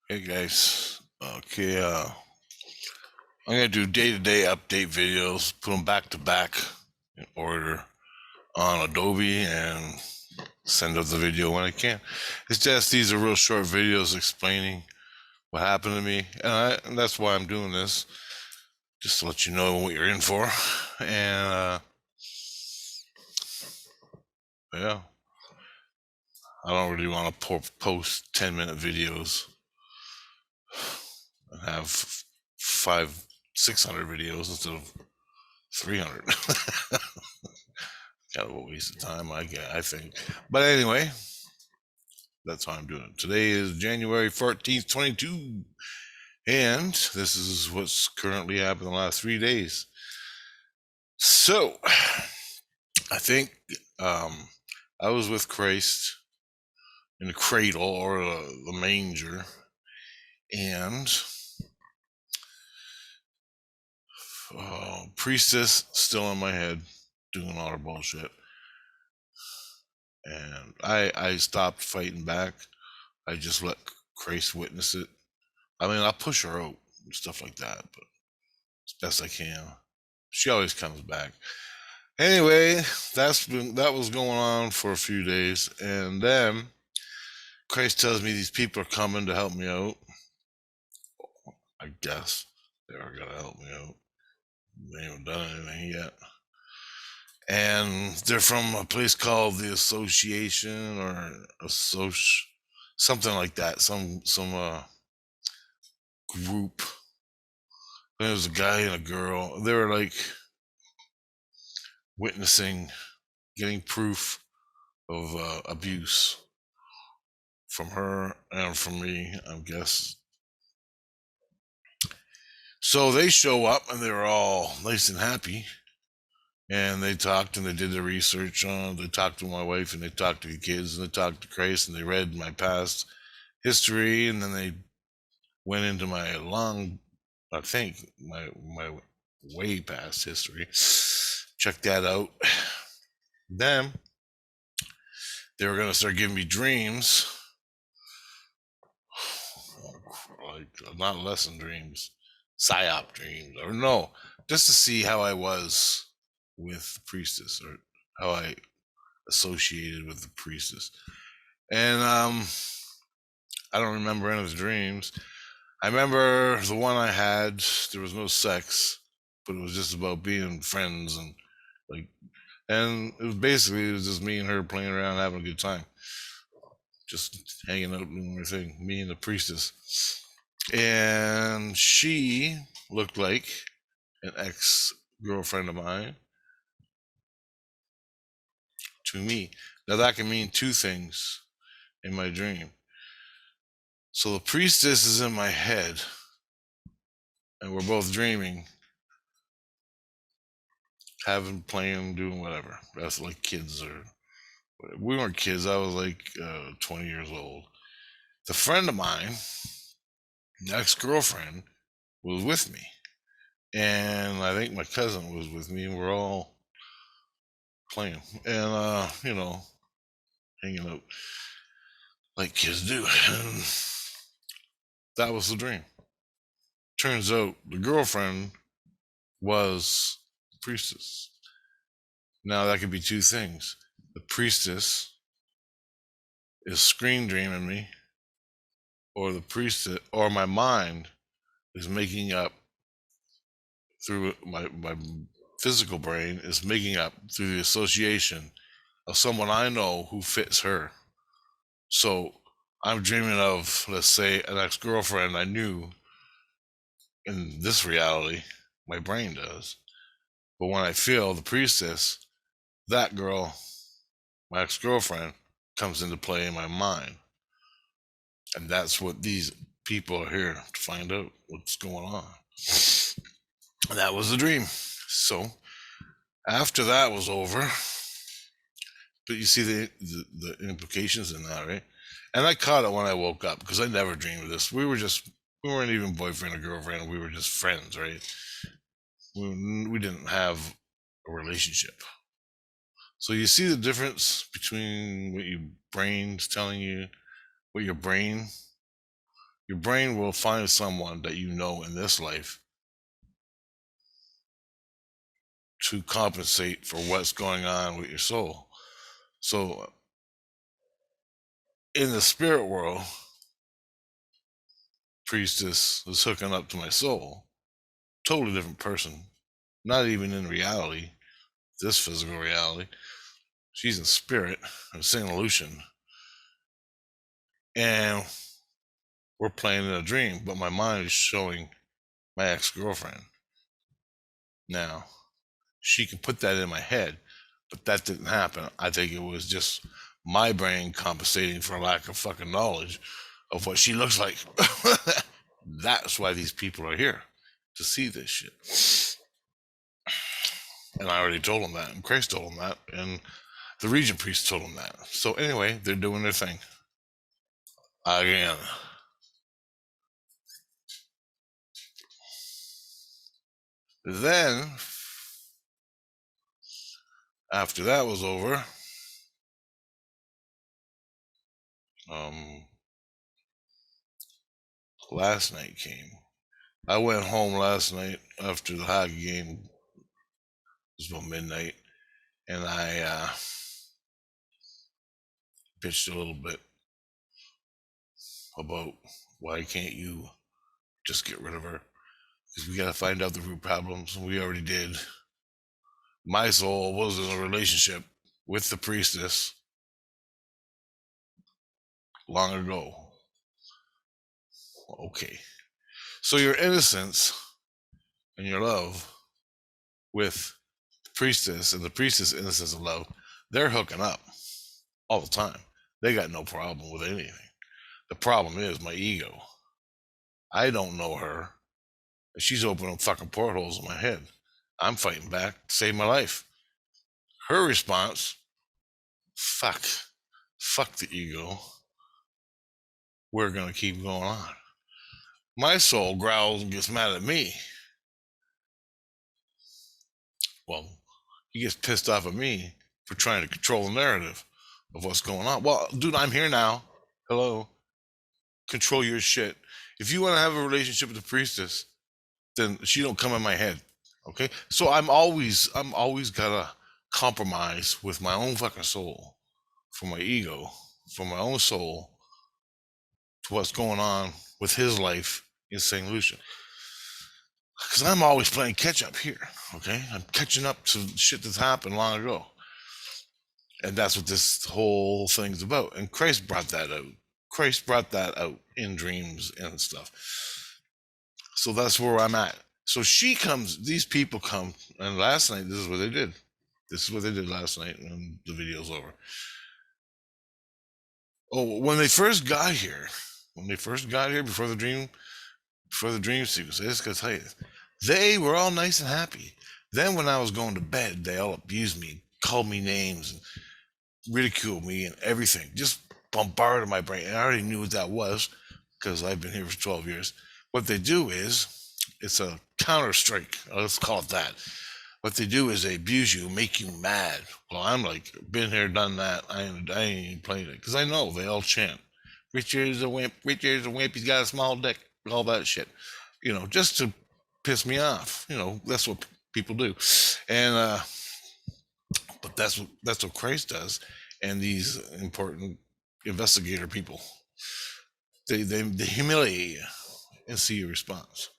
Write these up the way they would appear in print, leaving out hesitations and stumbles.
Hey guys, okay, I'm gonna do day-to-day update videos, put them back to back in order on Adobe and send out the video when I can. It's just these are real short videos explaining what happened to me, and that's why I'm doing this, just to let you know what you're in for. And yeah, I don't really want to post 10-minute videos and have 600 videos instead of 300. Kind of a waste of time, I think. But anyway, that's how I'm doing it. Today is January 14th, 22, and this is what's currently happened the last 3 days. So, I think um, I was with Christ in the cradle or the manger, and priestess still in my head doing all her bullshit. And I stopped fighting back. I just let Christ witness it. I mean, I'll push her out and stuff like that, but as best I can. She always comes back. Anyway, that was going on for a few days, and then Christ tells me these people are coming to help me out. I guess they are gonna help me out. They haven't done anything yet, and they're from a place called the Association or something like that. Some group. There was a guy and a girl. They were like witnessing, getting proof of abuse from her and from me, I guess. So they show up and they're all nice and happy. And they talked and they did their research on. They talked to my wife and they talked to the kids and they talked to Grace and they read my past history and then they went into my my way past history. Check that out. Then they were gonna start giving me dreams, like not lesson dreams, psyop dreams, or no, just to see how I was with the priestess or how I associated with the priestess. And I don't remember any of the dreams. I remember the one I had. There was no sex, but it was just about being friends and like, and it was just me and her playing around, having a good time, just hanging out doing her thing. Me and the priestess. And she looked like an ex girlfriend of mine to me. Now, that can mean two things in my dream. So the priestess is in my head, and we're both dreaming, having, playing, doing whatever. That's like kids or we weren't kids. I was like 20 years old. The friend of mine, ex girlfriend, was with me, and I think my cousin was with me, and we're all playing and hanging out like kids do. And that was the dream. Turns out the girlfriend was the priestess. Now that could be two things. The priestess is screen dreaming me, or the priestess, or my mind is making up through my physical brain is making up through the association of someone I know who fits her. So I'm dreaming of, let's say, an ex girlfriend I knew in this reality. My brain does. But when I feel the priestess, that girl, my ex girlfriend, comes into play in my mind. And that's what these people are here to find out what's going on. And that was the dream. So after that was over, but you see the implications in that, right? And I caught it when I woke up because I never dreamed of this. We weren't even boyfriend or girlfriend. We were just friends, right? We didn't have a relationship. So you see the difference between what your brain's telling you, what your brain Your brain will find someone that you know in this life to compensate for what's going on with your soul. So in the spirit world, priestess is hooking up to my soul. Totally different person. Not even in reality, this physical reality. She's in spirit, in St. Lucian. And we're playing in a dream, but my mind is showing my ex-girlfriend. Now, she can put that in my head, but that didn't happen. I think it was just my brain compensating for a lack of fucking knowledge of what she looks like. That's why these people are here, to see this shit. And I already told them that, and Christ told them that, and the Regent Priest told them that. So anyway, they're doing their thing. Again. Then, after that was over, last night came. I went home last night after the hockey game. It was about midnight, and I bitched a little bit about why can't you just get rid of her? Because we got to find out the root problems, and we already did. My soul was in a relationship with the priestess long ago. Okay. So your innocence and your love with the priestess and the priestess' innocence and love, they're hooking up all the time. They got no problem with anything. The problem is my ego. I don't know her. She's opening fucking portholes in my head. I'm fighting back to save my life. Her response, fuck the ego. We're going to keep going on. My soul growls and gets mad at me. Well, he gets pissed off at me for trying to control the narrative of what's going on. Well, dude, I'm here now. Hello. Control your shit. If you want to have a relationship with the priestess, then she don't come in my head. Okay? So I'm always gotta compromise with my own fucking soul, for my ego, for my own soul, to what's going on with his life in St. Lucia. Because I'm always playing catch up here. Okay? I'm catching up to shit that's happened long ago. And that's what this whole thing's about. And Christ brought that out. Christ brought that out in dreams and stuff. So that's where I'm at. So she comes, these people come, and last night, this is what they did. This is what they did last night when the video's over. Oh, when they first got here, before the dream sequence, I just gotta tell you, they were all nice and happy. Then when I was going to bed, they all abused me, called me names, and ridiculed me and everything. Just bombarded my brain. And I already knew what that was because I've been here for 12 years. What they do is, it's a counter strike. Let's call it that. What they do is they abuse you, make you mad. Well, I'm like, been here, done that. I ain't even playing it because I know they all chant, Richard's a wimp. Richard's a wimp. He's got a small dick. All that shit, just to piss me off. That's what people do, and but that's what Christ does, and these important investigator people, they humiliate you and see your response.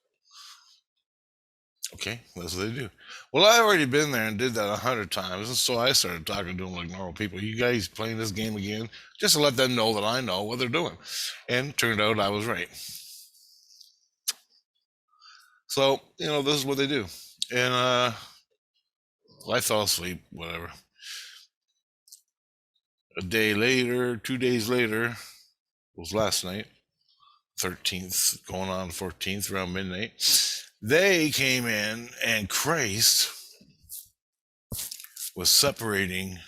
Okay, that's what they do. Well, I already been there and did that 100 times, and so I started talking to them like normal people. You guys playing this game again, just to let them know that I know what they're doing. And turned out I was right. So this is what they do, and I fell asleep. Whatever. A day later, 2 days later, was last night, 13th, going on 14th, around midnight. They came in, and Christ was separating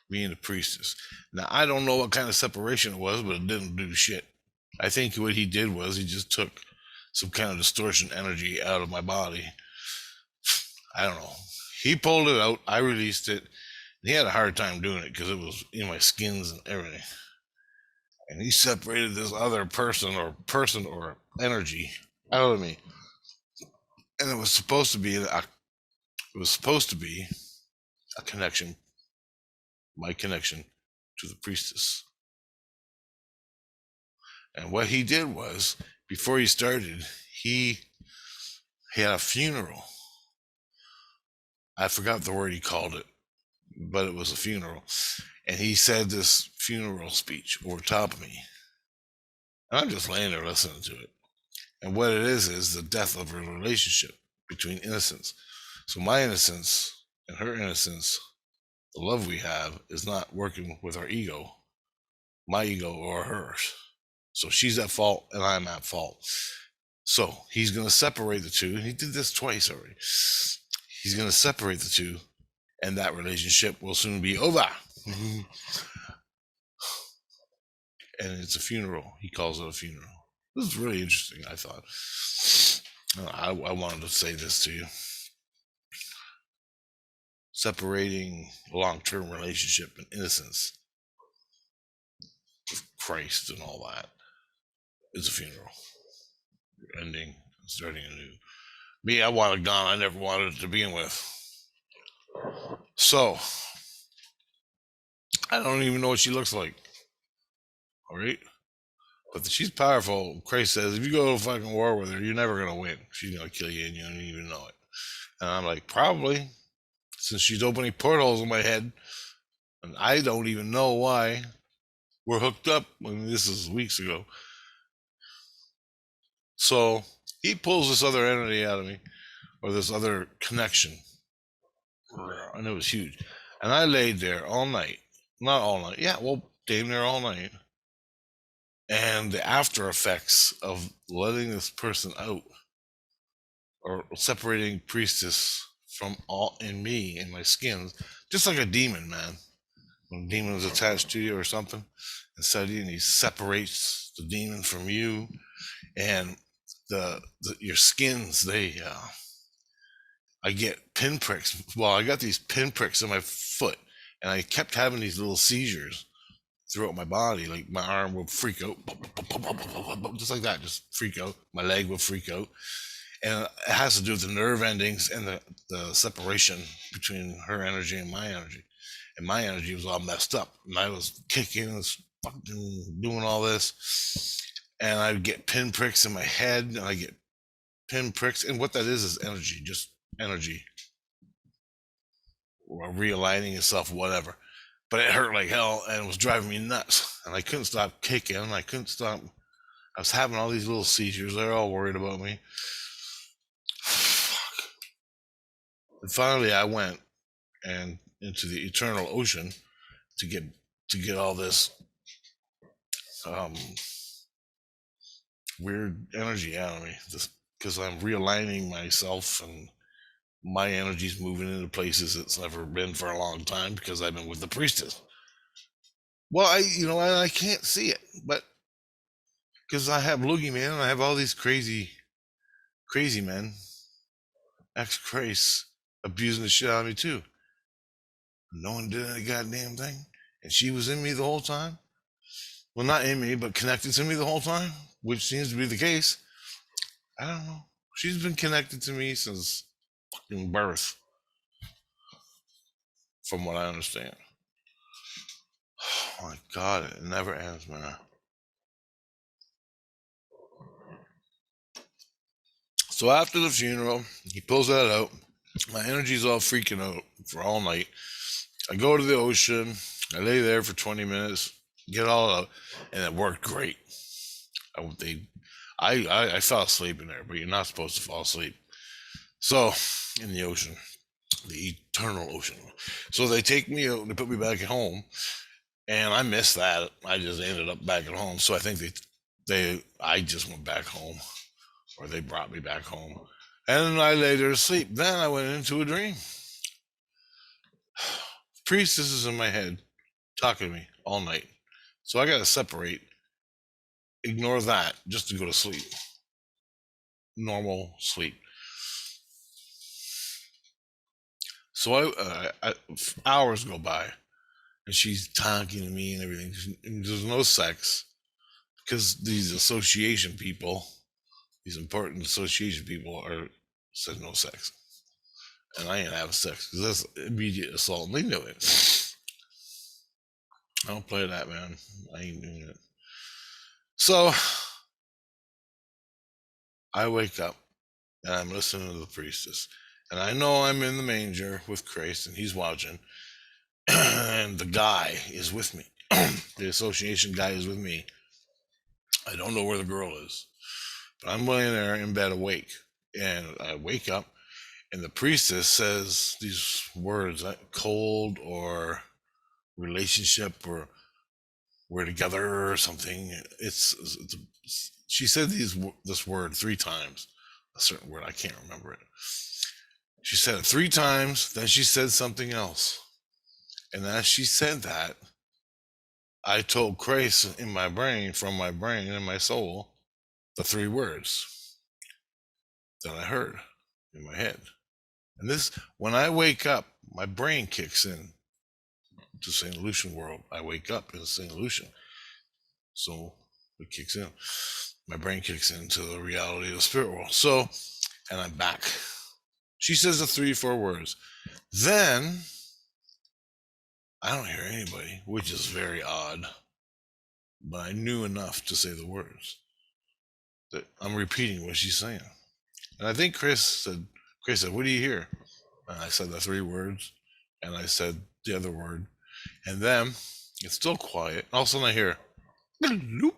me and the priestess. Now, I don't know what kind of separation it was, but it didn't do shit. I think what he did was he just took some kind of distortion energy out of my body. I don't know. He pulled it out. I released it. He had a hard time doing it because it was in my skins and everything. and he separated this other person or energy out of me, and it was supposed to be a connection, my connection to the priestess. And what he did was, before he started, he had a funeral. I forgot the word he called it, but it was a funeral. And he said this funeral speech over top of me. And I'm just laying there listening to it. And what it is the death of a relationship between innocence. So my innocence and her innocence, the love we have, is not working with our ego, my ego or hers. So she's at fault and I'm at fault. So he's going to separate the two. And he did this twice already. He's going to separate the two, and that relationship will soon be over. And it's a funeral. He calls it a funeral. This is really interesting, I thought. I wanted to say this to you. Separating long-term relationship and innocence with Christ and all that is a funeral. You're ending and starting anew. Me, I want it gone. I never wanted it to begin with. So, I don't even know what she looks like. All right? But she's powerful. Christ says, if you go to fucking war with her, you're never going to win. She's going to kill you and you don't even know it. And I'm like, probably. Since she's opening portholes in my head. And I don't even know why. We're hooked up. I mean, this is weeks ago. So, he pulls this other entity out of me. Or this other connection. And it was huge. And I laid there all night. Not all night. Yeah, well, damn near all night. And the after effects of letting this person out, or separating priestess from all in me, in my skin, just like a demon, man. When a demon is attached to you or something, and suddenly he separates the demon from you, and your skins, I get pinpricks. Well, I got these pinpricks in my foot, and I kept having these little seizures throughout my body. Like my arm would freak out, just like that, just freak out. My leg would freak out. And it has to do with the nerve endings and the separation between her energy and my energy. And my energy was all messed up. And I was kicking and fucking doing all this. And I'd get pinpricks in my head, and I get pinpricks. And what that is energy, just energy. Or realigning itself, whatever. But it hurt like hell and it was driving me nuts. And I couldn't stop kicking. I couldn't stop. I was having all these little seizures. They're all worried about me. Fuck. And finally I went and into the eternal ocean to get all this weird energy out of me. Just because I'm realigning myself and my energy's moving into places it's never been for a long time because I've been with the priestess. Well, I can't see it, but because I have Loogie Man and I have all these crazy men, ex-Christ, abusing the shit out of me too. No one did any goddamn thing, and she was in me the whole time. Well, not in me, but connected to me the whole time, which seems to be the case. I don't know. She's been connected to me since fucking birth, from what I understand. Oh my God, it never ends, man. So after the funeral, he pulls that out. My energy's all freaking out for all night. I go to the ocean. I lay there for 20 minutes, get all out, and it worked great. I fell asleep in there, but you're not supposed to fall asleep. So, in the ocean, the eternal ocean. So they take me out, they put me back at home, and I missed that. I just ended up back at home. So I think I just went back home, or they brought me back home. And I lay there to sleep. Then I went into a dream. Priestess is in my head, talking to me all night. So I got to separate, ignore that, just to go to sleep. Normal sleep. So hours go by, and she's talking to me and everything. And there's no sex. because these association people, these important association people, are said no sex, and I ain't having sex because that's immediate assault, and they know it. I don't play that, man. I ain't doing it. So I wake up and I'm listening to the priestess, and I know I'm in the manger with Christ, and he's watching, and the guy is with me. The association guy is with me. I don't know where the girl is, but I'm laying there in bed awake, and I wake up, and the priestess says these words, cold or relationship or we're together or something. She said this word 3 times, a certain word, I can't remember it. She said it 3 times, then she said something else. And as she said that, I told Christ in my brain, from my brain and my soul, the 3 words that I heard in my head. And this, when I wake up, my brain kicks in to St. Lucian world. I wake up in St. Lucian. So it kicks in. My brain kicks into the reality of the spirit world. So, and I'm back. She says the 3-4 words. Then I don't hear anybody, which is very odd. But I knew enough to say the words. That I'm repeating what she's saying. And I think Chris said, what do you hear? And I said the 3 words. And I said the other word. And then it's still quiet. All of a sudden I hear, bloop.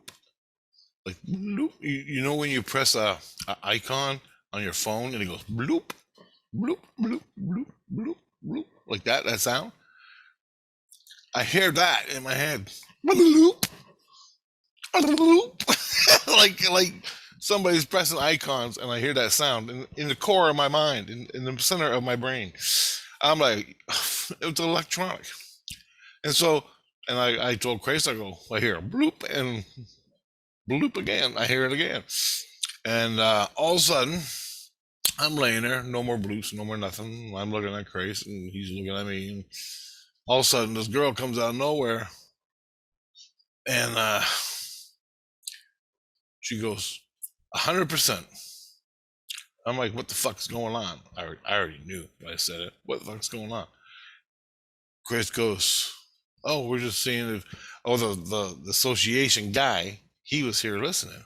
Like, bloop. You know when you press a icon on your phone and it goes bloop, bloop, bloop, bloop, bloop, bloop. Like that sound? I hear that in my head. Bloop. like somebody's pressing icons, and I hear that sound in the core of my mind, in the center of my brain. I'm like, it's electronic. And so, and I told Grace, I go, I hear a bloop and bloop again. I hear it again. And all of a sudden, I'm laying there, no more bloops, no more nothing. I'm looking at Grace, and he's looking at me. And all of a sudden, this girl comes out of nowhere, and she goes, 100%. I'm like, what the fuck's going on? I already knew when I said it. What the fuck's going on? Grace goes, oh, we're just seeing if, the association guy, he was here listening.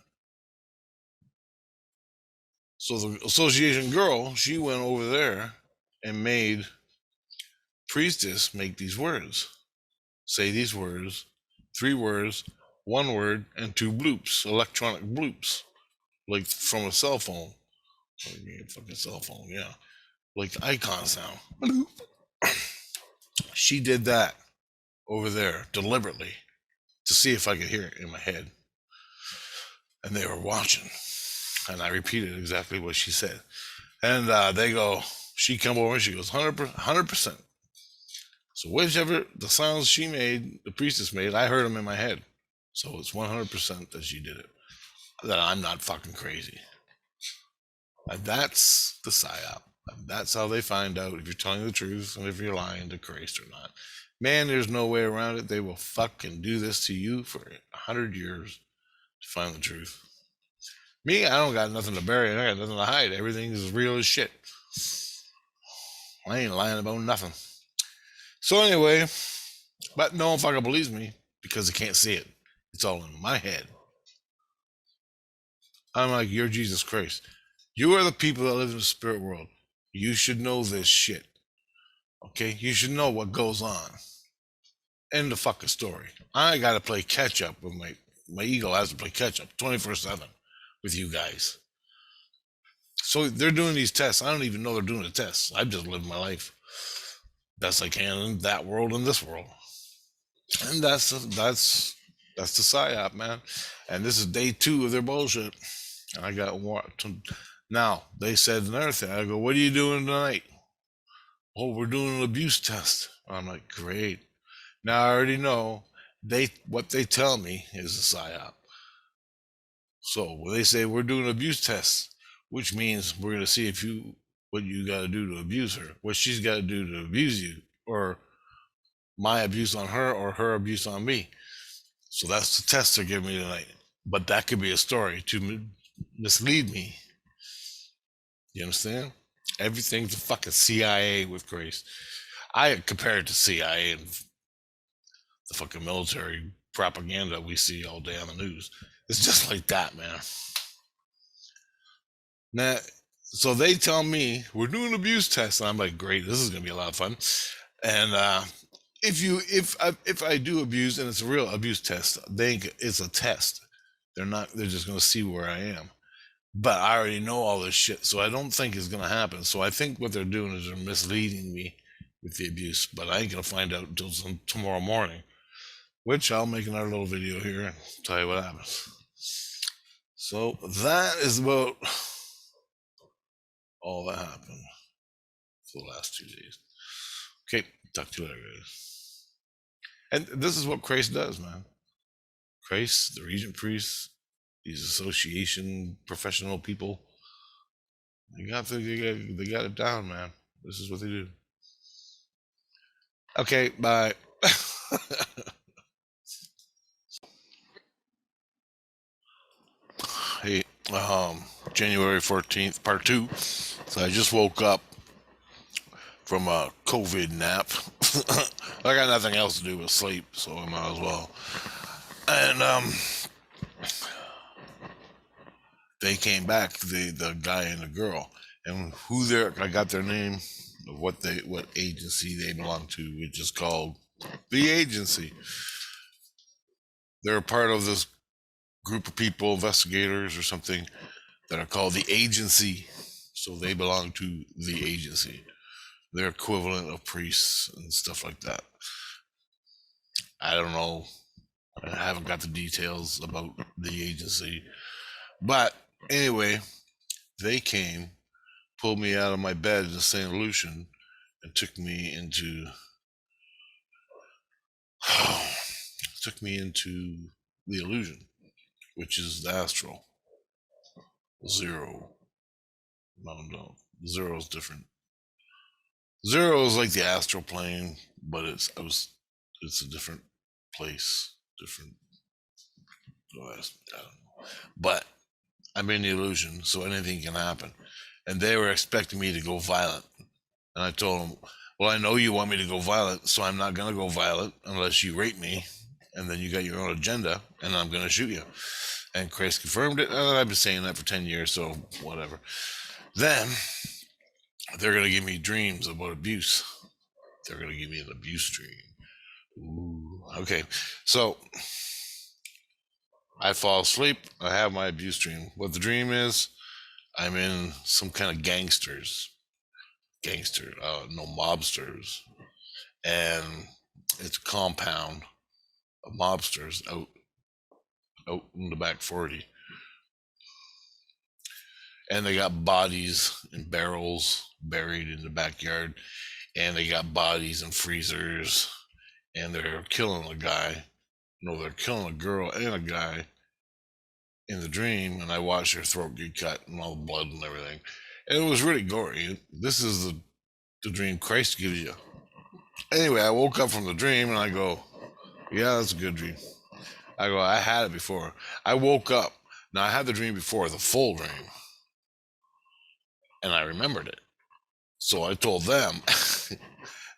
So the association girl, she went over there and made priestess make these words. Say these words, 3 words, 1 word, and 2 bloops, electronic bloops, like from a cell phone. Like a fucking cell phone, yeah. Like the icon sound. Bloop. She did that over there deliberately to see if I could hear it in my head. And they were watching. And I repeated exactly what she said. And they go, she come over and she goes, 100%. So whichever the sounds she made, the priestess made, I heard them in my head. So it's 100% that she did it. That I'm not fucking crazy. And that's the psyop. And that's how they find out if you're telling the truth and if you're lying to Christ or not. Man, there's no way around it. They will fucking do this to you for 100 years to find the truth. Me, I don't got nothing to bury. I got nothing to hide. Everything is real as shit. I ain't lying about nothing. So anyway, but no one fucking believes me because they can't see it. It's all in my head. I'm like, you're Jesus Christ. You are the people that live in the spirit world. You should know this shit. Okay? You should know what goes on. End the fucking story. I gotta play catch up with my ego has to play catch up 24/7 with you guys. So they're doing these tests. I don't even know they're doing the tests. I'm just living my life best I can in that world and this world. And that's the psyop, man. And this is day 2 of their bullshit. And I got what now. They said another thing. I go, what are you doing tonight? Oh, we're doing an abuse test. I'm like, great. Now I already know what they tell me is a psyop. So they say we're doing abuse tests, which means we're gonna see what you got to do to abuse her, what she's got to do to abuse you, or my abuse on her, or her abuse on me. So that's the test they're giving me tonight. but that could be a story to mislead me. You understand? Everything's a fucking CIA with Grace. I compare it to CIA and the fucking military propaganda we see all day on the news. It's just like that, man. Now, so they tell me we're doing abuse tests, and I'm like, great, this is gonna be a lot of fun. And if I do abuse and it's a real abuse test, it's a test. They're just gonna see where I am. But I already know all this shit, so I don't think it's gonna happen. So I think what they're doing is they're misleading me with the abuse, but I ain't gonna find out until tomorrow morning, which I'll make another little video here and tell you what happens. So that is about all that happened for the last 2 days. Okay, talk to you later, guys. And this is what Christ does, man. Christ, the Regent Priests, these association professional people, they got it down, man. This is what they do. Okay, bye. Hey, January 14th, part 2. So I just woke up from a COVID nap. I got nothing else to do but sleep, so I might as well. And they came back, the guy and the girl, and I got their name of what agency they belong to, which is called the Agency. They're a part of this group of people, investigators or something, that are called the Agency. So they belong to the Agency. They're equivalent of priests and stuff like that. I don't know. I haven't got the details about the Agency. But anyway, they came, pulled me out of my bed in St. Lucian, and took me into the illusion, which is the astral. Zero. No. Zero is different. Zero is like the astral plane, but it's a different place, different. I don't know. But I'm in the illusion, so anything can happen. And they were expecting me to go violent, and I told them, "Well, I know you want me to go violent, so I'm not gonna go violent unless you rape me, and then you got your own agenda, and I'm gonna shoot you." And Christ confirmed it, and I've been saying that for 10 years, so whatever. Then they're gonna give me dreams about abuse. They're gonna give me an abuse dream. Ooh, okay. So I fall asleep. I have my abuse dream. What the dream is, I'm in some kind of mobsters, and it's a compound of mobsters out in the back 40, and they got bodies in barrels buried in the backyard, and they got bodies in freezers, and they're killing a guy. No, they're killing a girl and a guy in the dream, and I watched their throat get cut and all the blood and everything. And it was really gory. This is the dream Christ gives you. Anyway, I woke up from the dream and I go, yeah, that's a good dream. I go, I had it before. I woke up. Now, I had the dream before, the full dream, and I remembered it. So I told them,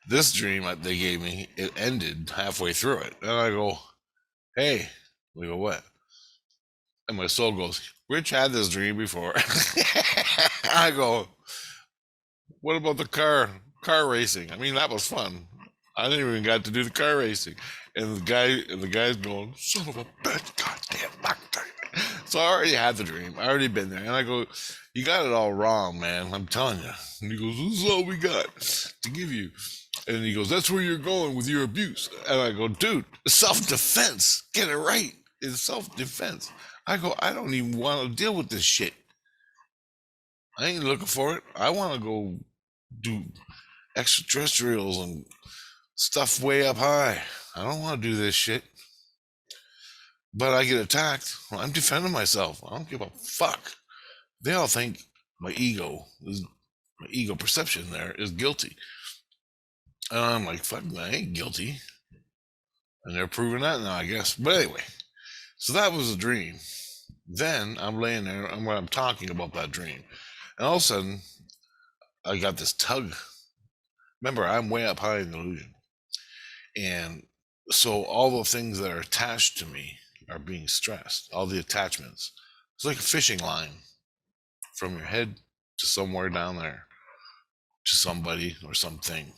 this dream that they gave me, it ended halfway through it. And I go, hey, we go, what? And my soul goes, Rich had this dream before. I go, what about the car racing? I mean, that was fun. I didn't even got to do the car racing. And the guy's going, son of a bitch, goddamn luck. So I already had the dream. I already been there. And I go, you got it all wrong, man. I'm telling you. And he goes, this is all we got to give you. And he goes, that's where you're going with your abuse. And I go, dude, self-defense. Get it right. It's self-defense. I go, I don't even want to deal with this shit. I ain't looking for it. I want to go do extraterrestrials and stuff way up high. I don't want to do this shit. But I get attacked. Well, I'm defending myself. I don't give a fuck. They all think my ego perception there is guilty. And I'm like, fuck, I ain't guilty. And they're proving that now, I guess. But anyway, So that was a dream. Then I'm laying there and I'm talking about that dream. And all of a sudden, I got this tug. Remember, I'm way up high in the illusion. And so all the things that are attached to me are being stressed, all the attachments. It's like a fishing line from your head to somewhere down there, to somebody or something.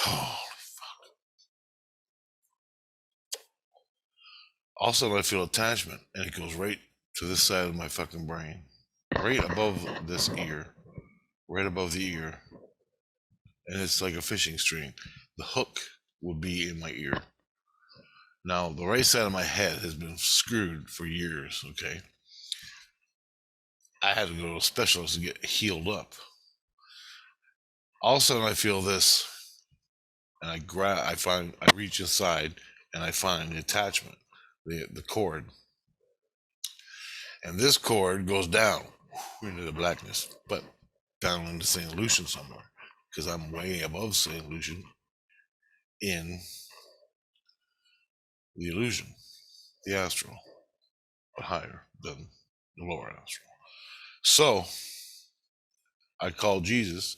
Oh, all of a sudden I feel attachment and it goes right to this side of my fucking brain, right above this ear, right above the ear. And it's like a fishing string. The hook would be in my ear. Now, the right side of my head has been screwed for years, okay? I had to go to a specialist to get healed up. All of a sudden I feel this and I reach inside and I find the attachment, the cord. And this cord goes down into the blackness, but down into St. Lucian somewhere, because I'm way above St. Lucian in the illusion, the astral, but higher than the lower astral. So I call Jesus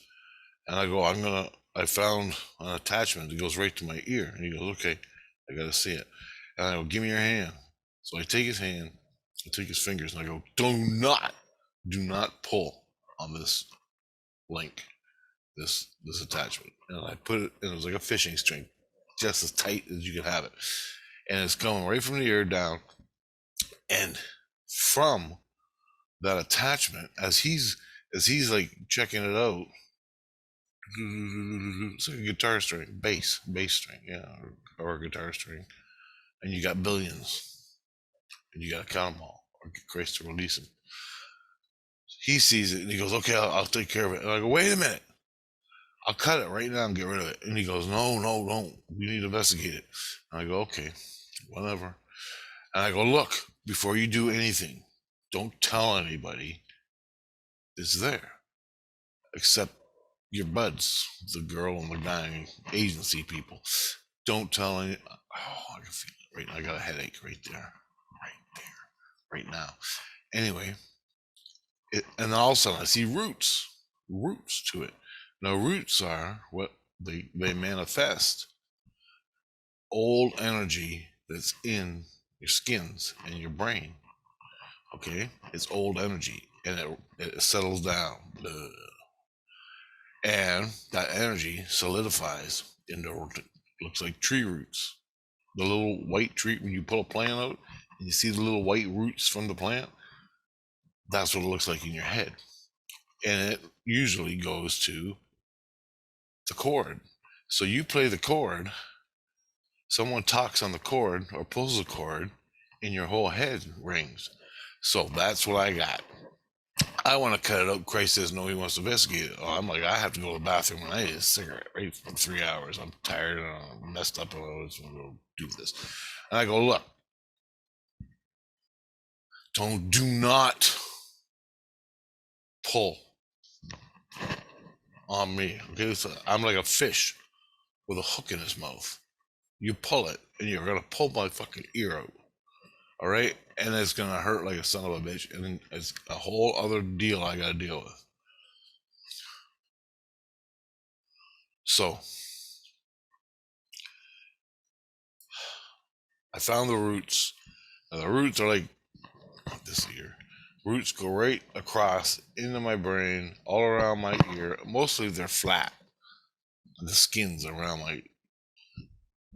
and I go, I found an attachment that goes right to my ear. And he goes, okay, I got to see it. And I go, give me your hand. So I take his hand, I take his fingers, and I go, do not pull on this link, this attachment. And I put it, and it was like a fishing string, just as tight as you could have it. And it's going right from the ear down. And from that attachment, as he's like checking it out, it's like a guitar string, bass string, yeah, or a guitar string. And you got billions, and you got to count them all, or get Christ to release them. He sees it and he goes, okay, I'll take care of it. And I go, wait a minute, I'll cut it right now and get rid of it. And he goes, no, don't. We need to investigate it. And I go, okay, whatever. And I go, look, before you do anything, don't tell anybody it's there, except your buds, the girl and the guy, agency people. Don't tell any. Oh, I can feel it right now. I got a headache right there, right now. Anyway, and all of a sudden I see roots to it. Now, roots are what they manifest old energy that's in your skins and your brain. Okay, it's old energy, and it settles down, and that energy solidifies into looks like tree roots. The little white tree, when you pull a plant out and you see the little white roots from the plant, that's what it looks like in your head. And it usually goes to the cord. So you play the cord, someone talks on the cord or pulls the cord, and your whole head rings. So that's what I got. I want to cut it out. Christ says no, he wants to investigate it. Oh, I'm like, I have to go to the bathroom and I need a cigarette right for 3 hours. I'm tired and I'm messed up and I just want to go do this. And I go, look, do not pull on me. Okay, so I'm like a fish with a hook in his mouth. You pull it and you're gonna pull my fucking ear out. All right, and it's gonna hurt like a son of a bitch, and then it's a whole other deal I gotta deal with. So I found the roots. Now the roots are like this ear. Roots go right across into my brain, all around my ear. Mostly they're flat. The skin's around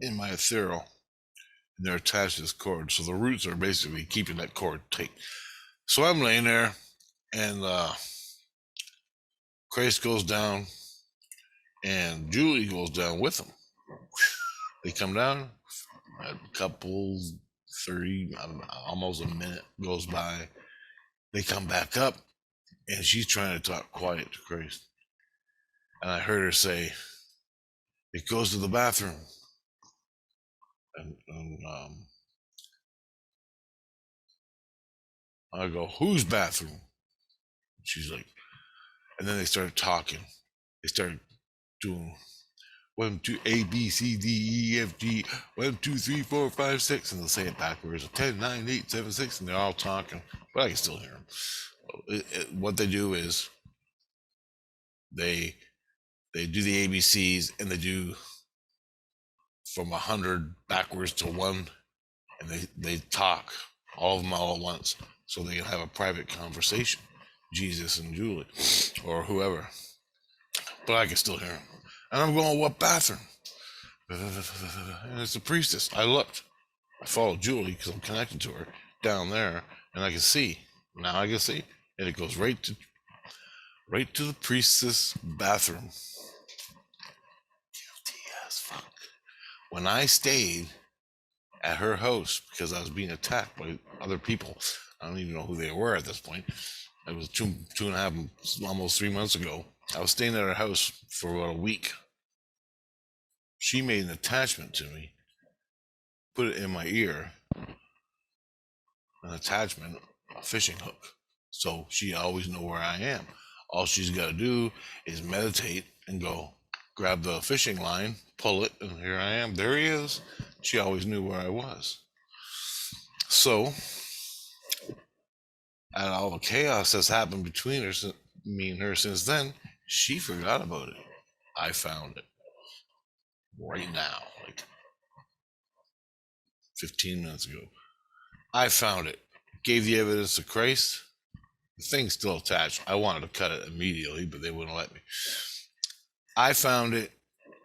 in my ethereal, and they're attached to this cord. So the roots are basically keeping that cord tight. So I'm laying there, and Christ goes down, and Julie goes down with him. They come down, a couple 30, almost a minute goes by. They come back up, and she's trying to talk quiet to Christ. And I heard her say, it goes to the bathroom. And I go, whose bathroom? She's like, and then they started talking. They started doing 1, 2, A, B, C, D, E, F, G, 1, 2, 3, 4, 5, 6, and they'll say it backwards. 10, 9, 8, 7, 6, and they're all talking, but I can still hear them. What they do is they do the ABCs, and they do from 100 backwards to 1, and they talk all of them all at once, so they can have a private conversation, Jesus and Julie or whoever, but I can still hear them. And I'm going, what bathroom? And it's a priestess. I looked, I followed Julie because I'm connected to her down there, and I can see. Now I can see, and it goes right to the priestess bathroom. Guilty as fuck. When I stayed at her house because I was being attacked by other people, I don't even know who they were at this point. It was two and a half, almost 3 months ago. I was staying at her house for about a week. She made an attachment to me, put it in my ear, an attachment, a fishing hook. So she always know where I am. All she's got to do is meditate and go grab the fishing line, pull it, and here I am. There he is. She always knew where I was. So, and all the chaos that's happened between her, me and her since then, she forgot about it. I found it right now, like 15 minutes ago. I found it, gave the evidence to Christ. The thing's still attached. I wanted to cut it immediately, but they wouldn't let me. I found it.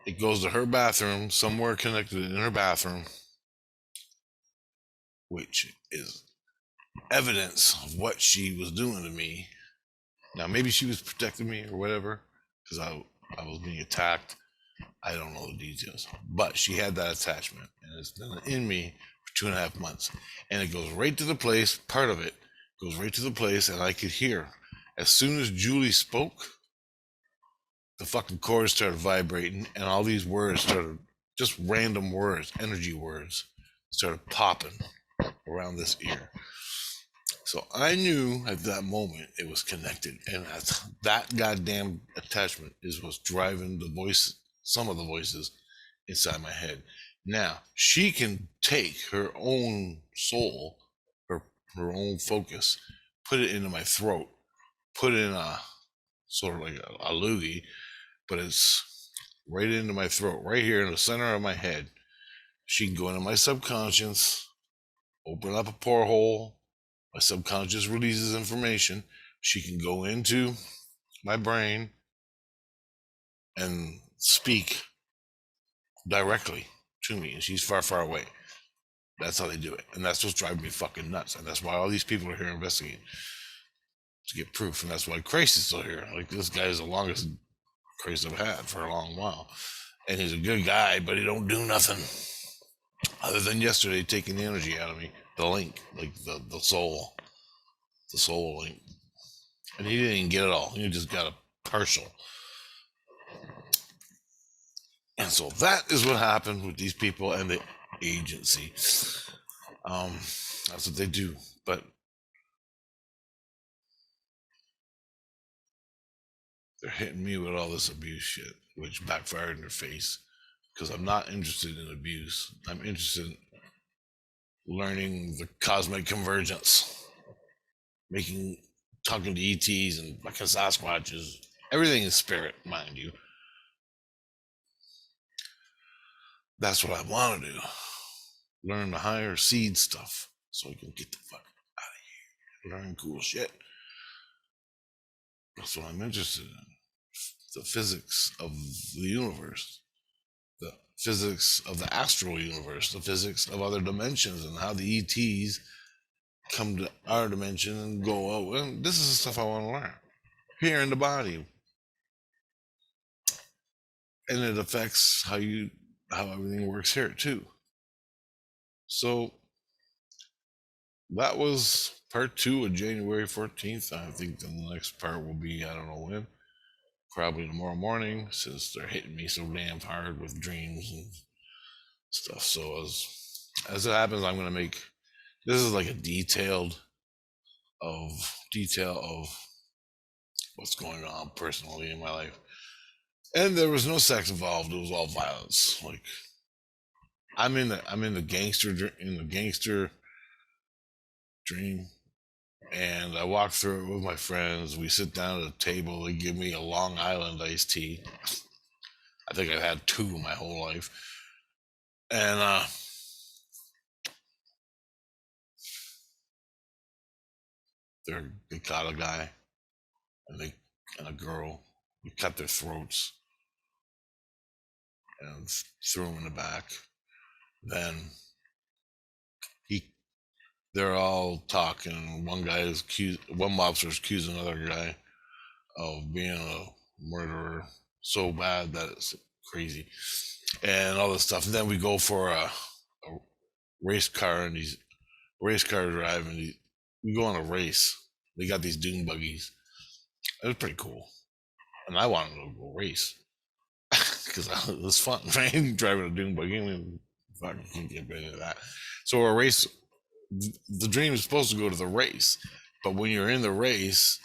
It goes to her bathroom, somewhere connected in her bathroom, which is evidence of what she was doing to me. Now, maybe she was protecting me or whatever, because I was being attacked. I don't know the details, but she had that attachment, and it's been in me for 2.5 months, and it goes right to the place. Part of it goes right to the place, and I could hear as soon as Julie spoke, the fucking chords started vibrating, and all these words started, just random words, energy words, started popping around this ear. So I knew at that moment it was connected, and that goddamn attachment is what's driving the voice, some of the voices inside my head. Now, she can take her own soul, her own focus, put it into my throat, put it in a sort of like a loogie, but it's right into my throat, right here in the center of my head. She can go into my subconscious, open up a porthole. My subconscious releases information. She can go into my brain and speak directly to me, and she's far, far away. That's how they do it, and that's what's driving me fucking nuts, and that's why all these people are here investigating to get proof, and that's why Christ is still here. Like, this guy is the longest Christ I've had for a long while, and he's a good guy, but he don't do nothing other than yesterday taking the energy out of me, the link, like the soul link, and he didn't even get it all. He just got a partial. And so that is what happened with these people and the agency. That's what they do. But they're hitting me with all this abuse shit, which backfired in their face, because I'm not interested in abuse. I'm interested in learning the cosmic convergence, talking to ETs and fucking Sasquatches. Everything is spirit, mind you. That's what I want to do. Learn the higher seed stuff so I can get the fuck out of here. Learn cool shit. That's what I'm interested in. The physics of the universe, the physics of the astral universe, the physics of other dimensions, and how the ETs come to our dimension and go out. And this is the stuff I want to learn here in the body. And it affects how everything works here too. So that was part 2 of January 14th. I think the next part will be, I don't know when, probably tomorrow morning, since they're hitting me so damn hard with dreams and stuff. So as it happens, I'm going to make, this is like a detail of what's going on personally in my life. And there was no sex involved. It was all violence. Like I'm in the gangster dream, and I walk through it with my friends. We sit down at a table. They give me a Long Island iced tea. I think I've had two my whole life, and they caught a guy and a girl. We cut their throats and threw him in the back. Then he they're all talking. One mobster is accusing another guy of being a murderer so bad that it's crazy, and all this stuff. And then we go for a race car, and these race car driving. We go on a race. They got these dune buggies. It was pretty cool, and I wanted to go race because it was fun, right? Driving a dune buggy. I mean, fuck, you can get better than that. So a race. The dream is supposed to go to the race, but when you're in the race,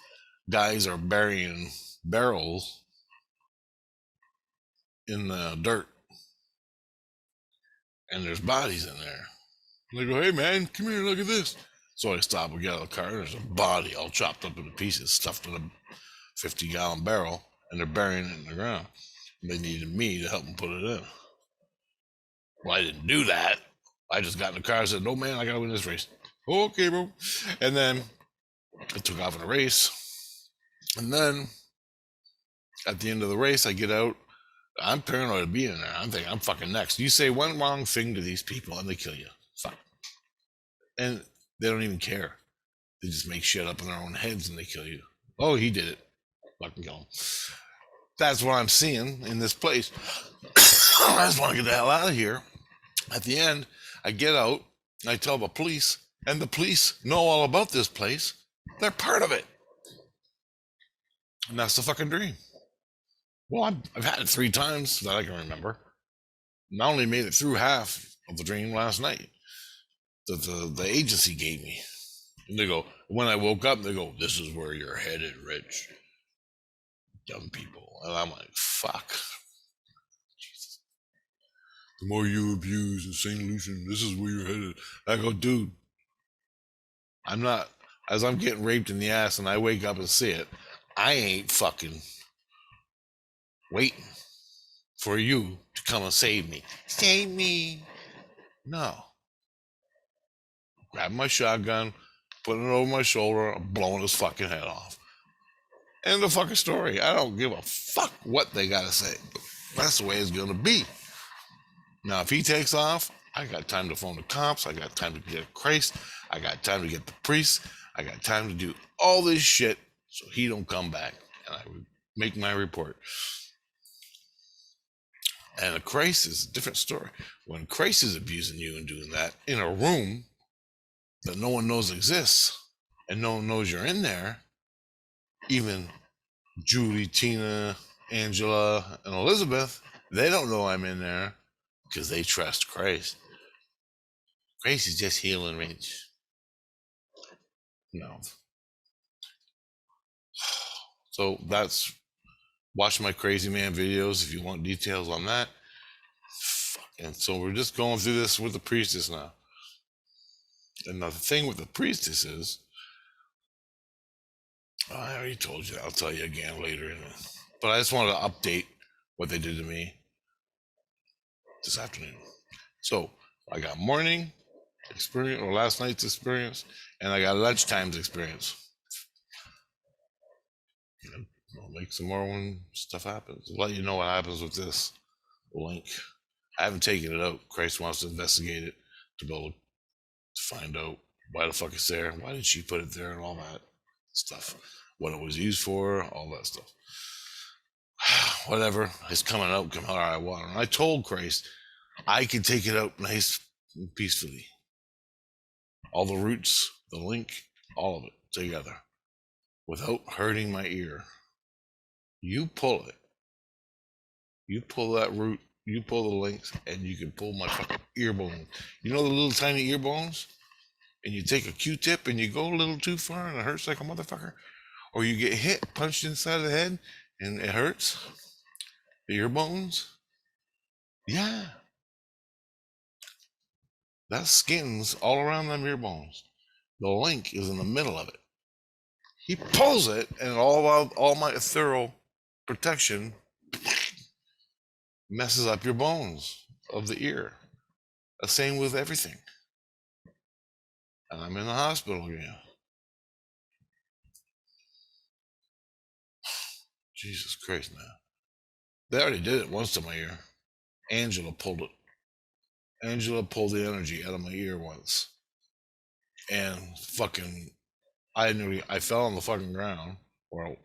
guys are burying barrels in the dirt, and there's bodies in there. And they go, "Hey man, come here, look at this." So I stop and get out of the car, and there's a body all chopped up into pieces, stuffed in a 50-gallon barrel, and they're burying it in the ground. And they needed me to help them put it in. Well, I didn't do that. I just got in the car and said, "No man, I gotta win this race." "Oh, okay, bro." And then I took off in a race. And then at the end of the race, I get out. I'm paranoid of being there. I'm thinking I'm fucking next. You say one wrong thing to these people and they kill you. Fuck. And they don't even care. They just make shit up in their own heads and they kill you. "Oh, he did it." Fucking kill him. That's what I'm seeing in this place. I just want to get the hell out of here. At the end, I get out, I tell the police, and the police know all about this place. They're part of it. And that's the fucking dream. Well, I've had it 3 times that I can remember. And I only made it through half of the dream last night that the agency gave me. And they go, when I woke up, they go, "This is where you're headed, Rich. Dumb people." And I'm like, fuck. Jesus. "The more you abuse in St. Lucian, this is where you're headed." I go, dude, I'm not, as I'm getting raped in the ass and I wake up and see it, I ain't fucking waiting for you to come and save me. Save me. No. Grab my shotgun, putting it over my shoulder, I'm blowing his fucking head off. End of fucking story. I don't give a fuck what they gotta say. That's the way it's gonna be. Now, if he takes off, I got time to phone the cops. I got time to get Christ. I got time to get the priest. I got time to do all this shit so he don't come back. And I would make my report. And a Christ is a different story. When Christ is abusing you and doing that in a room that no one knows exists and no one knows you're in there, even Julie, Tina, Angela, and Elizabeth, they don't know I'm in there because they trust Christ. Christ is just healing Rich. No. So that's, watch my Crazy Man videos if you want details on that. And so we're just going through this with the priestess now. And the thing with the priestess is, I already told you, I'll tell you again later. But I just wanted to update what they did to me this afternoon. So I got morning experience, or last night's experience, and I got lunchtime's experience. I'll make some more when stuff happens. I'll let you know what happens with this link. I haven't taken it out. Christ wants to investigate it to be able to find out why the fuck it's there, why did she put it there, and all that stuff, what it was used for, all that stuff. Whatever, it's coming out, come high water. And I told Christ I can take it out nice and peacefully. All the roots, the link, all of it together without hurting my ear. You pull it. You pull that root, you pull the links, and you can pull my fucking ear bones. You know the little tiny ear bones? And you take a Q-tip and you go a little too far and it hurts like a motherfucker. Or you get hit, punched inside of the head, and it hurts. The ear bones? Yeah. That skin's all around them ear bones. The link is in the middle of it. He pulls it, and all my thorough protection messes up your bones of the ear. The same with everything. And I'm in the hospital again. Jesus Christ, man. They already did it once to my ear. Angela pulled it. Angela pulled the energy out of my ear once. And fucking, I fell on the fucking ground. Or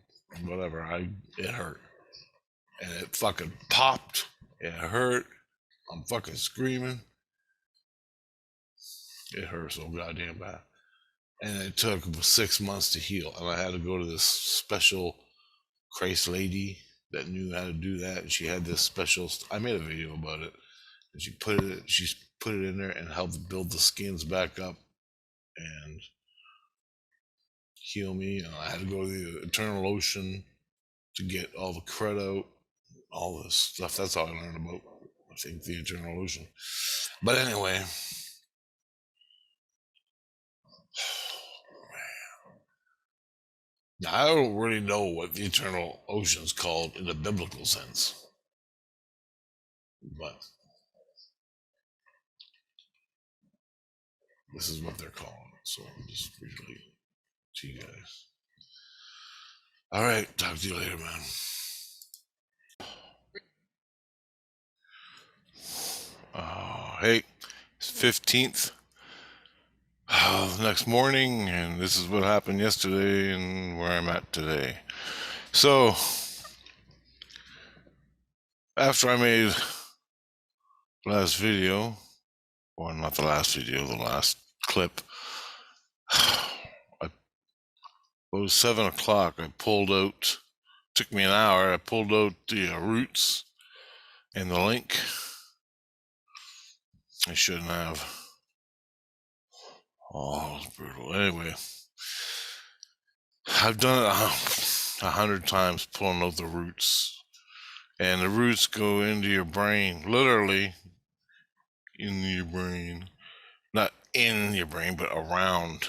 whatever. It hurt. And it fucking popped. It hurt. I'm fucking screaming. It hurt so goddamn bad. And it took 6 months to heal. And I had to go to this special Christ lady that knew how to do that. And she had this special, I made a video about it. And she put it in there and helped build the skins back up and heal me. And I had to go to the Eternal Ocean to get all the crud out, all this stuff. That's all I learned about, I think, the Eternal Ocean. But anyway, now, I don't really know what the Eternal Ocean's called in the biblical sense, but this is what they're calling it. So I'm just usually to you guys. All right, talk to you later, man. Hey, it's 15th. The next morning, and this is what happened yesterday and where I'm at today. So, after I made the last video, or not the last video, the last clip, it was 7 o'clock. I pulled out, took me an hour, I pulled out the roots and the link. I shouldn't have. Oh, it was brutal. Anyway, I've done it 100 times, pulling out the roots. And the roots go into your brain, literally in your brain. Not in your brain, but around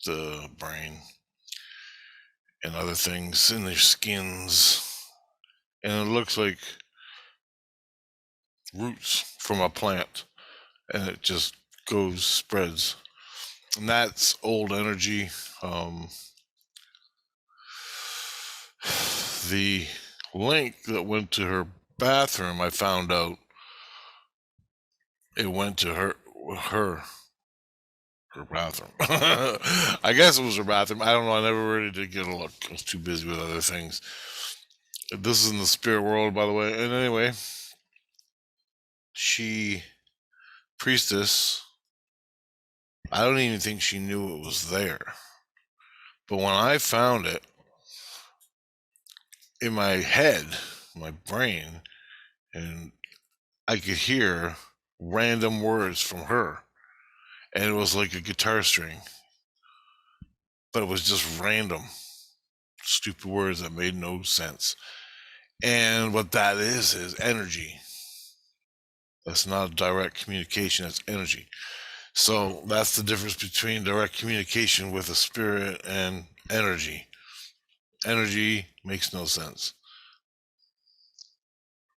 the brain. And other things in their skins. And it looks like roots from a plant. And it just goes, spreads. And that's old energy. The link that went to her bathroom, I found out it went to her bathroom. I guess it was her bathroom. I don't know. I never really did get a look. I was too busy with other things. This is in the spirit world, by the way. And anyway, priestess, I don't even think she knew it was there. But when I found it, in my head, my brain, and I could hear random words from her. And it was like a guitar string. But it was just random, stupid words that made no sense. And what that is energy. That's not direct communication, that's energy. So that's the difference between direct communication with a spirit and energy. Energy makes no sense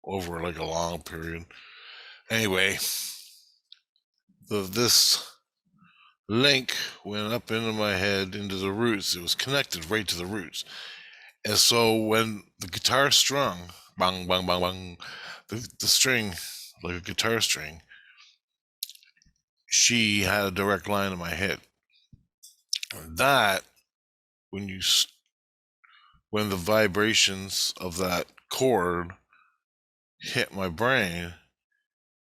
over like a long period. Anyway, this link went up into my head, into the roots. It was connected right to the roots. And so when the guitar strung, bang, bang, bang, bang, the string, like a guitar string, she had a direct line in my head. And that, when the vibrations of that chord hit my brain,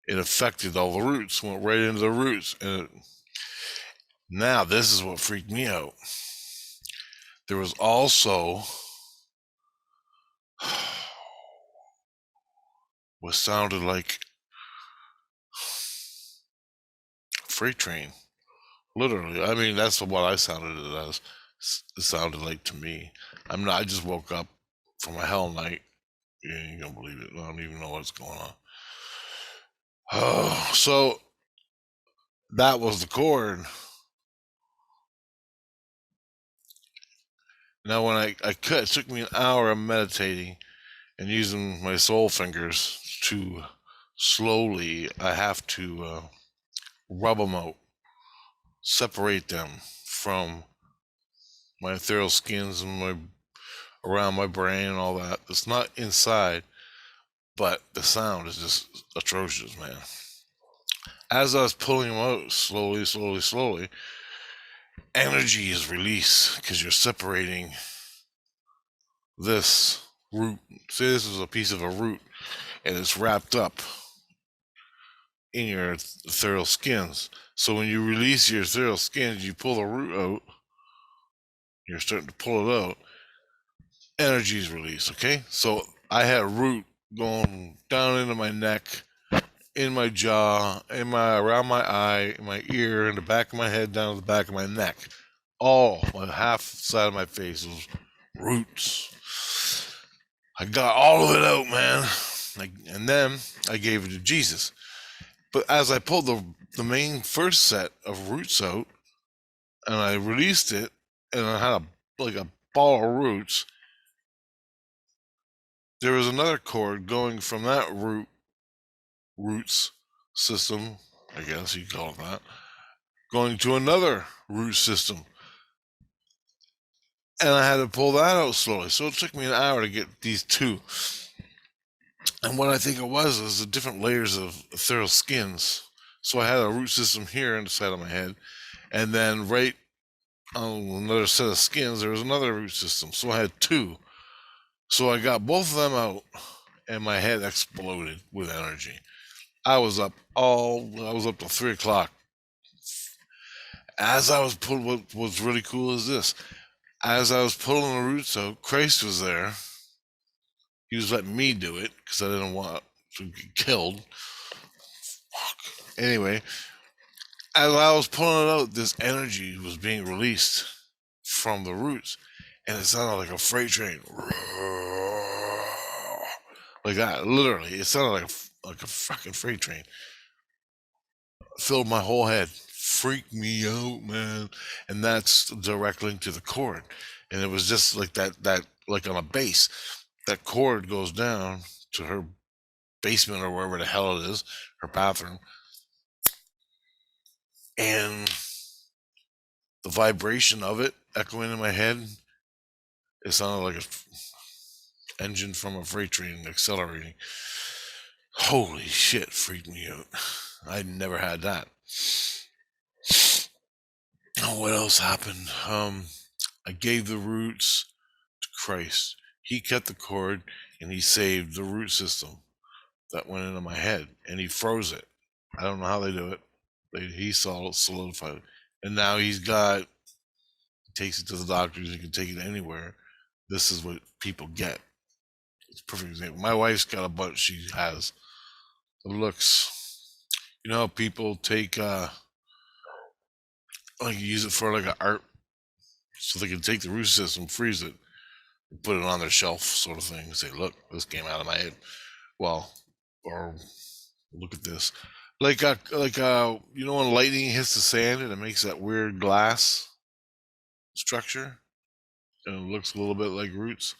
it affected all the roots, went right into the roots. And now this is what freaked me out. There was also what sounded like a freight train. Literally. I mean, that's what I sounded it as. It sounded like to me. I just woke up from a hell night You ain't gonna believe it. I don't even know what's going on. Oh, so that was the cord. Now, when I cut, it took me an hour of meditating and using my soul fingers to slowly, I have to rub them out, separate them from my ethereal skins and my around my brain and all that. It's not inside, but the sound is just atrocious, man. As I was pulling them out slowly, energy is released because you're separating this root. Say this is a piece of a root and it's wrapped up in your ethereal skins. So when you release your ethereal skins, you pull the root out, you're starting to pull it out, energy is released, okay? So I had a root going down into my neck, in my jaw, around my eye, in my ear, in the back of my head, down to the back of my neck. All my half side of my face was roots. I got all of it out, man. And then I gave it to Jesus. But as I pulled the main first set of roots out, and I released it, and I had a ball of roots, there was another cord going from that roots system, I guess you call it that, going to another root system. And I had to pull that out slowly. So it took me an hour to get these two. And what I think it was the different layers of ethereal skins. So I had a root system here on the side of my head. And then right on another set of skins, there was another root system. So I had two. So I got both of them out, and my head exploded with energy. I was up till 3 o'clock. As I was pulling, what was really cool is this. As I was pulling the roots out, Christ was there. He was letting me do it because I didn't want to get killed. Fuck. Anyway, as I was pulling it out, this energy was being released from the roots, and it sounded like a freight train. Like that, literally. It sounded like a fucking freight train. Filled my whole head. Freaked me out, man. And that's direct link to the cord. And it was just like that like on a base. That cord goes down to her basement or wherever the hell it is, her bathroom. And the vibration of it echoing in my head, it sounded like an engine from a freight train accelerating. Holy shit, freaked me out. I'd never had that. Oh, what else happened? I gave the roots to Christ. He cut the cord and he saved the root system that went into my head, and he froze it. I don't know how they do it. He solidified it. And now he takes it to the doctors. He can take it anywhere. This is what people get. It's a perfect example. My wife's got a bunch. She has. It looks, you know, how people take, like use it for like an art, so they can take the root system, freeze it, and put it on their shelf, sort of thing. And say, look, this came out of my head. Well, or look at this. Like you know when lightning hits the sand and it makes that weird glass structure, and it looks a little bit like roots,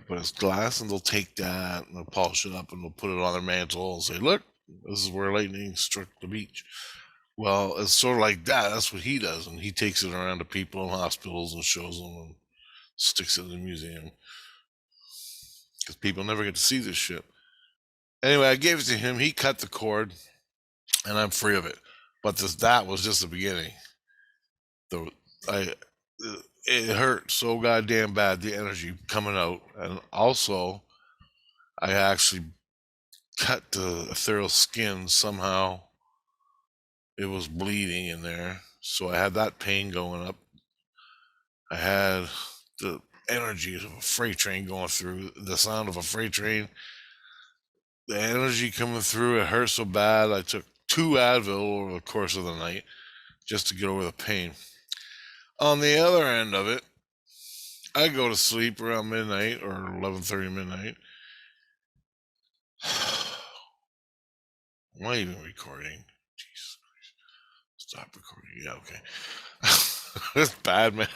but it's glass, and they'll take that and they'll polish it up and they'll put it on their mantle and say, look, this is where lightning struck the beach. Well, it's sort of like that. That's what he does, and he takes it around to people in hospitals and shows them and sticks it in the museum because people never get to see this shit. Anyway, I gave it to him. He cut the cord, and I'm free of it. But that was just the beginning. It hurt so goddamn bad, the energy coming out, and also I actually cut the ethereal skin somehow. It was bleeding in there, so I had that pain going up. I had the energy of a freight train going through, the sound of a freight train, the energy coming through. It hurt so bad. I took 2 Advil over the course of the night just to get over the pain. On the other end of it, I go to sleep around midnight or 11:30 midnight, Am I even recording? Jesus Christ. Stop recording. Yeah, okay. It's bad, man.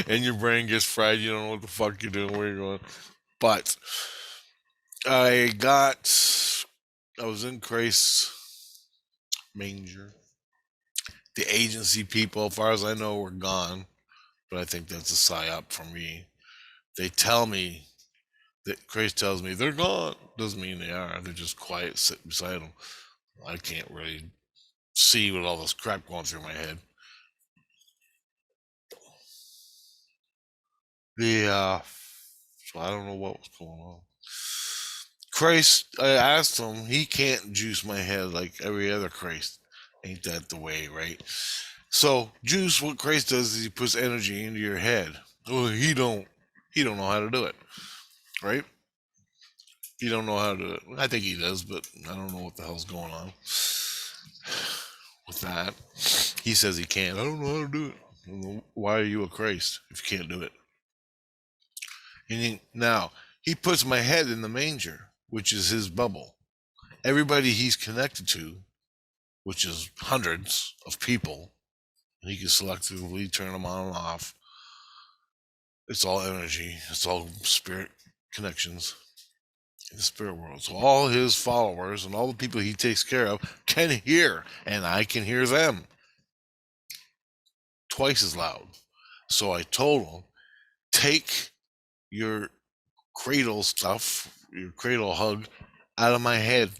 And your brain gets fried. You don't know what the fuck you're doing, where you're going. But I was in Christ's manger. The agency people, as far as I know, were gone. But I think that's a psyop for me. They tell me that Christ tells me they're gone. Doesn't mean they are. They're just quiet sitting beside them. I can't really see with all this crap going through my head. So I don't know what was going on. Christ, I asked him, he can't juice my head like every other Christ. Ain't that the way, right? So juice, what Christ does is he puts energy into your head. Well, he don't know how to do it, right? He don't know how to do it. I think he does, but I don't know what the hell's going on with that. He says he can't. I don't know how to do it. Why are you a Christ if you can't do it? And now he puts my head in the manger, which is his bubble. Everybody he's connected to, which is hundreds of people, he can selectively turn them on and off. It's all energy. It's all spirit connections in the spirit world. So all his followers and all the people he takes care of can hear, and I can hear them twice as loud. So I told him, take your cradle stuff, your cradle hug, out of my head,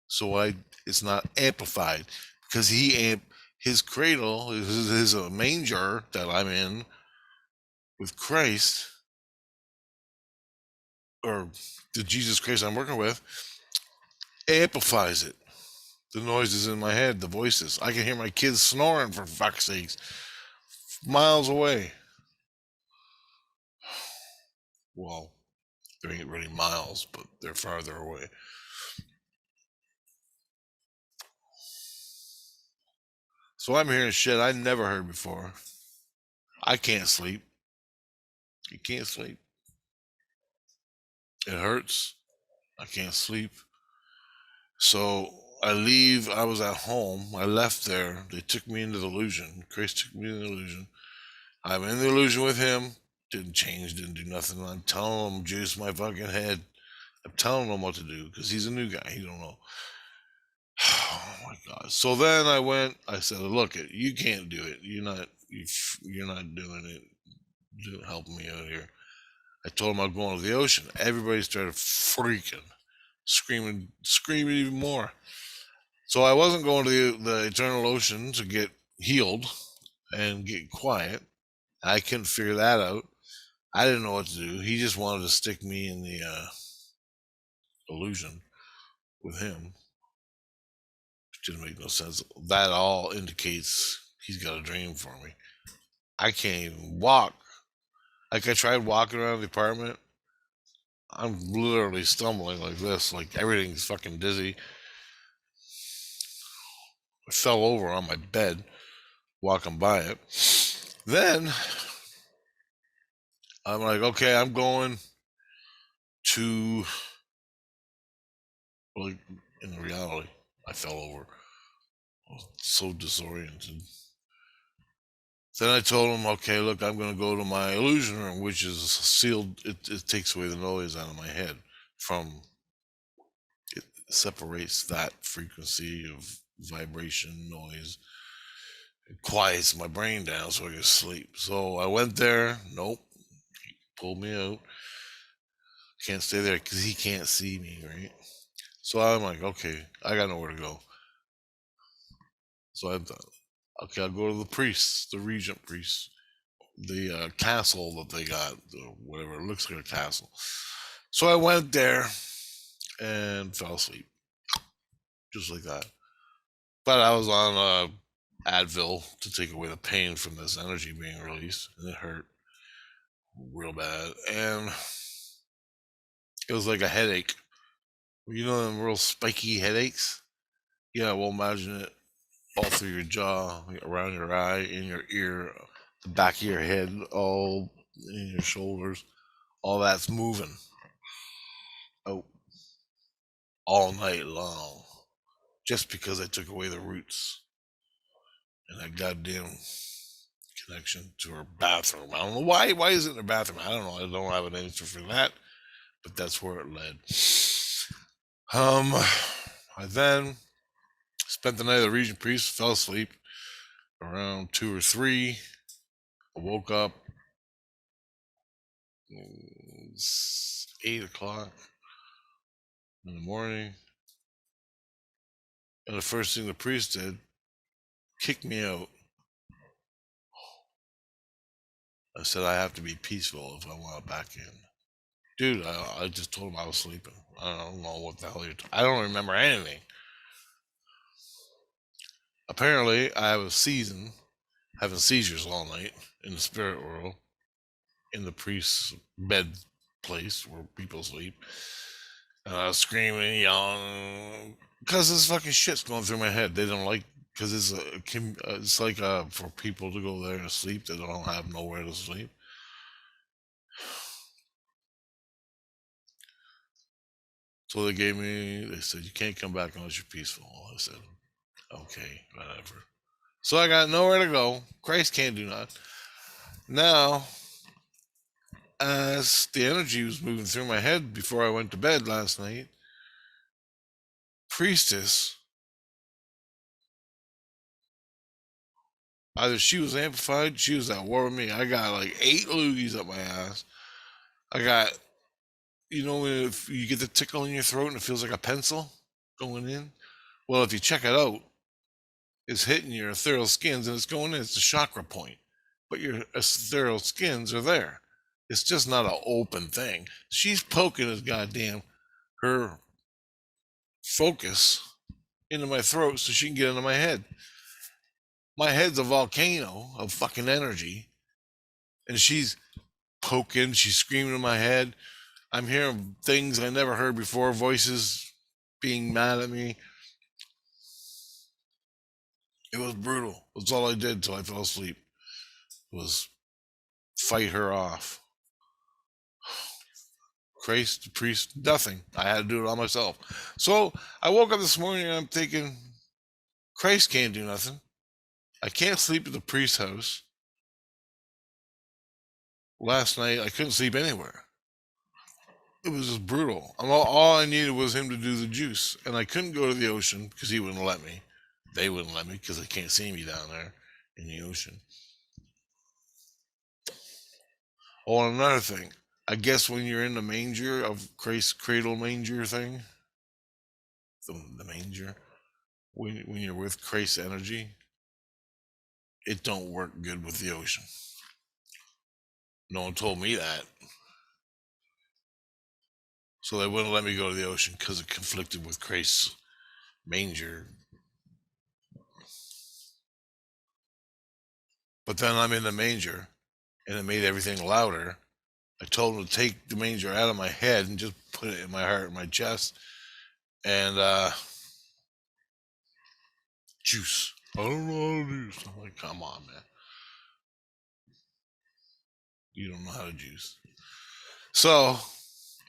so it's not amplified, because his cradle, his manger that I'm in with Christ, or the Jesus Christ I'm working with, amplifies it. The noises in my head, the voices. I can hear my kids snoring, for fuck's sakes, miles away. Well, they ain't really miles, but they're farther away. So I'm hearing shit I never heard before. I can't sleep. You can't sleep. It hurts. I can't sleep. So I leave. I was at home. I left there. They took me into the illusion. Chris took me into the illusion. I'm in the illusion with him. Didn't change. Didn't do nothing. I'm telling him, juice my fucking head. I'm telling him what to do because he's a new guy. He don't know. Oh my god. So then I went. I said, "Look, you can't do it. You're not doing it. Helping me out here." I told him I'm going to the ocean. Everybody started freaking, screaming even more. So I wasn't going to the eternal ocean to get healed and get quiet. I couldn't figure that out. I didn't know what to do. He just wanted to stick me in the illusion with him. Which didn't make no sense. That all indicates he's got a dream for me. I can't even walk. Like I tried walking around the apartment. I'm literally stumbling like this. Like everything's fucking dizzy. I fell over on my bed walking by it. Then I'm like, okay, I'm going to, well, in reality, I fell over. I was so disoriented. Then I told him, okay, look, I'm going to go to my illusion room, which is sealed. It takes away the noise out of my head it separates that frequency of vibration, noise. It quiets my brain down so I can sleep. So I went there. Nope. He pulled me out. Can't stay there because he can't see me, right? So I'm like, okay, I got nowhere to go. So I thought, okay, I'll go to the priests, the regent priests, the castle that they got, whatever. It looks like a castle. So I went there and fell asleep, just like that. But I was on Advil to take away the pain from this energy being released, and it hurt real bad. And it was like a headache. You know them real spiky headaches? Yeah, well, imagine it all through your jaw, around your eye, in your ear, the back of your head, all in your shoulders. All that's moving. Oh, all night long just because I took away the roots and that goddamn connection to her bathroom. I don't know why. Why is it in her bathroom? I don't know. I don't have an answer for that, but that's where it led. I then spent the night at the Regent Priest, fell asleep around 2 or 3. I woke up 8 o'clock in the morning, and the first thing the priest did, kicked me out. I said I have to be peaceful if I want back in. Dude, I just told him I was sleeping. I don't know what the hell I don't remember anything. Apparently, I was having seizures all night in the spirit world, in the priest's bed place where people sleep. And I was screaming, yelling, because this fucking shit's going through my head. They don't like, because it's like for people to go there and sleep. They don't have nowhere to sleep. So they said, you can't come back unless you're peaceful. I said, okay, whatever. So I got nowhere to go. Christ can't do nothing. Now, as the energy was moving through my head before I went to bed last night, Priestess, either she was amplified, she was at war with me. I got like 8 loogies up my ass. I got, if you get the tickle in your throat and it feels like a pencil going in? Well, if you check it out, it's hitting your ethereal skins and it's going in. It's a chakra point. But your ethereal skins are there. It's just not an open thing. She's poking her focus into my throat so she can get into my head. My head's a volcano of fucking energy. And she's poking, she's screaming in my head. I'm hearing things I never heard before, voices being mad at me. It was brutal. That's all I did till I fell asleep, was fight her off. Christ, the priest, nothing. I had to do it all myself. So I woke up this morning and I'm thinking, Christ can't do nothing. I can't sleep at the priest's house. Last night I couldn't sleep anywhere. It was just brutal. All I needed was him to do the juice, and I couldn't go to the ocean because he wouldn't let me. They wouldn't let me because they can't see me down there in the ocean. Oh, and another thing, I guess when you're in the manger of Christ's cradle manger thing, the manger, when you're with Christ's energy, it don't work good with the ocean. No one told me that. So they wouldn't let me go to the ocean because it conflicted with Christ's manger. But then I'm in the manger and it made everything louder. I told him to take the manger out of my head and just put it in my heart and my chest. And juice. I don't know how to juice. I'm like, come on, man. You don't know how to juice. So,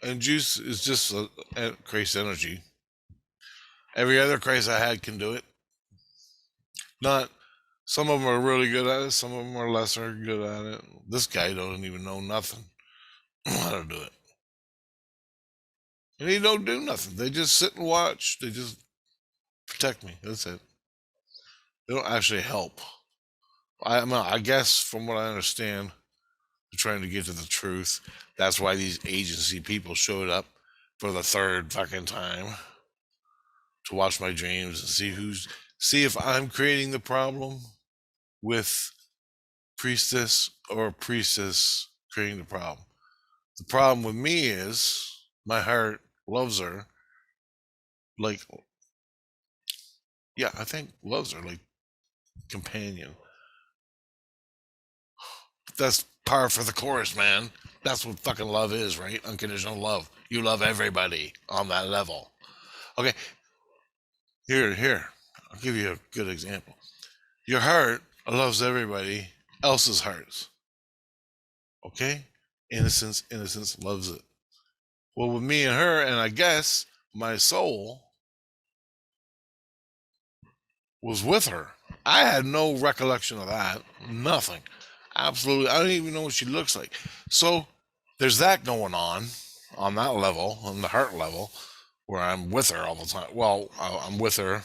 and juice is just a Christ energy. Every other Christ I had can do it. Not, some of them are really good at it. Some of them are lesser good at it. This guy doesn't even know nothing how to do it. And he don't do nothing. They just sit and watch. They just protect me. That's it. They don't actually help. I guess from what I understand, they're trying to get to the truth. That's why these agency people showed up for the 3rd fucking time to watch my dreams and see if I'm creating the problem with priestess or priestess creating the problem. The problem with me is my heart loves her like, yeah, I think loves her like companion. That's par for the course, man. That's what fucking love is, right? Unconditional love. You love everybody on that level. Okay, here. I'll give you a good example. Your heart loves everybody else's hearts. Okay? Innocence loves it. Well, with me and her, and I guess my soul was with her. I had no recollection of that. Nothing. Absolutely. I don't even know what she looks like. So there's that going on that level, on the heart level, where I'm with her all the time. Well, I'm with her.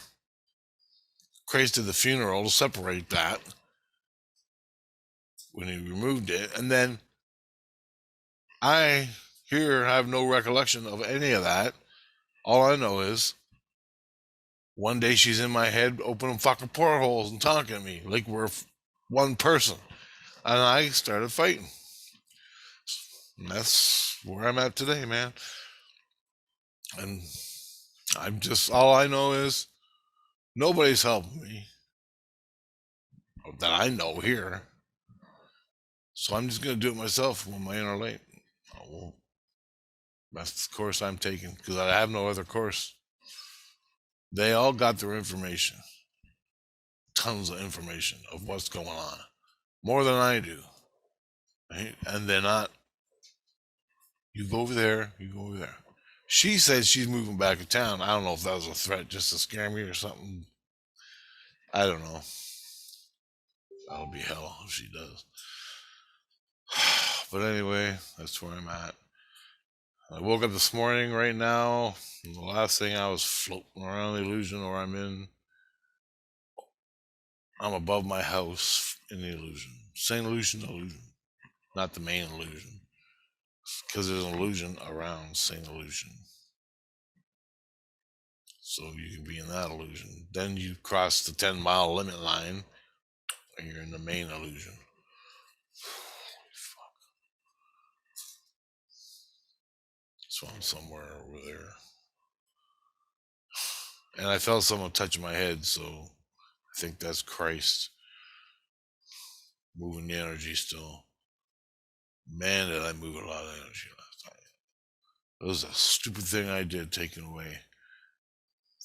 Crazy to the funeral to separate that when he removed it. And then I here have no recollection of any of that. All I know is one day she's in my head opening fucking portholes and talking to me like we're one person. And I started fighting. And that's where I'm at today, man. And I'm just, all I know is nobody's helping me that I know here. So I'm just going to do it myself when my inner light. Well, that's the course I'm taking because I have no other course. They all got their information, tons of information of what's going on, more than I do. Right? And they're not, you go over there, you go over there. She says she's moving back to town. I don't know if that was a threat just to scare me or something. I don't know. That'll be hell if she does. But anyway, that's where I'm at. I woke up this morning right now. And the last thing I was floating around the illusion where I'm above my house in the illusion. Same illusion, not the main illusion. Because there's an illusion around St. Illusion. So you can be in that illusion. Then you cross the 10-mile limit line and you're in the main illusion. Fuck. So I'm somewhere over there. And I felt someone touching my head, so I think that's Christ moving the energy still. Man, did I move a lot of energy last time. It was a stupid thing I did, taking away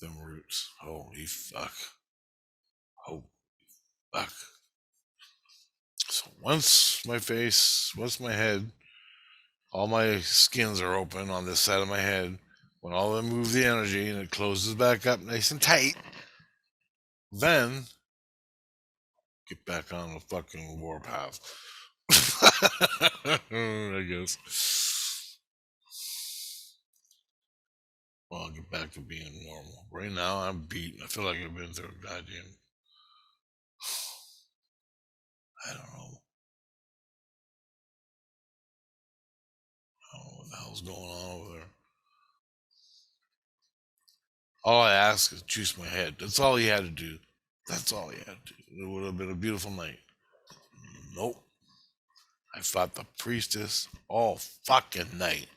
them roots. Holy fuck. Holy fuck. So once my head, all my skins are open on this side of my head, when all of them move the energy and it closes back up nice and tight, then get back on the fucking warpath. I guess. Well, I'll get back to being normal. Right now, I'm beat. I feel like I've been through a goddamn. I don't know. I don't know what the hell's going on over there. All I ask is juice my head. That's all he had to do. That's all he had to do. It would have been a beautiful night. Nope. I fought the priestess all fucking night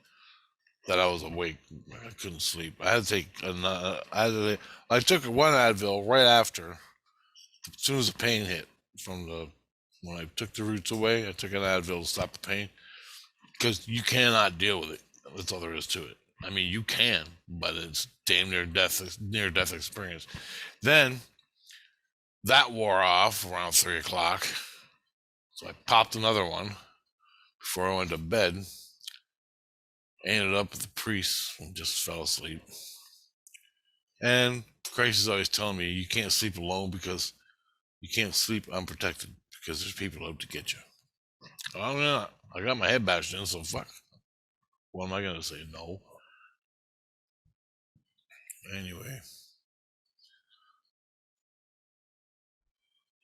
that I was awake. I couldn't sleep. I had to take I took one Advil right after, as soon as the pain hit when I took the roots away. I took an Advil to stop the pain because you cannot deal with it. That's all there is to it. I mean, you can, but it's damn near death experience. Then that wore off around 3 o'clock, so I popped another one before I went to bed. I ended up with the priest and just fell asleep. And Christ is always telling me you can't sleep alone because you can't sleep unprotected because there's people out to get you. I'm not. I got my head bashed in, so fuck. What am I gonna say? No. Anyway.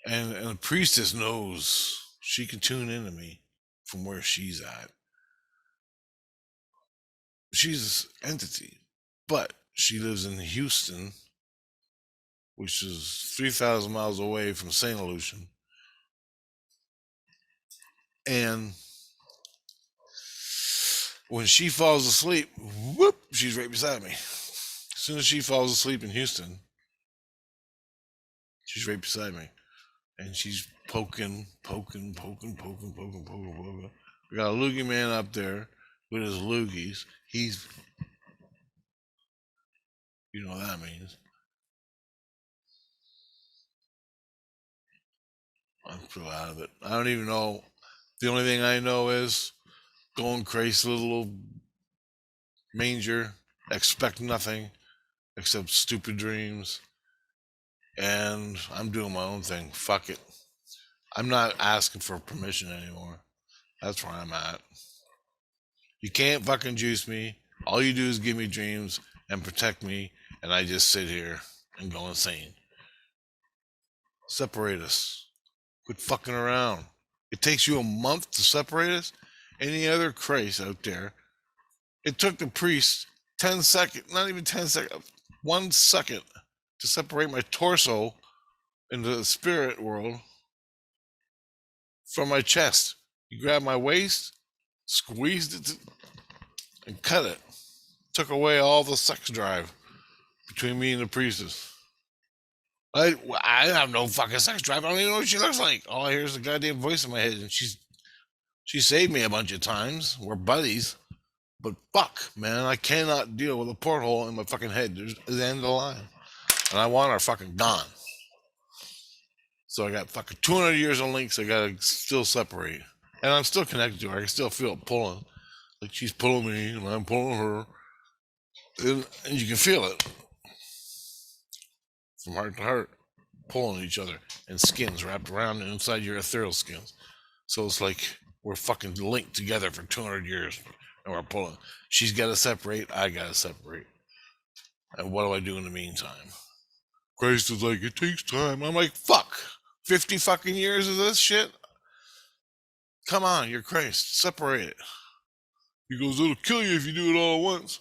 And the priestess knows she can tune into me from where she's at. She's an entity, but she lives in Houston, which is 3,000 miles away from St. Lucian. And when she falls asleep, whoop, she's right beside me. As soon as she falls asleep in Houston, she's right beside me. And she's poking. We got a loogie man up there with his loogies. He's, you know what that means. I'm so out of it. I don't even know. The only thing I know is going crazy, little manger, expect nothing, except stupid dreams. And I'm doing my own thing. Fuck it. I'm not asking for permission anymore. That's where I'm at. You can't fucking juice me. All you do is give me dreams and protect me, and I just sit here and go insane. Separate us. Quit fucking around. It takes you a month to separate us? Any other Christ out there? It took the priest 10 seconds, not even 10 seconds, 1 second to separate my torso into the spirit world from my chest. He grabbed my waist, squeezed it, and cut it. Took away all the sex drive between me and the priestess. I have no fucking sex drive. I don't even know what she looks like. All I hear is the goddamn voice in my head, and she saved me a bunch of times. We're buddies. But fuck, man, I cannot deal with a porthole in my fucking head. There's the end of the line. And I want her fucking gone. So I got fucking 200 years of links I gotta still separate. And I'm still connected to her. I can still feel it pulling. Like she's pulling me and I'm pulling her. And you can feel it. From heart to heart. Pulling each other. And skins wrapped around inside your ethereal skins. So it's like we're fucking linked together for 200 years. And we're pulling. She's gotta separate. I gotta separate. And what do I do in the meantime? Christ is like, it takes time. I'm like, fuck. 50 fucking years of this shit? Come on, you're Christ. Separate it. He goes, it'll kill you if you do it all at once.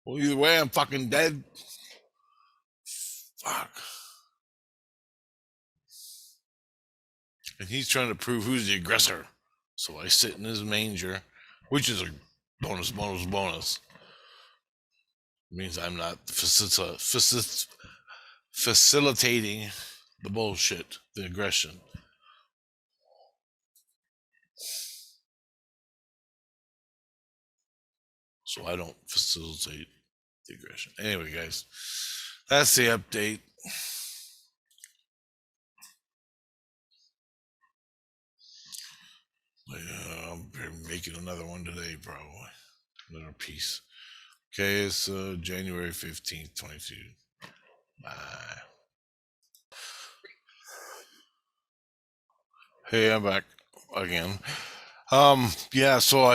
Well, either way, I'm fucking dead. Fuck. And he's trying to prove who's the aggressor. So I sit in his manger, which is a bonus. It means I'm not facilitating the bullshit, the aggression. So I don't facilitate the aggression. Anyway, guys, that's the update. I'll be making another one today, probably. Another piece. Okay, it's January 15th, 22. Bye. Hey, I'm back again. Yeah, so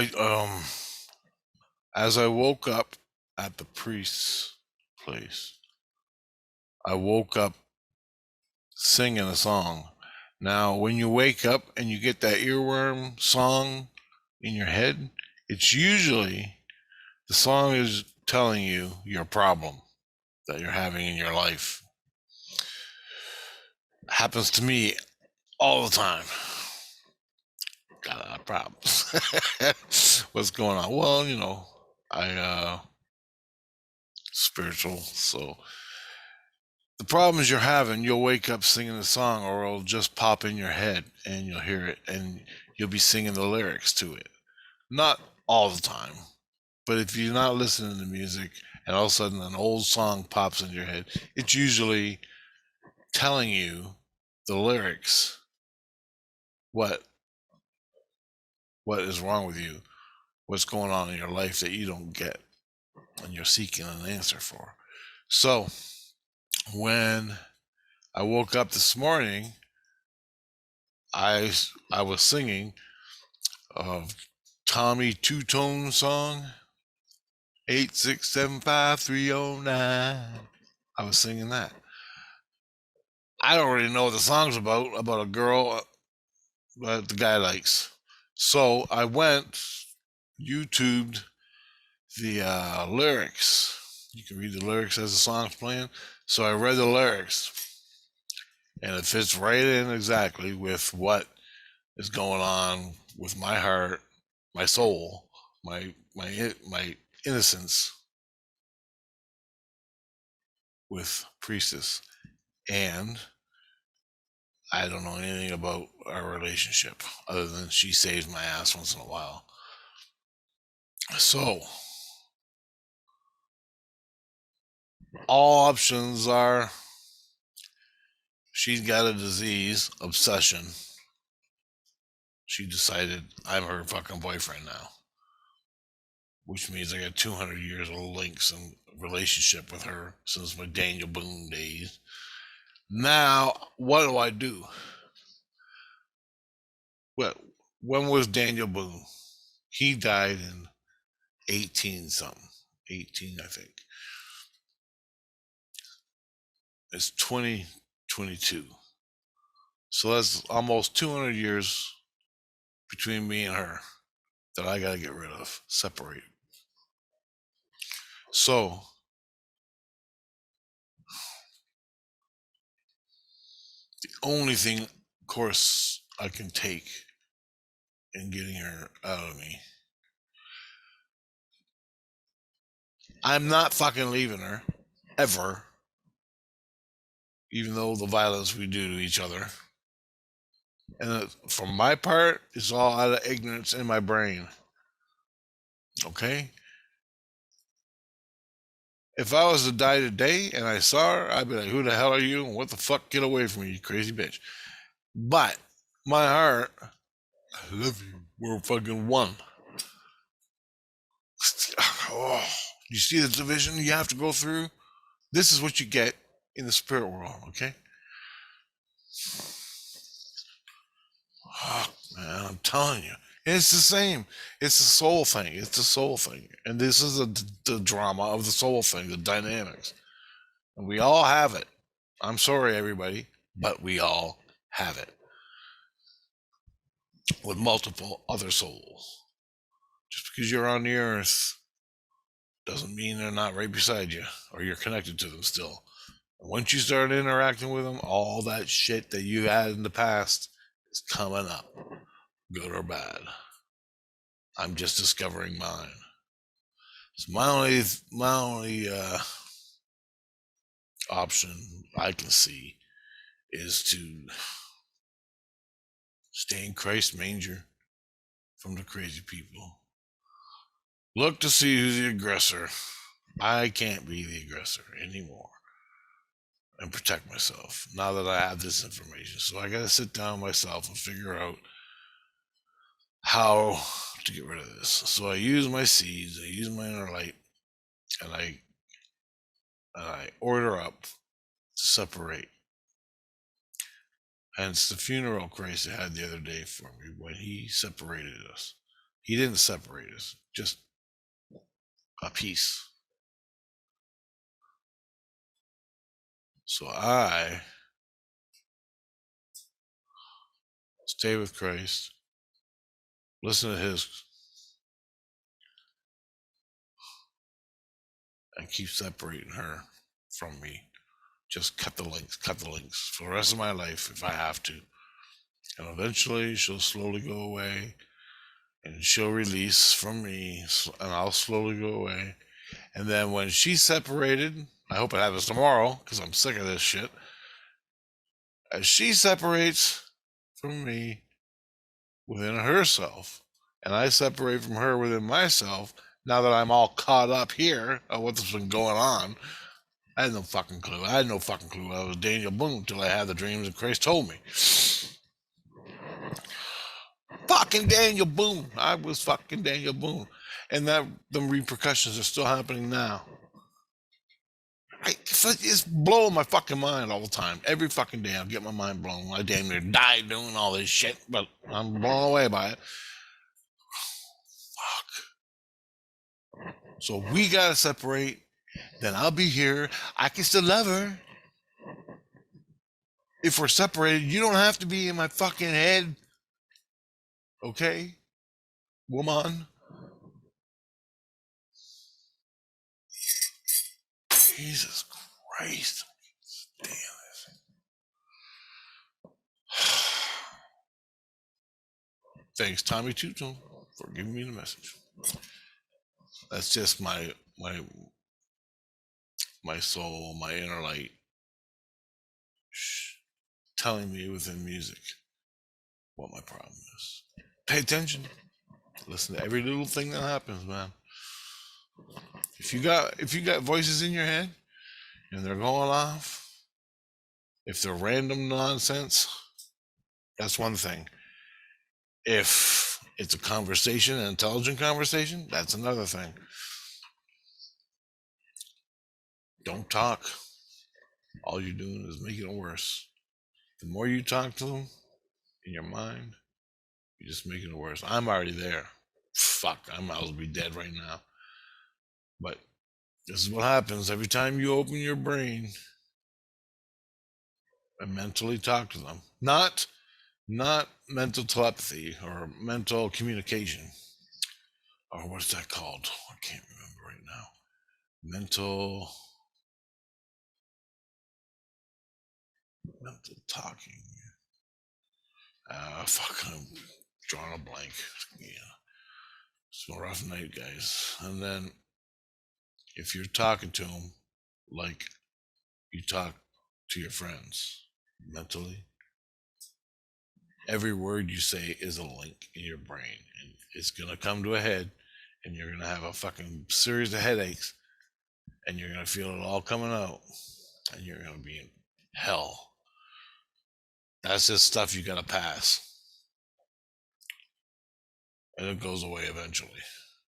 as I woke up at the priest's place, I woke up singing a song. Now, when you wake up and you get that earworm song in your head, it's usually the song is telling you your problem that you're having in your life. Happens to me all the time. Got a lot of problems. What's going on? Well, you know, I spiritual, so the problems you're having, you'll wake up singing a song, or it'll just pop in your head and you'll hear it and you'll be singing the lyrics to it. Not all the time, but if you're not listening to music and all of a sudden an old song pops in your head, it's usually telling you the lyrics, what is wrong with you, what's going on in your life that you don't get and you're seeking an answer for. So when I woke up this morning, I was singing Tommy Two-Tone song, 8675309. I was singing that. I don't really know what the song's about a girl that the guy likes. So I went, YouTubed the lyrics. You can read the lyrics as the song's playing. So I read the lyrics, and it fits right in exactly with what is going on with my heart, my soul, my innocence with Priestess. And I don't know anything about our relationship other than she saves my ass once in a while. So all options are she's got a disease, obsession. She decided I'm her fucking boyfriend now. which means I got 200 years of links and relationship with her since my Daniel Boone days. Now, what do I do? Well, when was Daniel Boone? He died in 18 something. 18, I think. It's 2022. So that's almost 200 years between me and her that I got to get rid of, separate. So, the only thing, course, I can take in getting her out of me, I'm not fucking leaving her, ever, even though the violence we do to each other. And for my part, it's all out of ignorance in my brain. Okay? If I was to die today and I saw her, I'd be like, who the hell are you? And what the fuck? Get away from me, you crazy bitch. But my heart, I love you. We're fucking one. Oh, you see the division you have to go through? This is what you get in the spirit world, okay? Oh, man, I'm telling you. It's the same. It's the soul thing. It's the soul thing. And this is the drama of the soul thing, the dynamics. And we all have it. I'm sorry, everybody, but we all have it. With multiple other souls. Just because you're on the earth doesn't mean they're not right beside you or you're connected to them still. And once you start interacting with them, all that shit that you had in the past is coming up, good or bad. I'm just discovering mine. So my only option I can see is to stay in Christ's manger from the crazy people. Look to see who's the aggressor. I can't be the aggressor anymore and protect myself now that I have this information. So I got to sit down myself and figure out how to get rid of this. So I use my seeds, I use my inner light, and I order up to separate. Hence the funeral Christ had the other day for me when he separated us. He didn't separate us, just a piece. So I stay with Christ, listen to his, and keep separating her from me. Just cut the links for the rest of my life if I have to. And eventually she'll slowly go away and she'll release from me and I'll slowly go away. And then when she's separated, I hope it happens tomorrow because I'm sick of this shit. As she separates from me within herself and I separate from her within myself, now that I'm all caught up here of what's been going on, I had no fucking clue. I was Daniel Boone until I had the dreams that Christ told me. Fucking Daniel Boone. I was fucking Daniel Boone. And the repercussions are still happening now. It's blowing my fucking mind all the time. Every fucking day I'll get my mind blown. I damn near die doing all this shit, but I'm blown away by it. Fuck. So we gotta separate. Then I'll be here. I can still love her. If we're separated, you don't have to be in my fucking head. Okay? Woman. Jesus Christ. Damn this. Thanks, Tommy Tutum, for giving me the message. That's just my soul, my inner light, telling me within music what my problem is. Pay attention. Listen to every little thing that happens, man. If you got voices in your head and they're going off, if they're random nonsense, that's one thing. If it's a conversation, an intelligent conversation, that's another thing. Don't talk. All you're doing is making it worse. The more you talk to them in your mind, you're just making it worse. I'm already there. Fuck, I might as well be dead right now. But this is what happens every time you open your brain and mentally talk to them. Not mental telepathy or mental communication. Or what's that called? I can't remember right now. Mental talking. Fuck, I'm drawing a blank. Yeah. It's a rough night, guys. And then if you're talking to them like you talk to your friends mentally, every word you say is a link in your brain, and it's gonna come to a head, and you're gonna have a fucking series of headaches, and you're gonna feel it all coming out, and you're gonna be in hell. That's just stuff you gotta pass, and it goes away eventually.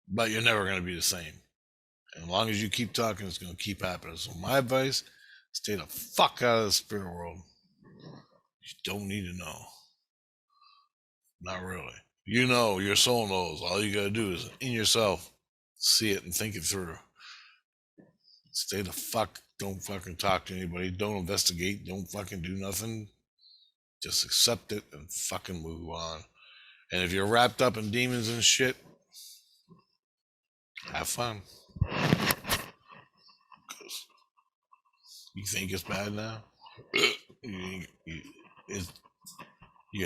But you're never gonna be the same. And as long as you keep talking, it's gonna keep happening. So my advice: stay the fuck out of the spirit world. You don't need to know. Not really. You know, your soul knows. All you gotta do is in yourself see it and think it through. Stay the fuck. Don't fucking talk to anybody. Don't investigate. Don't fucking do nothing. Just accept it and fucking move on. And if you're wrapped up in demons and shit, have fun. Because you think it's bad now? You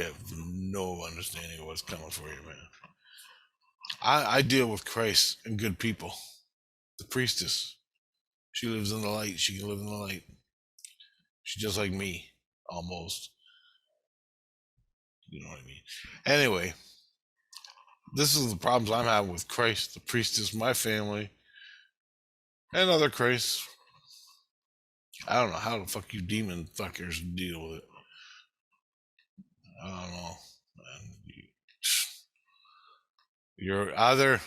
have no understanding of what's coming for you, man. I deal with Christ and good people. The priestess, she lives in the light. She can live in the light. She's just like me, almost. You know what I mean? Anyway, this is the problems I'm having with Christ, the priestess, my family, and other Christs. I don't know how the fuck you demon fuckers deal with it. I don't know. You're either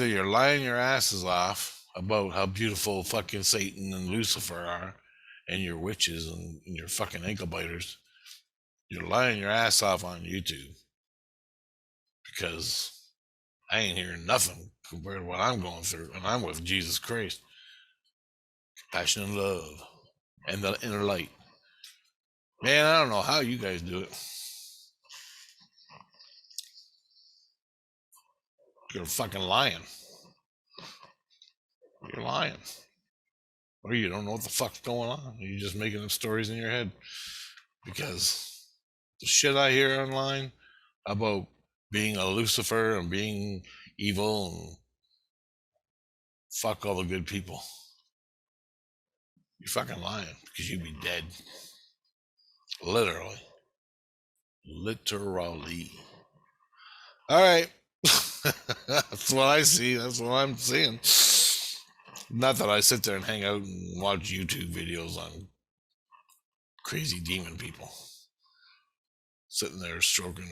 you're lying your asses off about how beautiful fucking Satan and Lucifer are, and your witches and your fucking ankle biters. You're lying your ass off on YouTube because I ain't hearing nothing compared to what I'm going through, and I'm with Jesus Christ, passion and love, and the inner light. Man, I don't know how you guys do it. You're fucking lying. You're lying. Or you don't know what the fuck's going on. You're just making up stories in your head. Because the shit I hear online about being a Lucifer and being evil and fuck all the good people. You're fucking lying because you'd be dead. Literally. All right. That's what I see. That's what I'm seeing. Not that I sit there and hang out and watch YouTube videos on crazy demon people sitting there stroking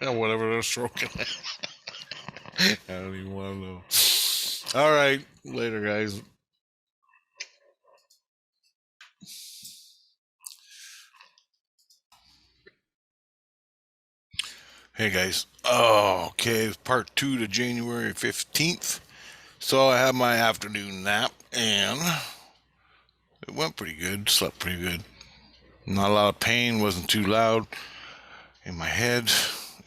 their whatever they're stroking. I don't even want to know. All right, later, guys. Hey guys. Oh, okay, it's part 2 to January 15th. So I had my afternoon nap and it went pretty good. Slept pretty good. Not a lot of pain, wasn't too loud in my head,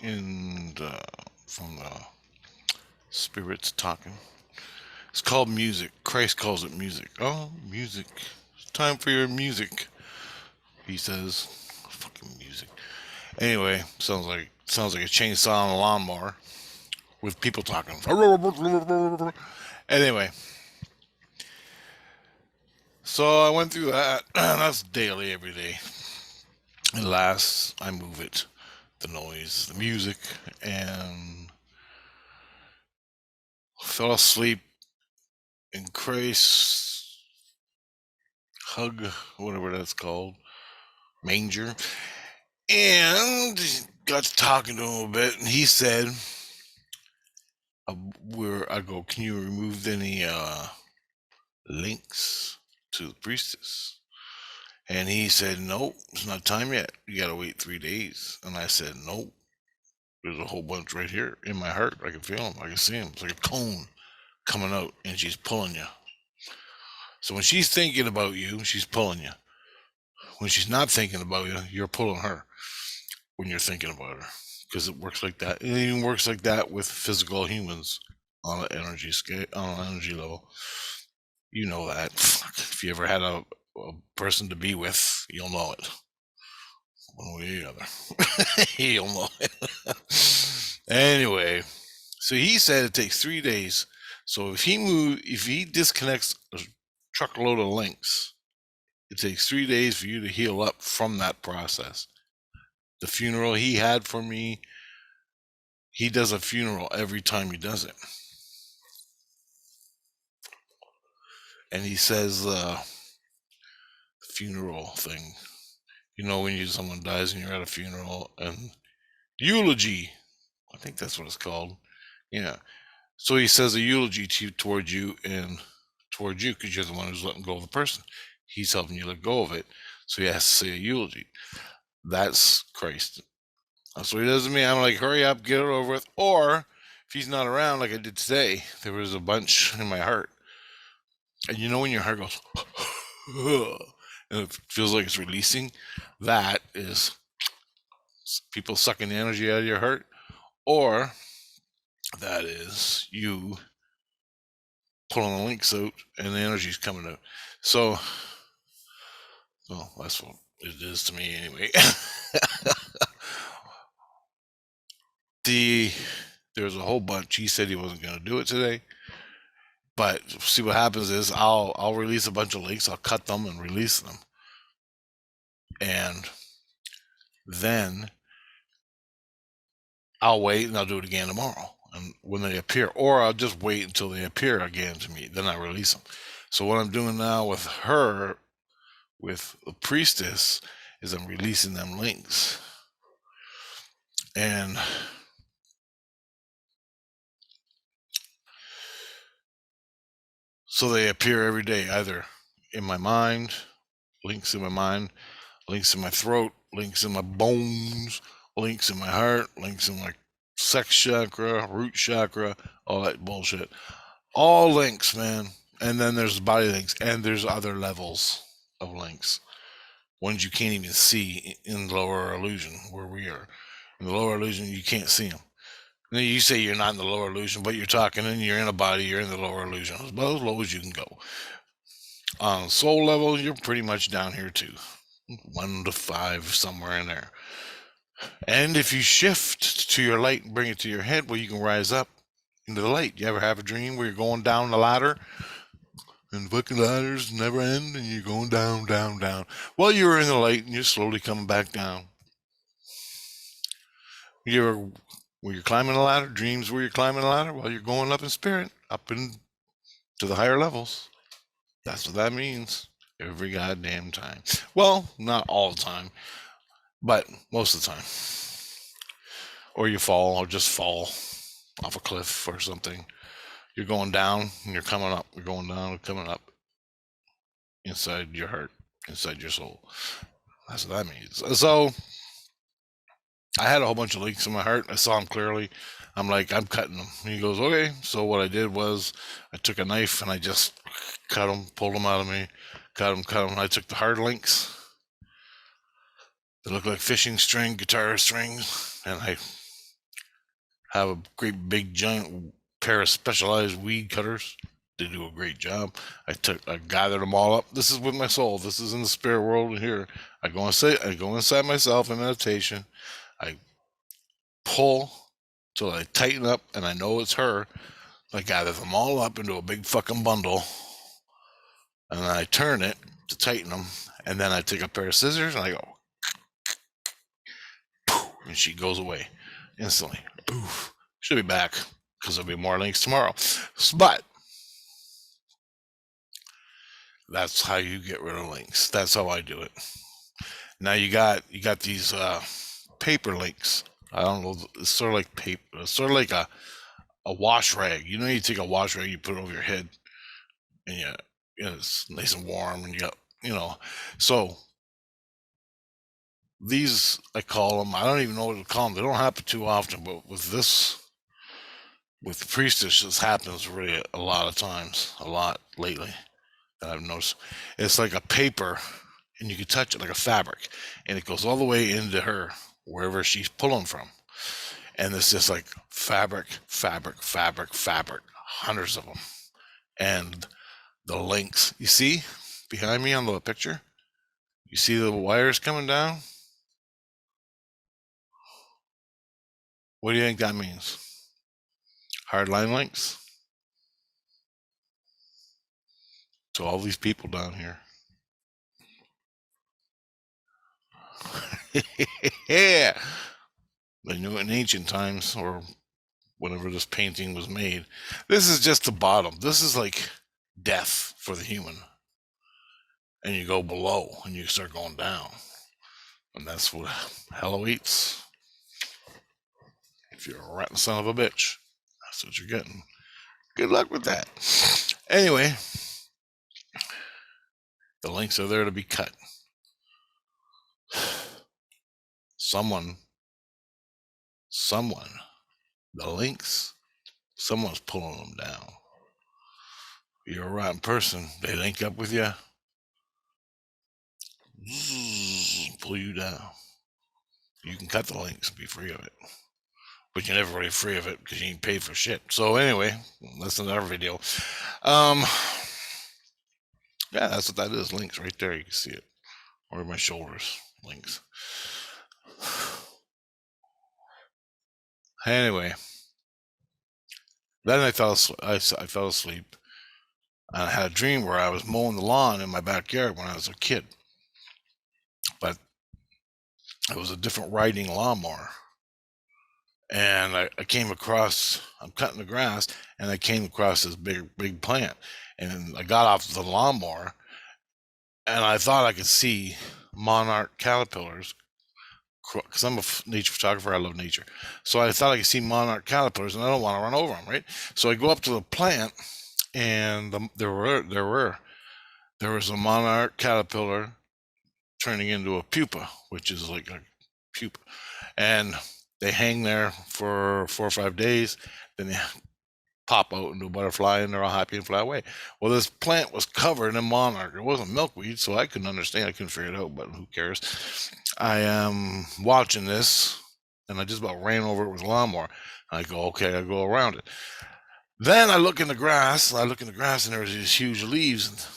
and from the spirits talking. It's called music. Christ calls it music. Oh, music. It's time for your music, he says. Fucking music. Anyway, sounds like a chainsaw and a lawnmower with people talking. Anyway, so I went through that. That's daily, every day. It lasts. I move it. The noise, the music, and fell asleep in Christ's hug, whatever that's called, manger. And got to talking to him a bit, and he said, I go, can you remove any links to the priestess? And he said, nope, it's not time yet. You got to wait 3 days. And I said, nope, there's a whole bunch right here in my heart. I can feel them. I can see them. It's like a cone coming out, and she's pulling you. So when she's thinking about you, she's pulling you. When she's not thinking about you, you're pulling her when you're thinking about her. Because it works like that. It even works like that with physical humans on an energy scale, on an energy level. You know that. If you ever had a person to be with, you'll know it. One way or the other. You'll know it. Anyway, so he said it takes 3 days. So if he disconnects a truckload of links, it takes 3 days for you to heal up from that process. The funeral he had for me, he does a funeral every time he does it. And he says funeral thing. You know, when someone dies and you're at a funeral, and eulogy, I think that's what it's called. Yeah. So he says a eulogy towards you because you're the one who's letting go of the person. He's helping you let go of it. So he has to say a eulogy. That's Christ. That's what he does to me. I'm like, hurry up, get it over with. Or if he's not around, like I did today, there was a bunch in my heart. And you know when your heart goes, and it feels like it's releasing? That is people sucking the energy out of your heart. Or that is you pulling the links out and the energy's coming out. So, well, that's what it is to me anyway. There's a whole bunch. He said he wasn't going to do it today. But see what happens is I'll release a bunch of links. I'll cut them and release them. And then I'll wait and I'll do it again tomorrow. And when they appear, or I'll just wait until they appear again to me. Then I release them. So what I'm doing now with her, with the priestess, is I'm releasing them links. And so they appear every day, either in my mind, links in my mind, links in my throat, links in my bones, links in my heart, links in my sex chakra, root chakra, all that bullshit. All links, man. And then there's body links, and there's other levels of links. Ones you can't even see in the lower illusion, where we are. In the lower illusion, you can't see them. And then you say you're not in the lower illusion, but you're talking and you're in a body, you're in the lower illusion. It's about as low as you can go. On soul level, you're pretty much down here too. 1 to 5, somewhere in there. And if you shift to your light and bring it to your head, well, you can rise up into the light. You ever have a dream where you're going down the ladder and fucking ladders never end and you're going down, down, down? Well, you're in the light and you're slowly coming back down. Where you're climbing a ladder, dreams where you're climbing a ladder, well, you're going up in spirit, up into the higher levels. That's what that means. Every goddamn time. Well, not all the time, but most of the time. Or you fall, or just fall off a cliff or something. You're going down and you're coming up. You're going down and coming up inside your heart, inside your soul. That's what that means. So I had a whole bunch of leaks in my heart. I saw them clearly. I'm like, I'm cutting them. And he goes, okay. So what I did was I took a knife and I just cut them, pulled them out of me, cut them. I took the hard links. They look like fishing string, guitar strings, and I have a great big giant pair of specialized weed cutters. They do a great job. I gathered them all up. This is with my soul. This is in the spirit world here. I go inside myself in meditation. I pull till I tighten up and I know it's her. I gather them all up into a big fucking bundle. And then I turn it to tighten them. And then I take a pair of scissors and I go, poof, and she goes away instantly. Poof. She'll be back because there'll be more links tomorrow. But that's how you get rid of links. That's how I do it. Now you got these paper links. I don't know. It's sort of like paper. It's sort of like a wash rag. You know, you take a wash rag, you put it over your head, and it's nice and warm, and you got, So these, I call them. I don't even know what to call them. They don't happen too often, but with the priestess, this happens really a lot of times, a lot lately that I've noticed. It's like a paper, and you can touch it like a fabric, and it goes all the way into her, wherever she's pulling from. And it's just like fabric, fabric, fabric, fabric, hundreds of them. And the links, you see behind me on the picture, you see the wires coming down? What do you think that means? Hardline links to all these people down here. Yeah, they knew it in ancient times, or whenever this painting was made. This is just the bottom. This is like death for the human. And you go below and you start going down. And that's what hell awaits. If you're a rotten son of a bitch, that's what you're getting. Good luck with that. Anyway, the links are there to be cut. Someone, the links, someone's pulling them down. You're a rotten person, they link up with you, pull you down. You can cut the links and be free of it. But you're never really free of it because you ain't paid for shit. So anyway, that's another video. Yeah, that's what that is. Links right there. You can see it. Or my shoulders. Links. Anyway, then I fell asleep. And I had a dream where I was mowing the lawn in my backyard when I was a kid. But it was a different riding lawnmower. And I came across, I'm cutting the grass, and I came across this big plant. And I got off the lawnmower, and I thought I could see monarch caterpillars, because I'm a nature photographer. I love nature. So I thought I could see monarch caterpillars, and I don't want to run over them, right? So I go up to the plant, and there was a monarch caterpillar turning into a pupa, which is like a pupa. And they hang there for 4 or 5 days, then they pop out into a butterfly, and they're all happy and fly away. Well, this plant was covered in monarch. It wasn't milkweed, so I couldn't understand. I couldn't figure it out, but who cares? I am watching this, and I just about ran over it with a lawnmower. I go, okay, I go around it. Then I look in the grass, and there's these huge leaves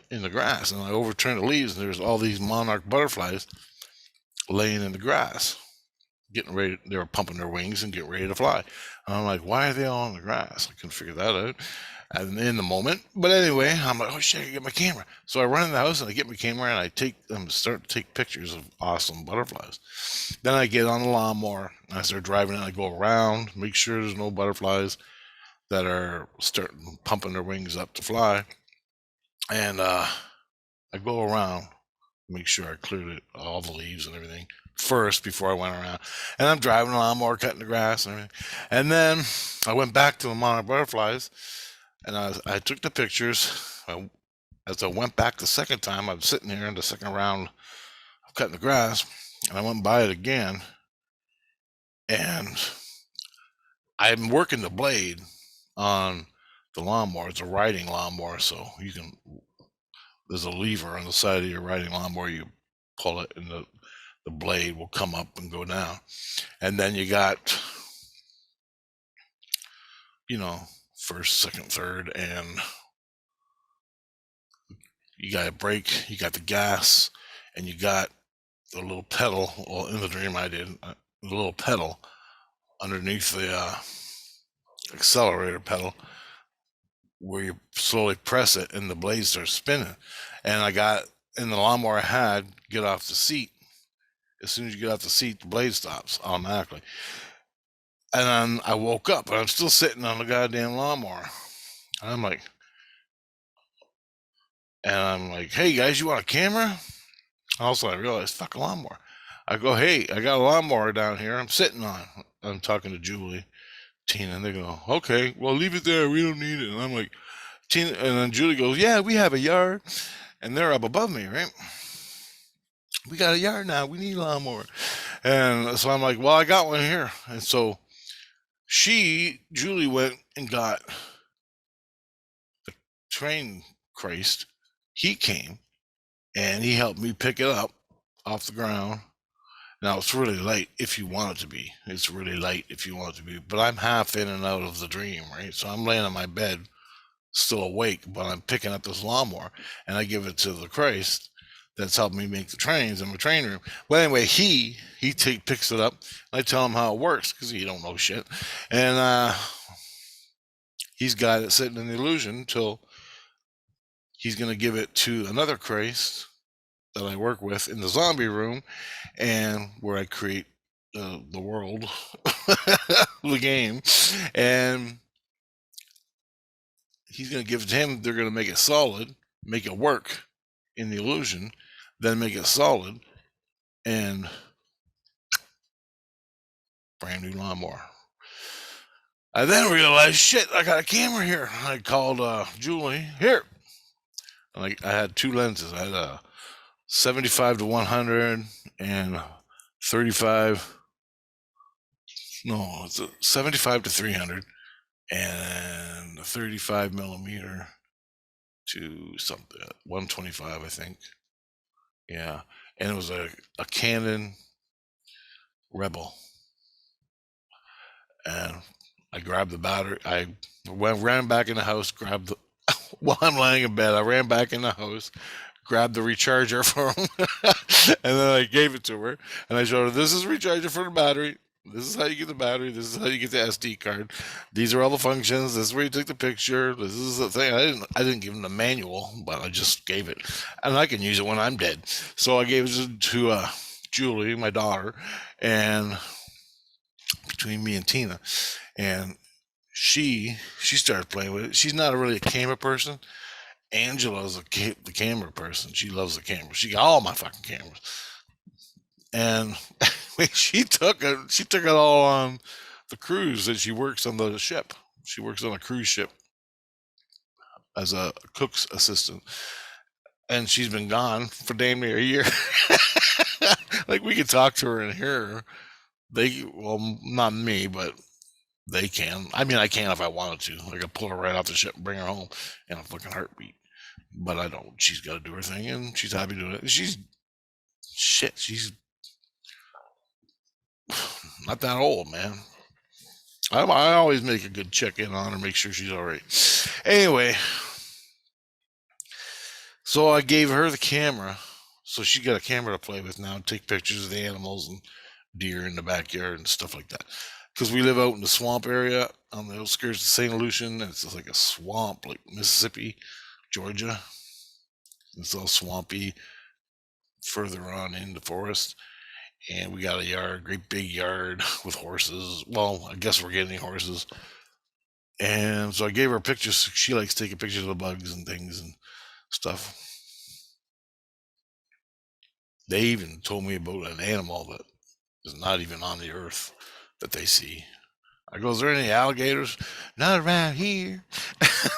in the grass, and I overturn the leaves, and there's all these monarch butterflies laying in the grass, getting ready. They were pumping their wings and getting ready to fly. And I'm like, why are they all on the grass? I couldn't figure that out in the moment. But anyway, I'm like, oh shit, I can get my camera. So I run in the house and I get my camera, and I start to take pictures of awesome butterflies. Then I get on the lawnmower and I start driving, and I go around, make sure there's no butterflies that are starting pumping their wings up to fly. And I go around, make sure I cleared all the leaves and everything first before I went around. And I'm driving a lawnmower, cutting the grass and everything. And then I went back to the monarch butterflies, and I took the pictures. As I went back the second time, I was sitting here in the second round of cutting the grass, and I went by it again. And I'm working the blade on the lawnmower. It's a riding lawnmower, so there's a lever on the side of your riding lawnmower. You pull it, and the blade will come up and go down. And then you got, first, second, third, and you got a brake, you got the gas, and you got the little pedal. Well, in the dream I did, the little pedal underneath the accelerator pedal, where you slowly press it and the blade starts spinning. And I got in the lawnmower I had, get off the seat. As soon as you get off the seat, the blade stops automatically. And then I woke up, and I'm still sitting on the goddamn lawnmower. And I'm like, hey guys, you want a camera? Also, I realized, fuck a lawnmower. I go, hey, I got a lawnmower down here. I'm sitting on. I'm talking to Julie, Tina, and they go, okay, well, leave it there. We don't need it. And I'm like, Tina, and then Julie goes, yeah, we have a yard, and they're up above me, right? We got a yard now. We need a lawnmower. And so I'm like, well, I got one here. And so Julie went and got the train Christ. He came and he helped me pick it up off the ground. Now it's really light if you want it to be. It's really light if you want it to be. But I'm half in and out of the dream, right? So I'm laying on my bed, still awake, but I'm picking up this lawnmower and I give it to the Christ that's helped me make the trains in my train room. Well, anyway, picks it up. And I tell him how it works because he don't know shit, and he's got it sitting in the illusion till he's gonna give it to another Christ that I work with in the zombie room, and where I create the world, the game, and he's going to give it to him. They're going to make it solid, make it work in the illusion, then make it solid, and brand new lawnmower. I then realized, shit, I got a camera here. I called Julie here. I had two lenses. I had a 75 to 100 and 35. No, it's a 75 to 300 and a 35 millimeter to something 125, I think. Yeah, and it was a Canon Rebel, and I grabbed the battery. Ran back in the house, grabbed the while I'm lying in bed. I ran back in the house, grabbed the recharger for him, and then I gave it to her, and I showed her, this is a recharger for the battery. This is how you get the battery. This is how you get the SD card. These are all the functions. This is where you take the picture. This is the thing. I didn't give him the manual, but I just gave it, and I can use it when I'm dead. So I gave it to Julie, my daughter, and between me and Tina, and she started playing with it. She's not really a camera person. Angela's the camera person. She loves the camera. She got all my fucking cameras, and she took it all on the cruise, and she works on the ship. She works on a cruise ship as a cook's assistant, and she's been gone for damn near a year. Like, we could talk to her and hear her. Well, not me, but they can. I mean, I can if I wanted to. I could pull her right off the ship and bring her home in a fucking heartbeat. But I don't. She's got to do her thing, and she's happy doing it. She's not that old, man. I always make a good check in on her, make sure she's all right. Anyway, so I gave her the camera, so she got a camera to play with now, take pictures of the animals and deer in the backyard and stuff like that. Because we live out in the swamp area on the outskirts of St. Lucian, and it's just like a swamp, like Mississippi, Georgia. It's all swampy further on in the forest. And we got a yard, great big yard with horses. Well, I guess we're getting horses. And so I gave her pictures. She likes taking pictures of the bugs and things and stuff. They even told me about an animal that is not even on the earth that they see. I go, is there any alligators? Not around here.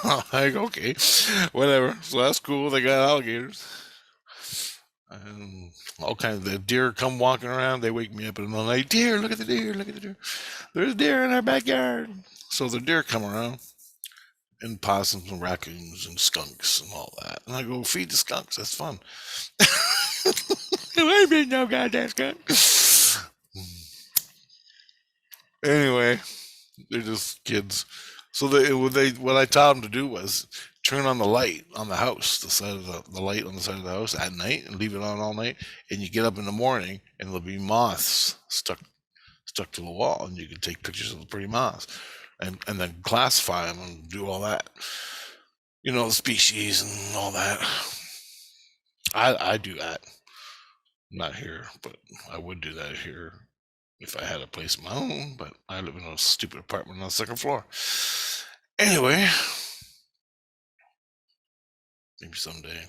I'm like, okay, whatever. So that's cool. They got alligators. And all kinds of the deer come walking around. They wake me up in the night. Deer, look at the deer, look at the deer. There's deer in our backyard. So the deer come around, and possums and raccoons and skunks and all that. And I go, feed the skunks. That's fun. There ain't been no goddamn skunk. Anyway, they're just kids. So what I taught them to do was turn on the light on the house, the side of the light on the side of the house at night, and leave it on all night. And you get up in the morning, and there'll be moths stuck to the wall, and you can take pictures of the pretty moths, and then classify them and do all that. You know, the species and all that. I do that. Not here, but I would do that here if I had a place of my own, but I live in a stupid apartment on the second floor. Anyway, maybe someday. As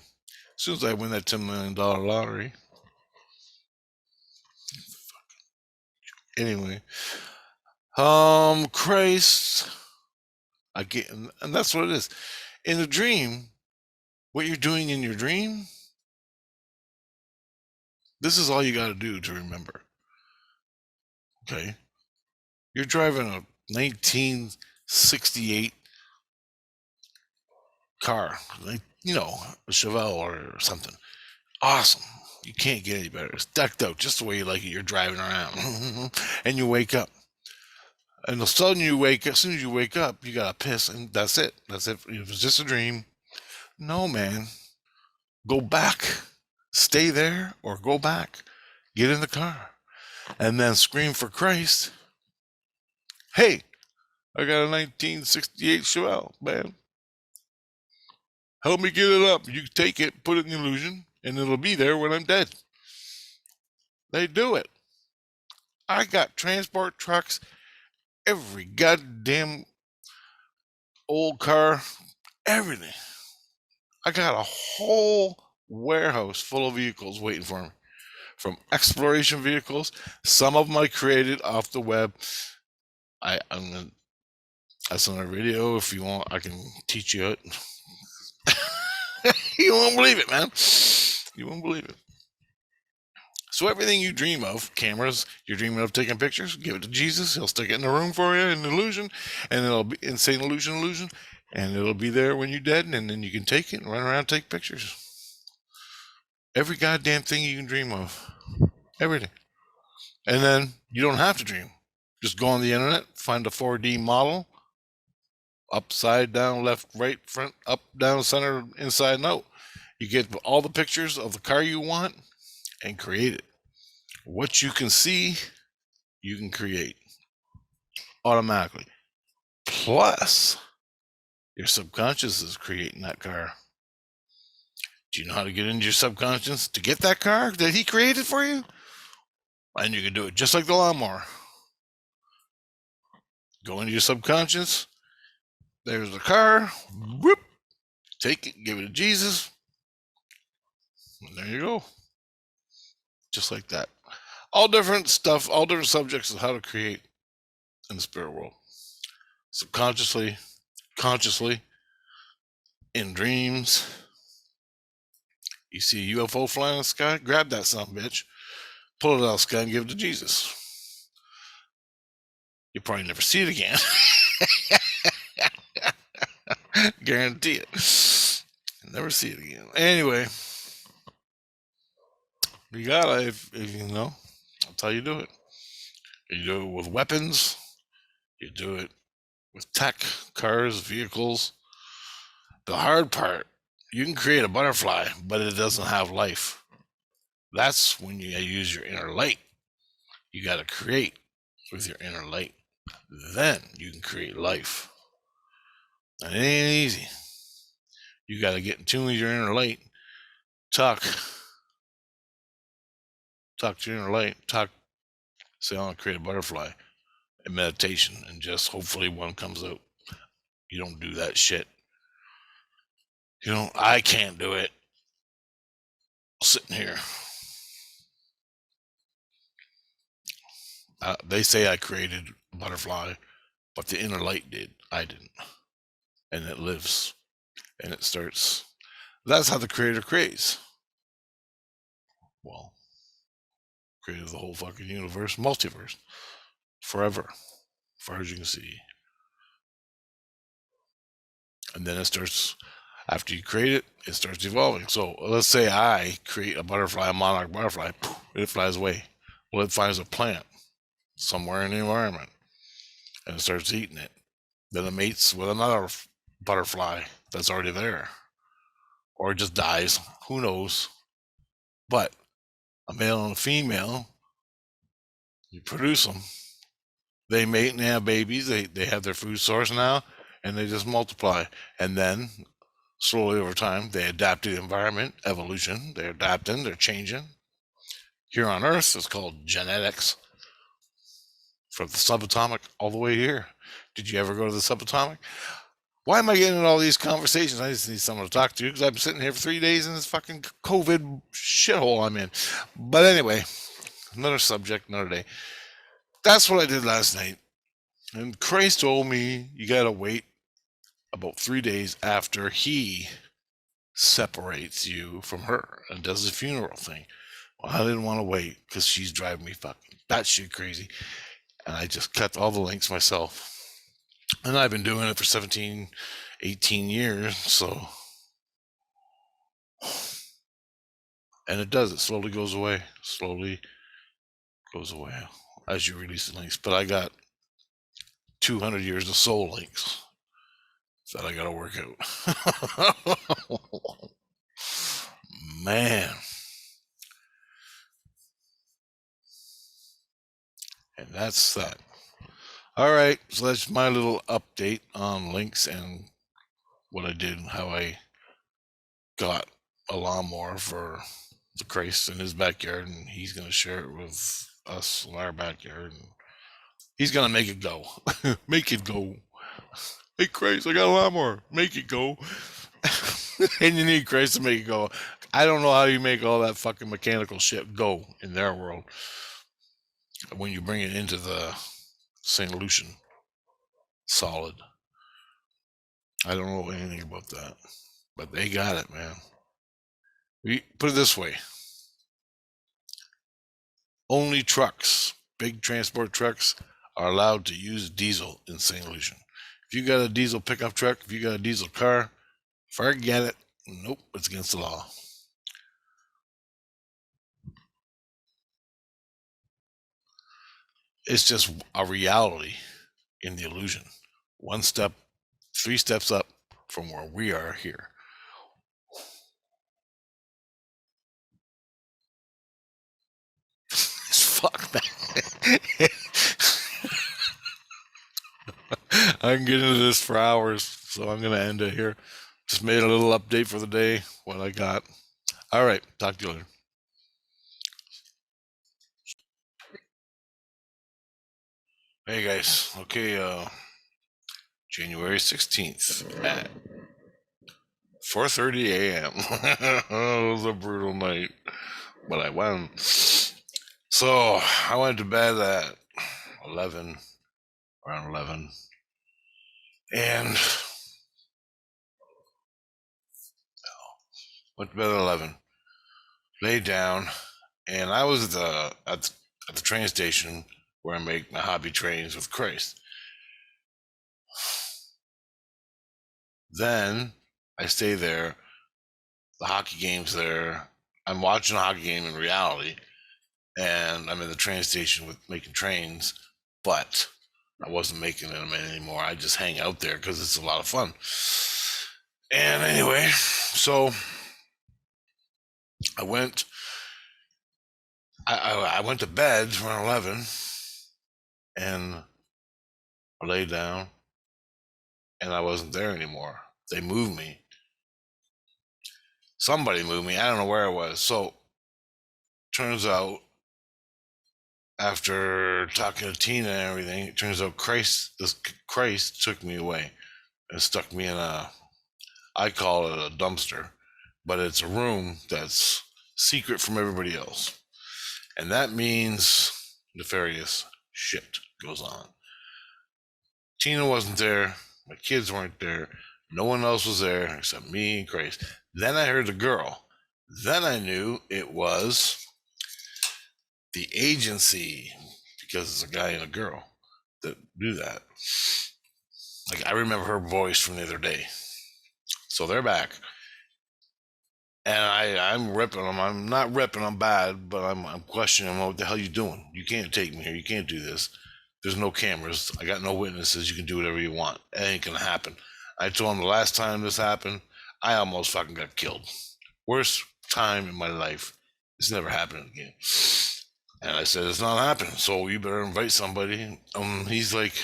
soon as I win that $10 million lottery, Anyway, Christ, I get, and that's what it is. In a dream, what you're doing in your dream, this is all you got to do to remember. Okay, you're driving a 1968 car, like, a Chevelle or something. Awesome. You can't get any better. It's decked out just the way you like it. You're driving around, and you wake up. And as soon as you wake up, you gotta piss, and that's it. That's it. If it's just a dream, no, man. Go back. Stay there or go back. Get in the car. And then scream for Christ. Hey, I got a 1968 Chevelle, man. Help me get it up. You take it, put it in the illusion, and it'll be there when I'm dead. They do it. I got transport trucks, every goddamn old car, everything. I got a whole warehouse full of vehicles waiting for me. From exploration vehicles, some of them I created off the web. That's another video. If you want, I can teach you it. You won't believe it, man. You won't believe it. So everything you dream of, cameras, you're dreaming of taking pictures, give it to Jesus. He'll stick it in the room for you in illusion, and it'll be insane illusion, and it'll be there when you're dead, and then you can take it and run around and take pictures. Every goddamn thing you can dream of. Everything. And then you don't have to dream. Just go on the internet, find a 4D model, upside down, left, right, front, up, down, center, inside, and out. You get all the pictures of the car you want and create it. What you can see, you can create automatically. Plus, your subconscious is creating that car. Do you know how to get into your subconscious to get that car that he created for you? And you can do it just like the lawnmower. Go into your subconscious. There's the car. Whoop. Take it, give it to Jesus. And there you go. Just like that. All different stuff, all different subjects of how to create in the spirit world. Subconsciously, consciously, in dreams. You see a UFO flying in the sky? Grab that son of a bitch. Pull it out of the sky and give it to Jesus. You'll probably never see it again. Guarantee it. You'll never see it again. Anyway, you gotta, if you know, that's how you do it. You do it with weapons. You do it with tech, cars, vehicles. The hard part, you can create a butterfly, but it doesn't have life. That's when you use your inner light. You got to create with your inner light. Then you can create life. And it ain't easy. You got to get in tune with your inner light. Talk to your inner light. Say, I want to create a butterfly in meditation, and just hopefully one comes out. You don't do that shit. I can't do it. Sitting here. They say I created a butterfly, but the inner light did. I didn't. And it lives. And it starts. That's how the creator creates. Well, created the whole fucking universe, multiverse, forever, as far as you can see. And then it starts, after you create it, it starts evolving. So let's say I create a butterfly, a monarch butterfly, it flies away. Well, it finds a plant somewhere in the environment and it starts eating it. Then it mates with another butterfly that's already there. Or it just dies. Who knows? But a male and a female, you produce them. They mate and they have babies. They have their food source now, and they just multiply. And then, slowly over time, they adapt to the environment, evolution. They're adapting, they're changing. Here on Earth, it's called genetics. From the subatomic all the way here. Did you ever go to the subatomic? Why am I getting in all these conversations? I just need someone to talk to because I've been sitting here for 3 days in this fucking COVID shithole I'm in. But anyway, another subject, another day. That's what I did last night. And Christ told me you gotta wait about 3 days after he separates you from her and does the funeral thing. Well, I didn't want to wait because she's driving me fucking batshit crazy. And I just cut all the links myself. And I've been doing it for 17, 18 years. So, and it does. It slowly goes away. Slowly goes away as you release the links. But I got 200 years of soul links that I got to work out. Man. And that's that. All right, so that's my little update on links and what I did, how I got a lawnmower for the Christ in his backyard, and he's going to share it with us in our backyard. And he's going to make it go. Make it go. Hey, Christ, I got a lawnmower. Make it go. And you need Christ to make it go. I don't know how you make all that fucking mechanical shit go in their world when you bring it into the St. Lucian solid. I don't know anything about that, but they got it, man. We put it this way: only trucks, big transport trucks, are allowed to use diesel in St. Lucian. If you got a diesel pickup truck, if you got a diesel car, forget it. Nope, it's against the law. It's just a reality in the illusion. 3 steps up from where we are here. Fuck, man. I can get into this for hours, so I'm going to end it here. Just made a little update for the day, what I got. All right, talk to you later. Hey guys, okay, January 16th at 4:30 a.m. It was a brutal night, but I won. So I went to bed at 11, around 11, and went to bed at 11, laid down, and I was at the train station where I make my hobby trains with Christ. Then I stay there. The hockey game's there. I'm watching a hockey game in reality, and I'm in the train station with making trains, but I wasn't making them anymore. I just hang out there because it's a lot of fun. And anyway, so I went to bed around 11, and I laid down, and I wasn't there anymore. They moved me. Somebody moved me. I don't know where it was. So turns out, after talking to Tina and everything, it turns out Christ took me away and stuck me in I call it a dumpster, but it's a room that's secret from everybody else. And that means nefarious shit goes on. Tina wasn't there. My kids weren't there. No one else was there except me and Christ. Then I heard the girl. Then I knew it was the agency, because it's a guy and a girl that do that. Like, I remember her voice from the other day. So they're back. And I'm ripping them. I'm not ripping them bad, but I'm questioning them. What the hell you doing? You can't take me here. You can't do this. There's no cameras. I got no witnesses. You can do whatever you want. It ain't gonna happen. I told him the last time this happened, I almost fucking got killed. Worst time in my life. It's never happening again. And I said, it's not happening, so you better invite somebody. He's like,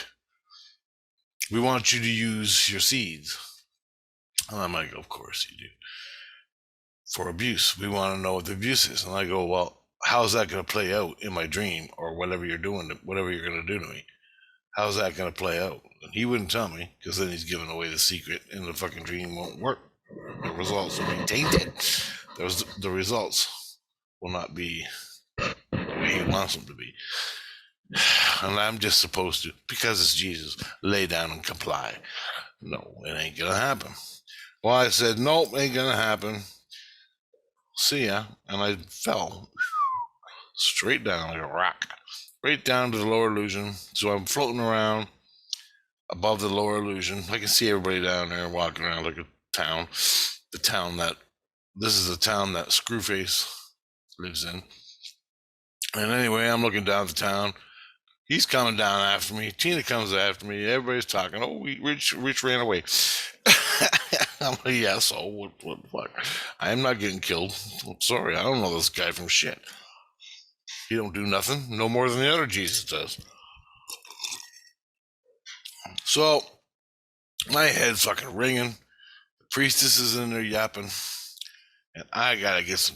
we want you to use your seeds. And I'm like, of course you do. For abuse. We want to know what the abuse is. And I go, well, how's that going to play out in my dream, or whatever you're doing, whatever you're going to do to me? How's that going to play out? And he wouldn't tell me, because then he's giving away the secret, and the fucking dream won't work. The results will be tainted. The results will not be the way he wants them to be. And I'm just supposed to, because it's Jesus, lay down and comply. No, it ain't gonna happen. Well, I said, nope, ain't gonna happen. See ya. And I fell straight down like a rock, right down to the lower illusion. So I'm floating around above the lower illusion. I can see everybody down there walking around like a town. The town that, this is the town that Screwface lives in. And anyway, I'm looking down at the town. He's coming down after me. Tina comes after me. Everybody's talking. Oh, Rich ran away. I'm like, yeah, so what? I am not getting killed. I'm sorry. I don't know this guy from shit. He don't do nothing. No more than the other Jesus does. So my head's fucking ringing. The priestess is in there yapping. And I gotta get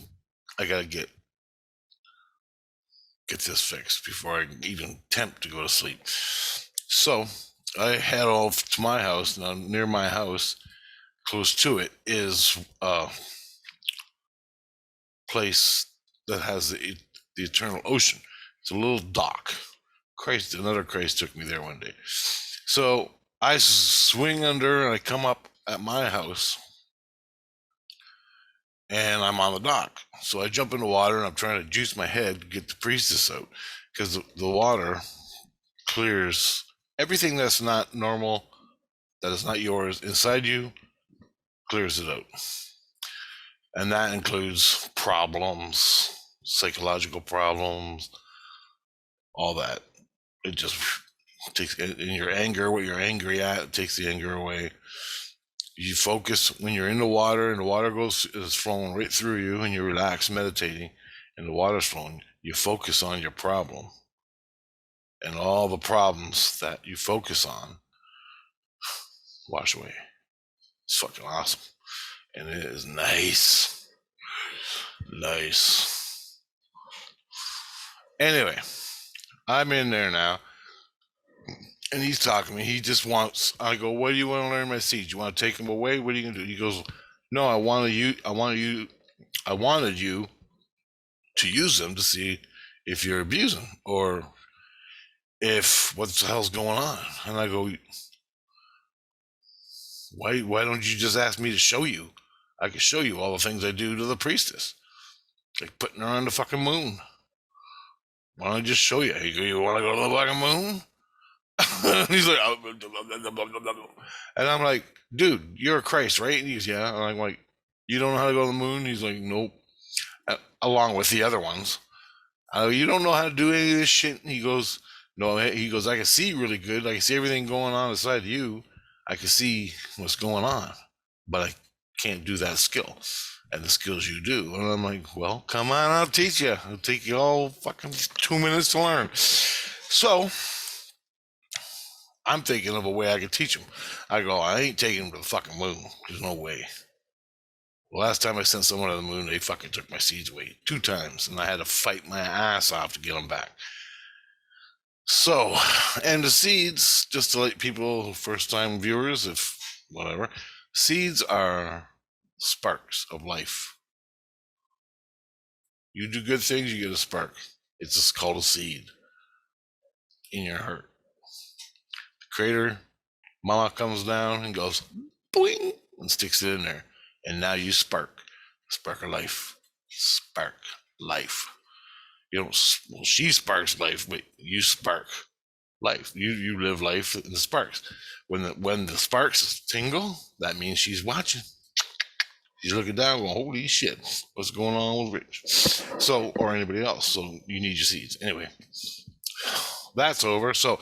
this fixed before I can even attempt to go to sleep. So I head off to my house. Now, near my house, close to it, is a place that has the eternal ocean. It's a little dock. Another Christ took me there one day. So I swing under and I come up at my house and I'm on the dock. So I jump in the water and I'm trying to juice my head to get the priestess out, because the water clears everything that's not normal, that is not yours inside you, clears it out. And that includes problems, psychological problems, all that. It just takes, in your anger, what you're angry at, it takes the anger away. You focus when you're in the water and the water is flowing right through you and you relax meditating and the water's flowing. You focus on your problem, and all the problems that you focus on wash away. It's fucking awesome. And it is nice. Anyway, I'm in there now, and he's talking to me. He just wants. I go, "What do you want to learn my seeds? You want to take them away? What are you gonna do?" He goes, "No, I wanted you to use them to see if you're abusing or if what the hell's going on." And I go, "Why don't you just ask me to show you? I can show you all the things I do to the priestess, like putting her on the fucking moon. Why don't I just show you? You want to go to the fucking moon?" He's like, and I'm like, "Dude, you're a Christ, right?" And he's, "Yeah." And I'm like, "You don't know how to go to the moon?" He's like, "Nope." Along with the other ones. You don't know how to do any of this shit? And he goes, "No." He goes, "I can see really good. I can see everything going on inside you. I can see what's going on, but I can't do that skill and the skills you do." And I'm like, "Well, come on, I'll teach you. It'll take you all fucking 2 minutes to learn." So I'm thinking of a way I could teach him. I go, "I ain't taking him to the fucking moon. There's no way." The last time I sent someone to the moon, they fucking took my seeds away 2 times, and I had to fight my ass off to get them back. So, and the seeds, just to let people, first time viewers, if whatever, seeds are sparks of life. You do good things, you get a spark. It's just called a seed in your heart. The creator, mama comes down and goes, boing, and sticks it in there. And now you spark of life. Spark life. You don't, well, she sparks life, but you spark life. You live life in the sparks. When the sparks tingle, that means she's watching. She's looking down, going, "Holy shit, what's going on with Rich?" So, or anybody else. So you need your seeds. Anyway, that's over. So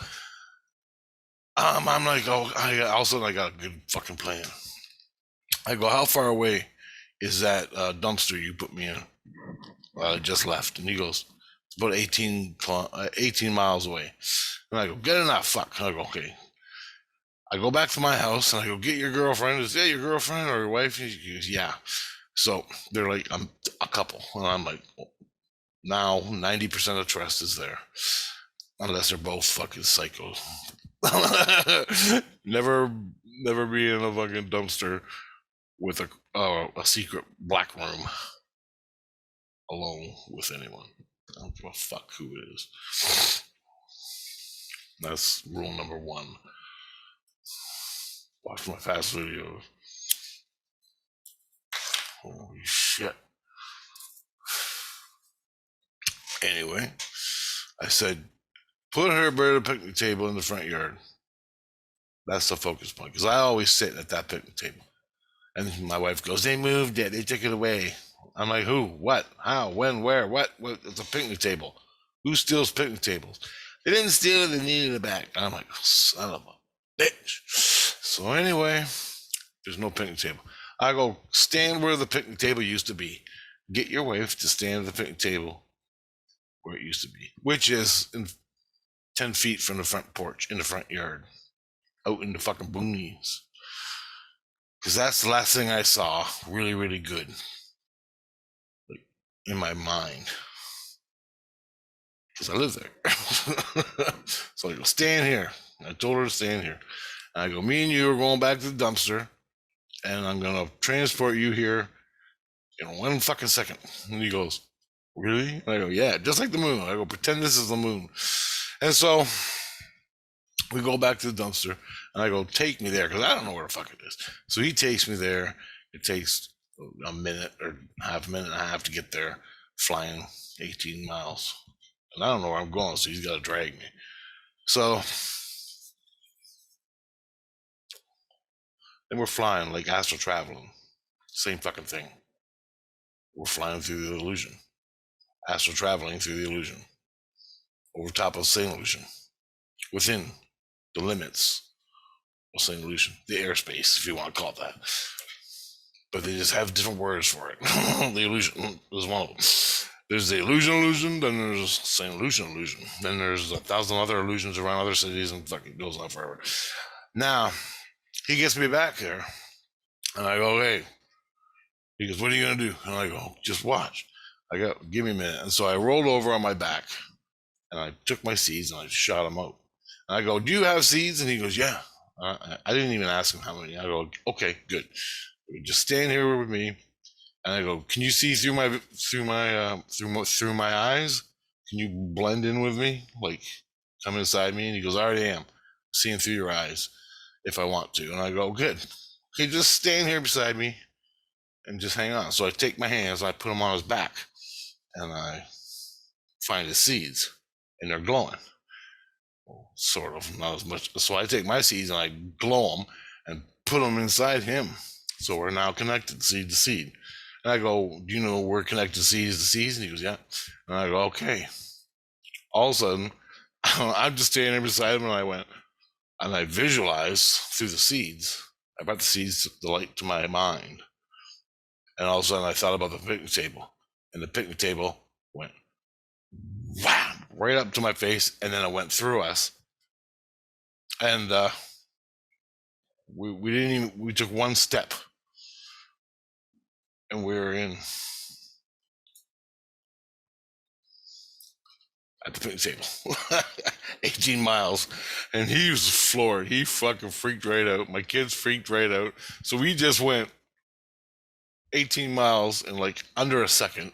I'm like, oh, all of a sudden I got a good fucking plan. I go, "How far away is that dumpster you put me in?" I just left. And he goes, "It's about 18 miles away." And I go, "Good enough, fuck." I go, "Okay." I go back to my house and I go, "Get your girlfriend." Is that your girlfriend or your wife? He goes, "Yeah." So they're like, "I'm a couple." And I'm like, now 90% of trust is there. Unless they're both fucking psychos. never be in a fucking dumpster with a secret black room alone with anyone. I don't give a fuck who it is. That's rule number one. Watch my fast videos. Holy shit. Anyway, I said, put her at a picnic table in the front yard. That's the focus point, because I always sit at that picnic table. And my wife goes, they moved it. They took it away. I'm like, who? What? How? When? Where? What? It's a picnic table. Who steals picnic tables? They didn't steal it. They needed it back. I'm like, son of a bitch. So anyway, there's no picnic table. I go, stand where the picnic table used to be. Get your wife to stand at the picnic table where it used to be, which is 10 feet from the front porch in the front yard, out in the fucking boonies. Because that's the last thing I saw really, really good, like, in my mind. Because I live there. So I go, stand here. I told her to stand here. And I go, me and you are going back to the dumpster, and I'm going to transport you here in 1 fucking second. And he goes, really? And I go, yeah, just like the moon. I go, pretend this is the moon. And so we go back to the dumpster, and I go, take me there, because I don't know where the fuck it is. So he takes me there. It takes a minute or half a minute and a half to get there, flying 18 miles. And I don't know where I'm going, so he's got to drag me. So then we're flying, like astral traveling. Same fucking thing. We're flying through the illusion. Astral traveling through the illusion. Over top of St. Illusion. Within the limits of St. Illusion. The airspace, if you want to call it that. But they just have different words for it. The illusion is one of them. There's the illusion, then there's St. Illusion. Then there's 1,000 other illusions around other cities, and fucking goes on forever. Now, he gets me back there, and I go, hey. He goes, what are you going to do? And I go, just watch. I go, give me a minute. And so I rolled over on my back, and I took my seeds, and I shot them out. And I go, do you have seeds? And he goes, yeah. I didn't even ask him how many. I go, okay, good. Just stand here with me. And I go, can you see through my eyes? Can you blend in with me? Like, come inside me? And he goes, I already am seeing through your eyes if I want to. And I go, good. Okay, just stand here beside me and just hang on. So I take my hands, I put them on his back, and I find his seeds, and they're glowing. Well, sort of, not as much. So I take my seeds and I glow them and put them inside him. So we're now connected seed to seed. And I go, do you know we're connected seeds to seeds? And he goes, yeah. And I go, okay. All of a sudden, I'm just standing there beside him, and I went, and I visualized through the seeds. I brought the seeds, the light to my mind. And all of a sudden, I thought about the picnic table. And the picnic table went, wham, right up to my face, and then it went through us. And we took one step, and we were in at the picnic table. 18 miles. And he was floored. He fucking freaked right out. My kids freaked right out. So we just went 18 miles in like under a second.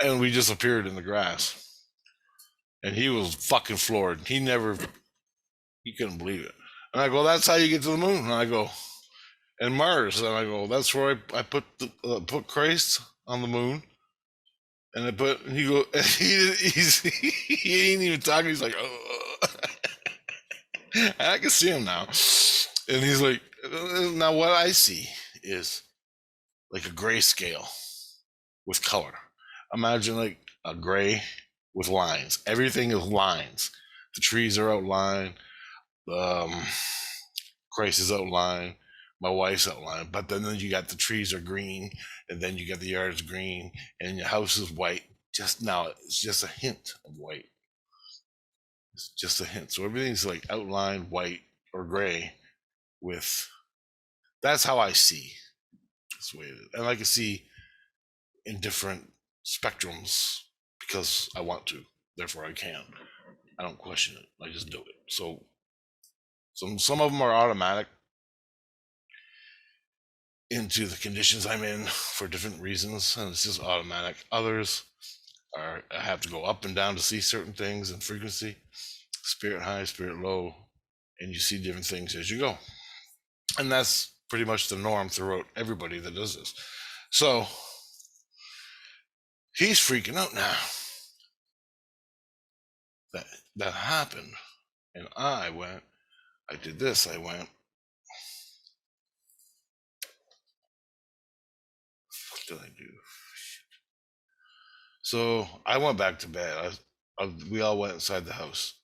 And we just appeared in the grass. And he was fucking floored. He couldn't believe it. And I go, that's how you get to the moon. And I go, and Mars. And I go, that's where I put Christ on the moon. And he go, he ain't even talking. He's like, oh. And I can see him now. And he's like, now what I see is like a grayscale with color. Imagine like a gray with lines. Everything is lines. The trees are outlined. Christ is outlined. My wife's outlined. But then you got the trees are green, and then you got the yard's green, and your house is white. Just now, it's just a hint of white. It's just a hint. So everything's like outlined white or gray with, that's how I see. That's the way it is. And I can see in different spectrums because I want to. Therefore I can. I don't question it. I just do it. So some of them are automatic into the conditions I'm in for different reasons, and it's just automatic. Others, or I have to go up and down to see certain things in frequency, spirit high, spirit low, and you see different things as you go. And that's pretty much the norm throughout everybody that does this. So he's freaking out now that that happened. And I did this, I went, what did I do? So I went back to bed. We all went inside the house.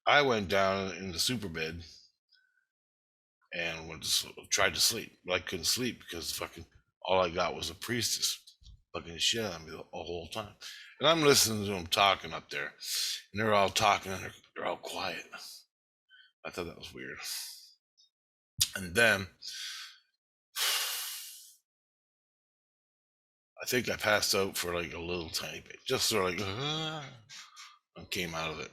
I went down in the super bed and tried to sleep, but I couldn't sleep because fucking all I got was a priestess fucking shit on me the whole time. And I'm listening to them talking up there, and they're all talking and they're all quiet. I thought that was weird. And then I think I passed out for like a little tiny bit, just sort of like, and came out of it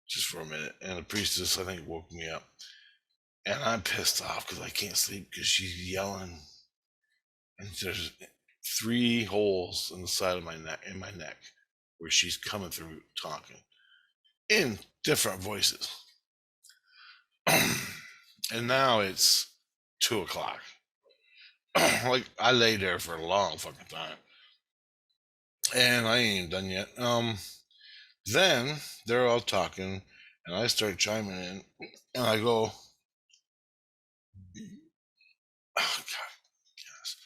just for a minute. And the priestess, I think, woke me up. And I'm pissed off because I can't sleep because she's yelling. And there's 3 holes in the side of my neck, where she's coming through talking in different voices. And now it's 2:00. Like, I lay there for a long fucking time. And I ain't done yet. Then they're all talking, and I start chiming in, and I go, oh God, yes,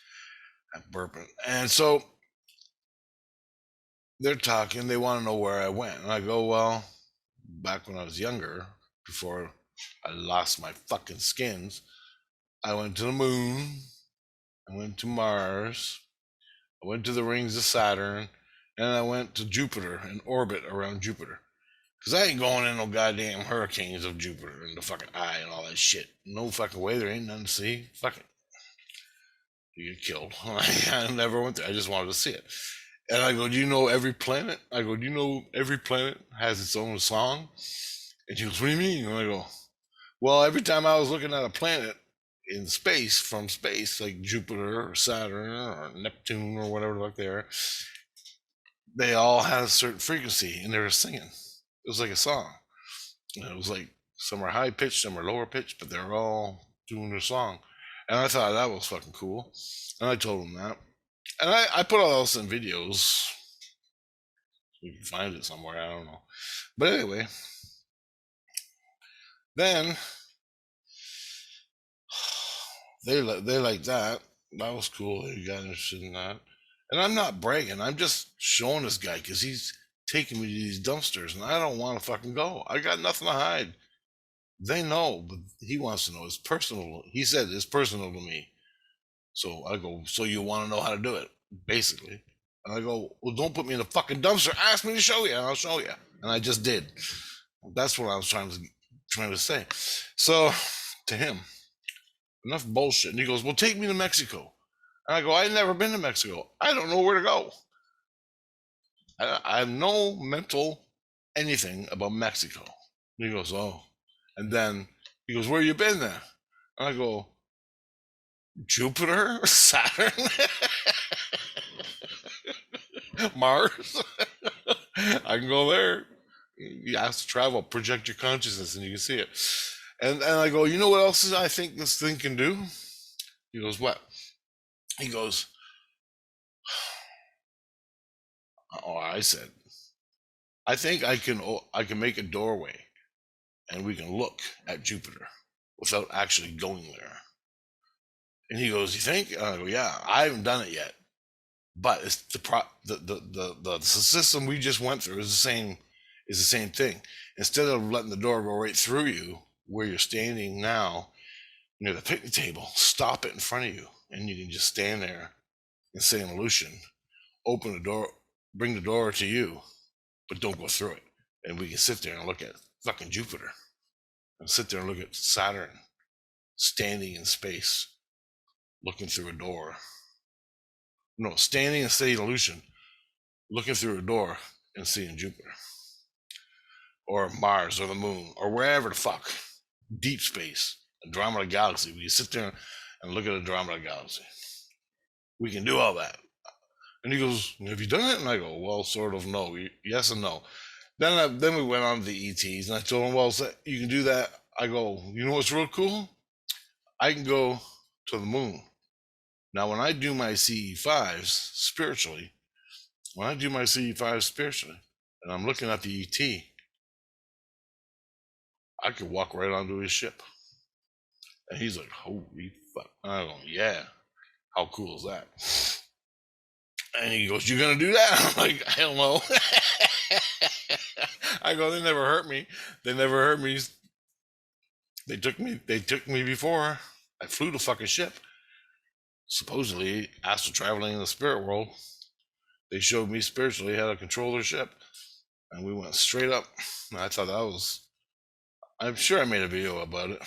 I'm burping. And so they're talking, they want to know where I went. And I go, well, back when I was younger, before I lost my fucking skins, I went to the moon, I went to Mars, I went to the rings of Saturn, and I went to Jupiter in orbit around Jupiter. Because I ain't going in no goddamn hurricanes of Jupiter and the fucking eye and all that shit. No fucking way, there ain't nothing to see. Fuck it. You get killed. I never went there. I just wanted to see it. And I go, do you know every planet? I go, do you know every planet has its own song? And she goes, what do you mean? And I go, well, every time I was looking at a planet in space, from space, like Jupiter or Saturn or Neptune or whatever like they all had a certain frequency and they were singing. It was like a song. And it was like some are high pitched, some are lower pitched, but they're all doing their song. And I thought that was fucking cool. And I told them that. And I put all this in videos. You can find it somewhere, I don't know. But anyway, then they like that. That was cool. They got interested in that. And I'm not bragging. I'm just showing this guy because he's taking me to these dumpsters, and I don't want to fucking go. I got nothing to hide. They know, but he wants to know. It's personal. He said it's personal to me. So I go, so you want to know how to do it, basically. And I go, well, don't put me in a fucking dumpster. Ask me to show you, and I'll show you. And I just did. That's what I was trying to say. So to him, enough bullshit. And he goes, well, take me to Mexico. And I go, I've never been to Mexico. I don't know where to go. I have no mental anything about Mexico. And he goes, oh. And then he goes, where you been there? And I go, Jupiter, Saturn, Mars. I can go there. You have to travel, project your consciousness, and you can see it. And I go, you know what else I think this thing can do? He goes, what? He goes, oh, I said, I think I can make a doorway, and we can look at Jupiter without actually going there. And he goes, you think? And I go, yeah, I haven't done it yet, but it's the system we just went through is the same thing. Instead of letting the door go right through you where you're standing now near the picnic table, stop it in front of you, and you can just stand there and say an illusion, open the door, bring the door to you, but don't go through it. And we can sit there and look at fucking Jupiter, and sit there and look at Saturn standing in space, looking through a door. No, standing and saying illusion, looking through a door and seeing Jupiter, or Mars, or the moon, or wherever the fuck, deep space, Andromeda Galaxy. We can sit there and look at Andromeda Galaxy. We can do all that. And he goes, have you done it? And I go, well, sort of, no. Yes and no. Then we went on to the ETs, and I told him, well, so you can do that. I go, you know what's real cool? I can go to the moon. Now, when I do my CE5s spiritually, and I'm looking at the ET, I could walk right onto his ship. And he's like, holy fuck. And I go, yeah. How cool is that? And he goes, you gonna do that? I'm like, hell no. I go, they never hurt me. They never hurt me. They took me before. I flew the fucking ship. Supposedly, astral traveling in the spirit world, they showed me spiritually how to control their ship. And we went straight up. And I thought that was, I'm sure I made a video about it.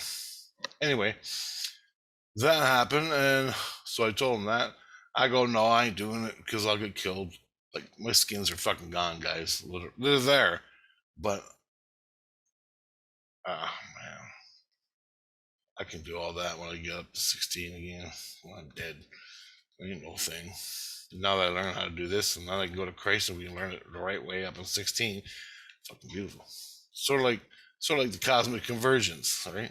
Anyway, that happened. And so I told him that. I go, no, I ain't doing it because I'll get killed. Like, my skins are fucking gone, guys. They're there. But, oh, man. I can do all that when I get up to 16 again. When I'm dead. Ain't no thing. Now that I learn how to do this, and now I can go to Christ and we can learn it the right way up in 16. Fucking beautiful. Sort of like the cosmic conversions, right?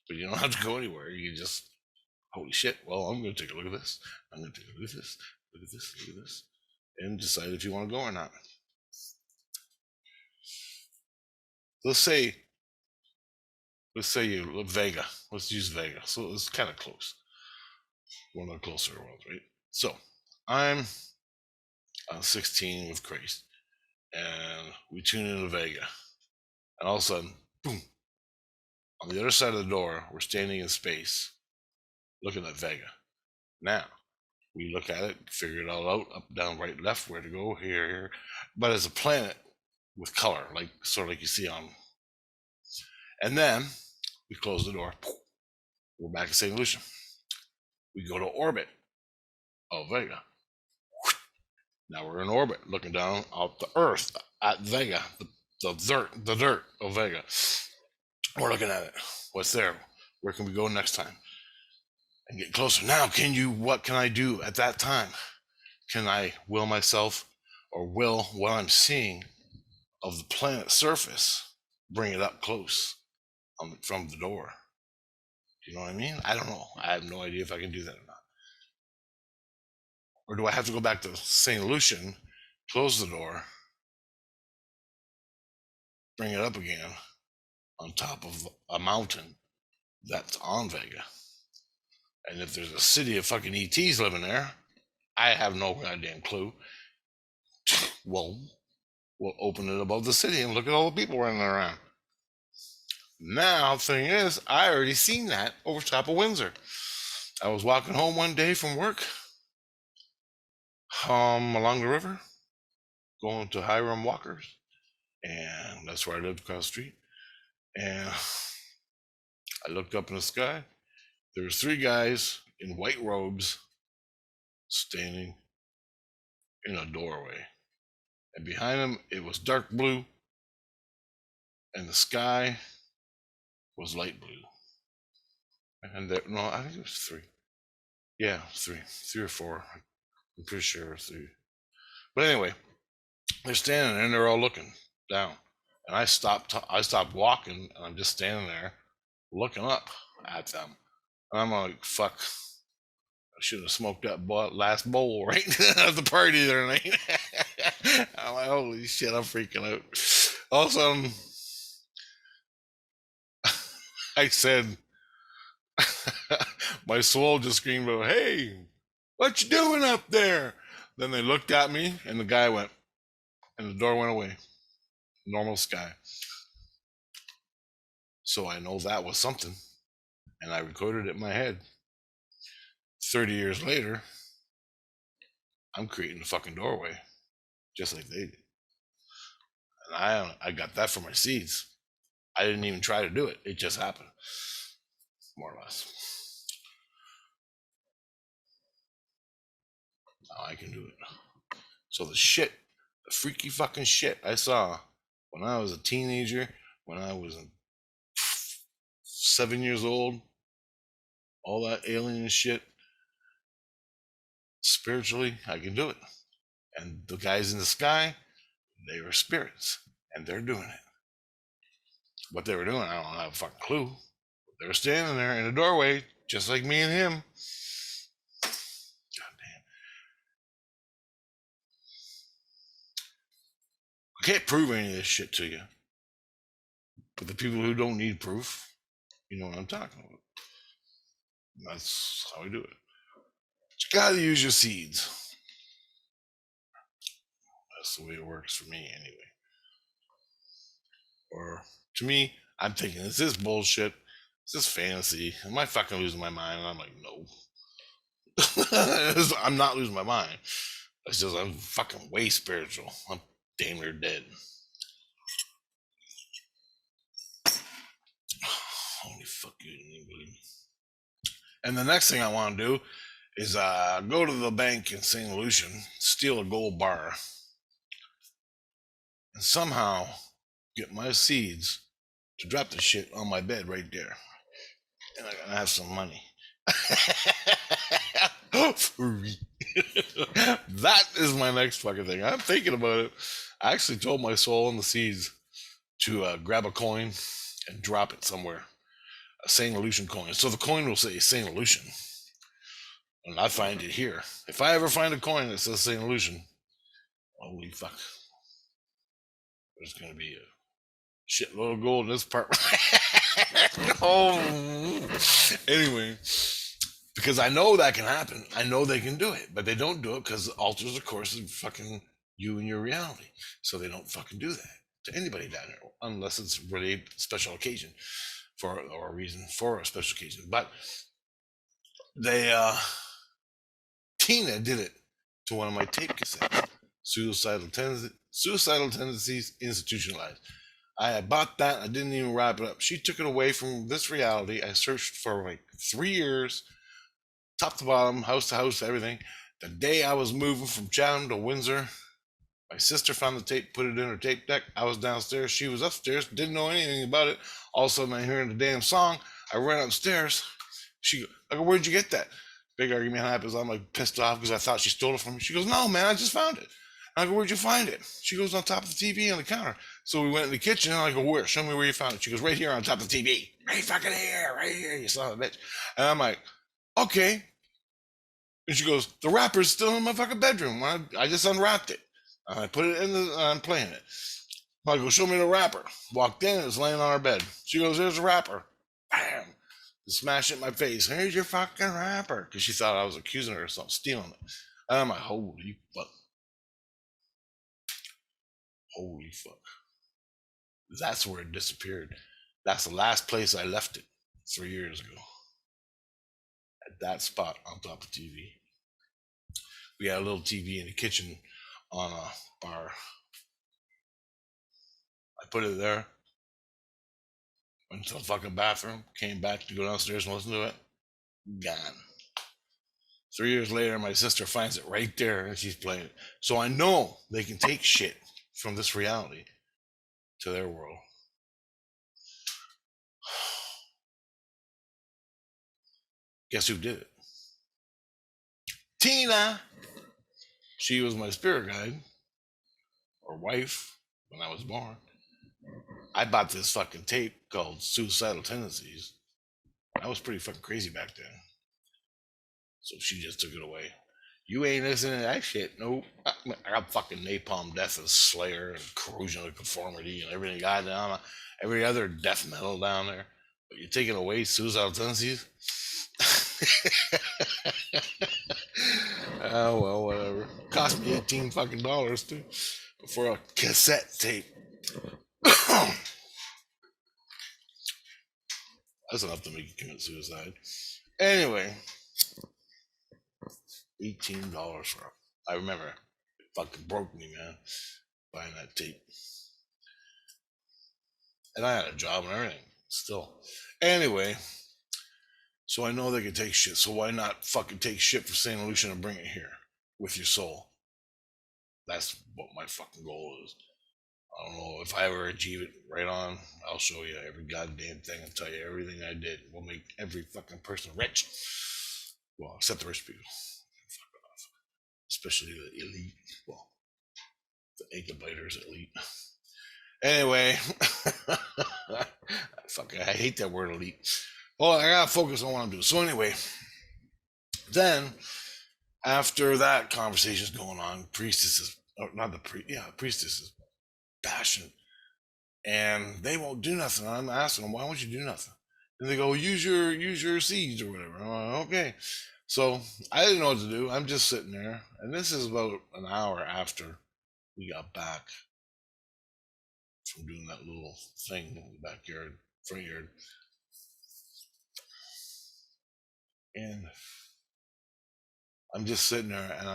But you don't have to go anywhere. You just, holy shit, well, I'm going to take a look at this. I'm going to take a look at this, look at this, look at this, and decide if you want to go or not. Let's say you live Vega. Let's use Vega. So it's kind of close. One of the closer worlds, right? So I'm on 16 with Christ, and we tune into Vega, and all of a sudden, boom! On the other side of the door, we're standing in space, looking at Vega. Now we look at it, figure it all out, up, down, right, left, where to go, here. But as a planet with color, like sort of like you see on. And then we close the door. We're back to St. Lucia. We go to orbit of Vega. Now we're in orbit, looking down out the Earth at Vega, the dirt of Vega. We're looking at it. What's there? Where can we go next time? And get closer. Now, what can I do at that time? Can I will myself or will what I'm seeing of the planet's surface bring it up close from the door? You know what I mean? I don't know. I have no idea if I can do that or not. Or do I have to go back to St. Lucian, close the door, bring it up again on top of a mountain that's on Vega? And if there's a city of fucking ETs living there, I have no goddamn clue. Well, we'll open it above the city and look at all the people running around. Now, the thing is, I already seen that over top of Windsor. I was walking home one day from work, along the river, going to Hiram Walker's, and that's where I lived across the street. And I looked up in the sky. There was 3 guys in white robes standing in a doorway. And behind them, it was dark blue, and the sky was light blue. And no, I think it was 3. Yeah, 3 or 4. I'm pretty sure it was 3. But anyway, they're standing there and they're all looking down. And I stopped walking, and I'm just standing there looking up at them. And I'm like, fuck, I should have smoked that last bowl right at the party the other night. I'm like, holy shit, I'm freaking out. All of a sudden, I said, my soul just screamed out, hey, what you doing up there? Then they looked at me, and the guy went, and the door went away. Normal sky. So I know that was something, and I recorded it in my head. 30 years later, I'm creating a fucking doorway, just like they did. And I got that from my seeds. I didn't even try to do it. It just happened, more or less. Now I can do it. So the freaky fucking shit I saw when I was a teenager, when I was 7 years old, all that alien shit, Spiritually, I can do it. And the guys in the sky, they were spirits, and they're doing it. What they were doing, I don't have a fucking clue. They were standing there in a doorway, just like me and him. God damn. I can't prove any of this shit to you. But the people who don't need proof, you know what I'm talking about. That's how we do it. You gotta use your seeds. That's the way it works for me, anyway. Or to me, I'm thinking, is this bullshit? Is this fantasy? Am I fucking losing my mind? And I'm like, no. I'm not losing my mind. It's just I'm fucking way spiritual. I'm damn near dead. Holy fuck you. And the next thing I want to do is go to the bank in St. Lucian, steal a gold bar, and somehow get my seeds to drop the shit on my bed right there. And I gotta have some money. That is my next fucking thing. I'm thinking about it. I actually told my soul and the seeds to grab a coin and drop it somewhere. A St. Lucian coin. So the coin will say St. Lucian. And I find it here. If I ever find a coin that says St. Lucian, holy fuck. There's going to be a shitload of gold in this part. Oh. Anyway, because I know that can happen. I know they can do it, but they don't do it because the altars, of course, are fucking you and your reality. So they don't fucking do that to anybody down there unless it's really a special occasion for or a reason for a special occasion. But they Tina did it to one of my tape cassettes. Suicidal tendencies institutionalized. I had bought that. I didn't even wrap it up. She took it away from this reality. I searched for like 3 years, top to bottom, house to house, everything. The day I was moving from Chatham to Windsor, my sister found the tape, put it in her tape deck. I was downstairs. She was upstairs. Didn't know anything about it. All of a sudden, I'm hearing the damn song. I ran upstairs. I go, where'd you get that? Big argument happens. I'm like pissed off because I thought she stole it from me. She goes, no, man, I just found it. I go, where'd you find it? She goes, on top of the TV on the counter. So we went in the kitchen, and I go, where? Show me where you found it. She goes, right here on top of the TV. Right fucking here, right here, you son of a bitch. And I'm like, okay. And she goes, the wrapper's still in my fucking bedroom. I just unwrapped it. I put it in I'm playing it. I go, show me the wrapper. Walked in, it's laying on our bed. She goes, there's a wrapper. Bam. Smash it in my face. Here's your fucking wrapper. Because she thought I was accusing her of something, stealing it. And I'm like, holy fuck. Holy fuck. That's where it disappeared. That's the last place I left it 3 years ago. At that spot on top of the TV. We had a little TV in the kitchen on a bar. I put it there. Went to the fucking bathroom. Came back to go downstairs and listen to it. Gone. 3 years later, my sister finds it right there and she's playing it. So I know they can take shit from this reality to their world. Guess who did it? Tina. She was my spirit guide or wife when I was born. I bought this fucking tape called Suicidal Tendencies. I was pretty fucking crazy back then. So she just took it away. You ain't listening to that shit. Nope. I got fucking Napalm Death and Slayer and Corrosion of Conformity and everything got down. Every other death metal down there. But you're taking away Suicidal Tendencies? Oh, well, whatever. Cost me 18 fucking dollars, too. For a cassette tape. That's enough to make you commit suicide. Anyway, $18 for it. I remember it fucking broke me, man, buying that tape. And I had a job and everything still. Anyway, so I know they can take shit. So why not fucking take shit from St. Lucian and bring it here with your soul? That's what my fucking goal is. I don't know if I ever achieve it right on. I'll show you every goddamn thing and tell you everything I did. We'll make every fucking person rich. Well, except the rich people. Fuck off. especially the elite. Well, the ankle biters elite. Anyway, fuck, I hate that word elite. Well, I gotta focus on what I'm doing. So anyway, then after that conversation's going on, priestess is not the priestess is passionate, and they won't do nothing. I'm asking them, why won't you do nothing? And they go, use your seeds or whatever. I'm like, okay. So I didn't know what to do. I'm just sitting there, and this is about an hour after we got back from doing that little thing in the backyard, front yard. And I'm just sitting there, and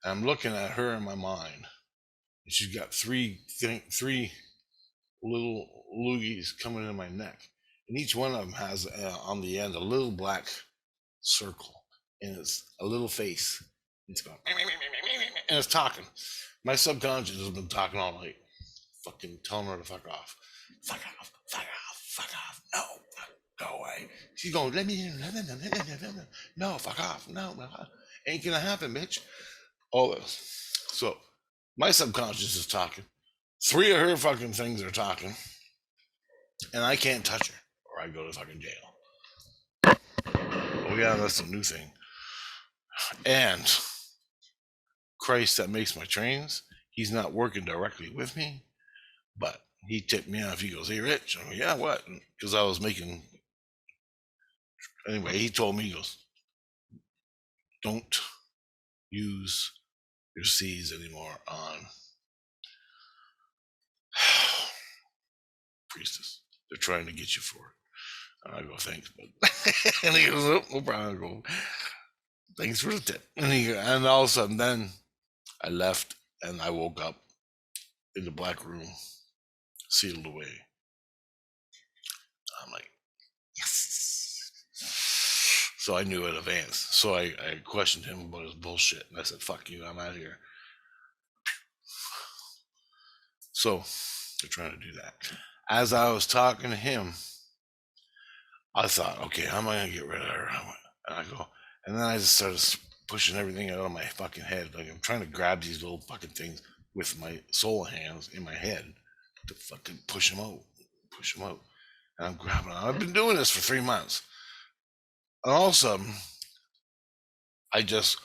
I'm looking at her in my mind, and she's got three little loogies coming in my neck, and each one of them has on the end a little black circle, and it's a little face. It's going, and it's talking. My subconscious has been talking all night, fucking telling her to fuck off, fuck off, fuck off, fuck off, no, go away. She's going, let me in, no, fuck off, no, ain't gonna happen, bitch. All this. So my subconscious is talking. Three of her fucking things are talking, and I can't touch her, or I go to fucking jail. Oh yeah, that's a new thing. And Christ that makes my trains, he's not working directly with me, but he tipped me off. He goes, hey, Rich. I'm like, yeah, what? Because I was making. Anyway, he told me, he goes, don't use your seeds anymore on priestess. They're trying to get you for it. And I go, thanks, bud. And he goes, oh, no problem. I go, thanks for the tip. And all of a sudden, then I left, and I woke up in the black room, sealed away. I'm like, yes. So I knew in advance. So I questioned him about his bullshit, and I said, fuck you, I'm out of here. So they're trying to do that. As I was talking to him, I thought, okay, how am I going to get rid of her? And I go, and then I just started pushing everything out of my fucking head. Like I'm trying to grab these little fucking things with my soul hands in my head to fucking push them out. And I'm grabbing them. I've been doing this for 3 months. And all of a sudden, I just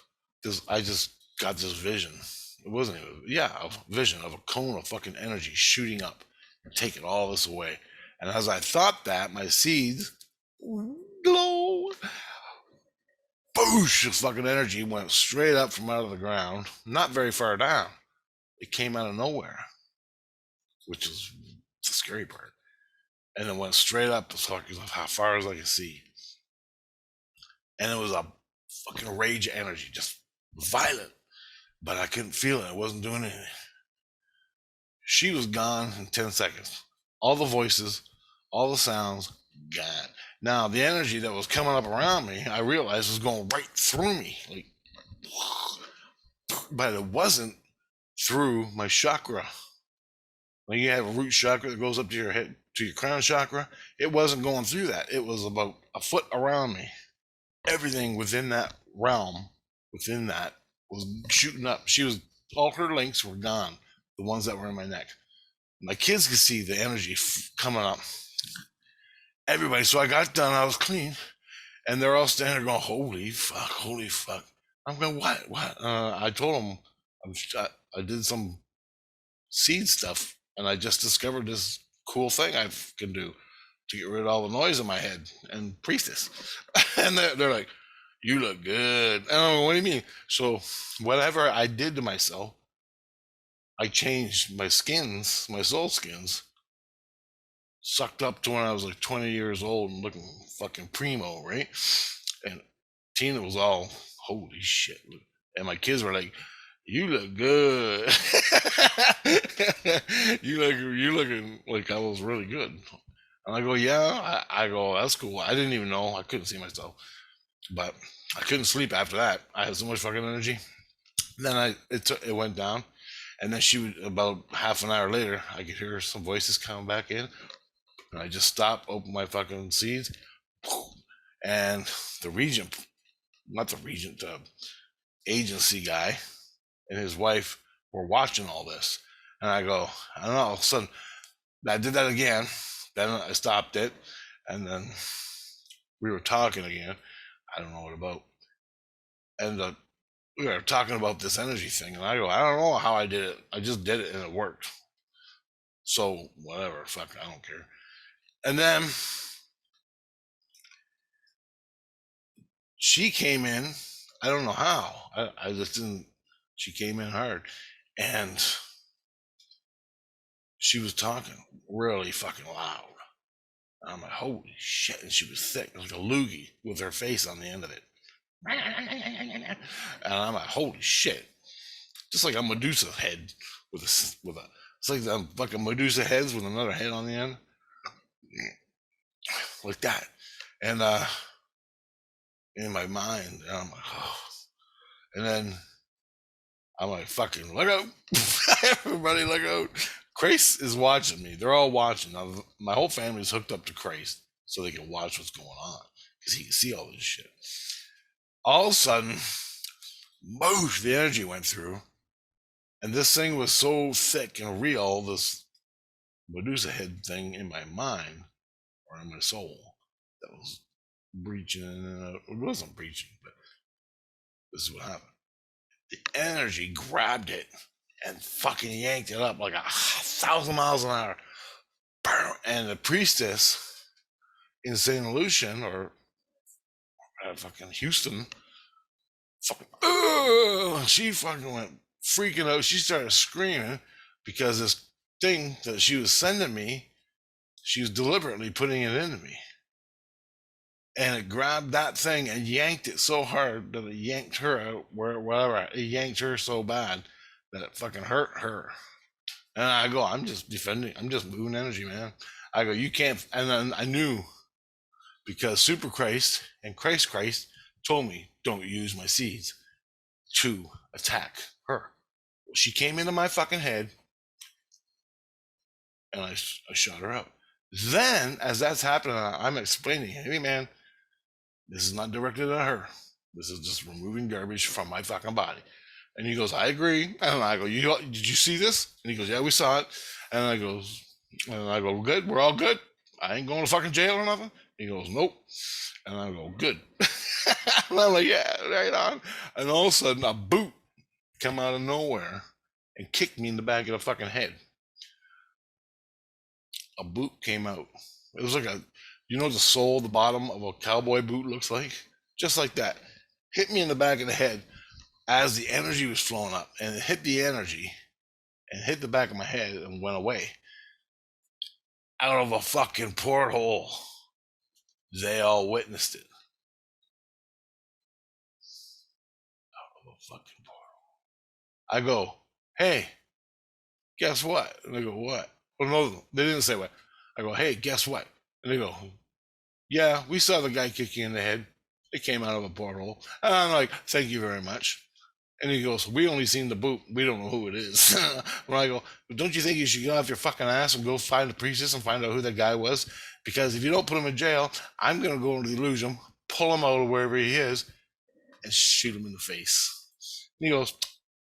got this vision. It wasn't even, a vision of a cone of fucking energy shooting up and taking all this away. And as I thought that, my seeds glow. Boosh! This fucking energy went straight up from out of the ground, not very far down. It came out of nowhere, which is the scary part. And it went straight up as far as I could see. And it was a fucking rage energy, just violent. But I couldn't feel it. It wasn't doing anything. She was gone in 10 seconds. All the voices, all the sounds, gone. Now, the energy that was coming up around me, I realized was going right through me. Like, but it wasn't through my chakra. Like you have a root chakra that goes up to your head, to your crown chakra. It wasn't going through that. It was about a foot around me. Everything within that realm, within that, was shooting up. All her links were gone. The ones that were in my neck. My kids could see the energy coming up. Everybody. So I got done. I was clean, and they're all standing there going, "Holy fuck!" I'm going, "What? I told them I did some seed stuff, and I just discovered this cool thing I can do to get rid of all the noise in my head and priestess." And they're like, "You look good." And I'm like, "What do you mean?" So whatever I did to myself, I changed my skins, my soul skins, sucked up to when I was like 20 years old and looking fucking primo, right? And Tina was all, holy shit. And my kids were like, "You look good." you looking like I was really good. And I go, "Yeah." I go, "That's cool." I didn't even know. I couldn't see myself. But I couldn't sleep after that. I had so much fucking energy. Then it went down. And then about half an hour later, I could hear some voices coming back in. And I just stopped, opened my fucking seeds. And the agency guy and his wife were watching all this. And I go, I don't know, all of a sudden, I did that again. Then I stopped it. And then we were talking again. I don't know what about. And we were talking about this energy thing. And I go, I don't know how I did it. I just did it and it worked. So whatever, fuck, I don't care. And then she came in. I don't know how. I just didn't. She came in hard, and she was talking really fucking loud. I'm like, holy shit! And she was thick, like a loogie, with her face on the end of it. And I'm like, holy shit! Just like a Medusa head with a. It's like the fucking Medusa heads with another head on the end, like that. And in my mind, and I'm like, oh. And then I'm like, fucking look out. Everybody look out. Christ is watching me. They're all watching. Now, my whole family's hooked up to Christ so they can watch what's going on because he can see all this shit. All of a sudden, moosh, the energy went through. And this thing was so thick and real, this Medusa head thing in my mind or in my soul that was breaching. It wasn't breaching, but this is what happened. The energy grabbed it and fucking yanked it up like 1,000 miles an hour. And the priestess in St. Lucian or fucking Houston, fucking, she fucking went freaking out. She started screaming because this thing that she was sending me, she was deliberately putting it into me. And it grabbed that thing and yanked it so hard that it yanked her out wherever. It yanked her so bad that it fucking hurt her. And I go, I'm just defending. I'm just moving energy, man. I go, you can't. And then I knew because Super Christ and Christ told me, don't use my seeds to attack her. She came into my fucking head and I shot her up. Then, as that's happening, I'm explaining, hey, man, this is not directed at her. This is just removing garbage from my fucking body. And he goes, I agree. And I go, did you see this? And he goes, yeah, we saw it. And I go, good. We're all good. I ain't going to fucking jail or nothing. He goes, nope. And I go, good. And I'm like, yeah, right on. And all of a sudden, a boot come out of nowhere and kicked me in the back of the fucking head. A boot came out. It was like the sole, the bottom of a cowboy boot looks like? Just like that. Hit me in the back of the head as the energy was flowing up. And it hit the energy and hit the back of my head and went away. Out of a fucking porthole. They all witnessed it. Out of a fucking porthole. I go, hey, guess what? And they go, what? Well, no, they didn't say what. I go, hey, guess what? And they go, yeah, we saw the guy kick you in the head. It came out of a porthole. And I'm like, thank you very much. And he goes, we only seen the boot. We don't know who it is. When I go, don't you think you should get off your fucking ass and go find the priestess and find out who that guy was? Because if you don't put him in jail, I'm going to go into the illusion, pull him out of wherever he is, and shoot him in the face. And he goes,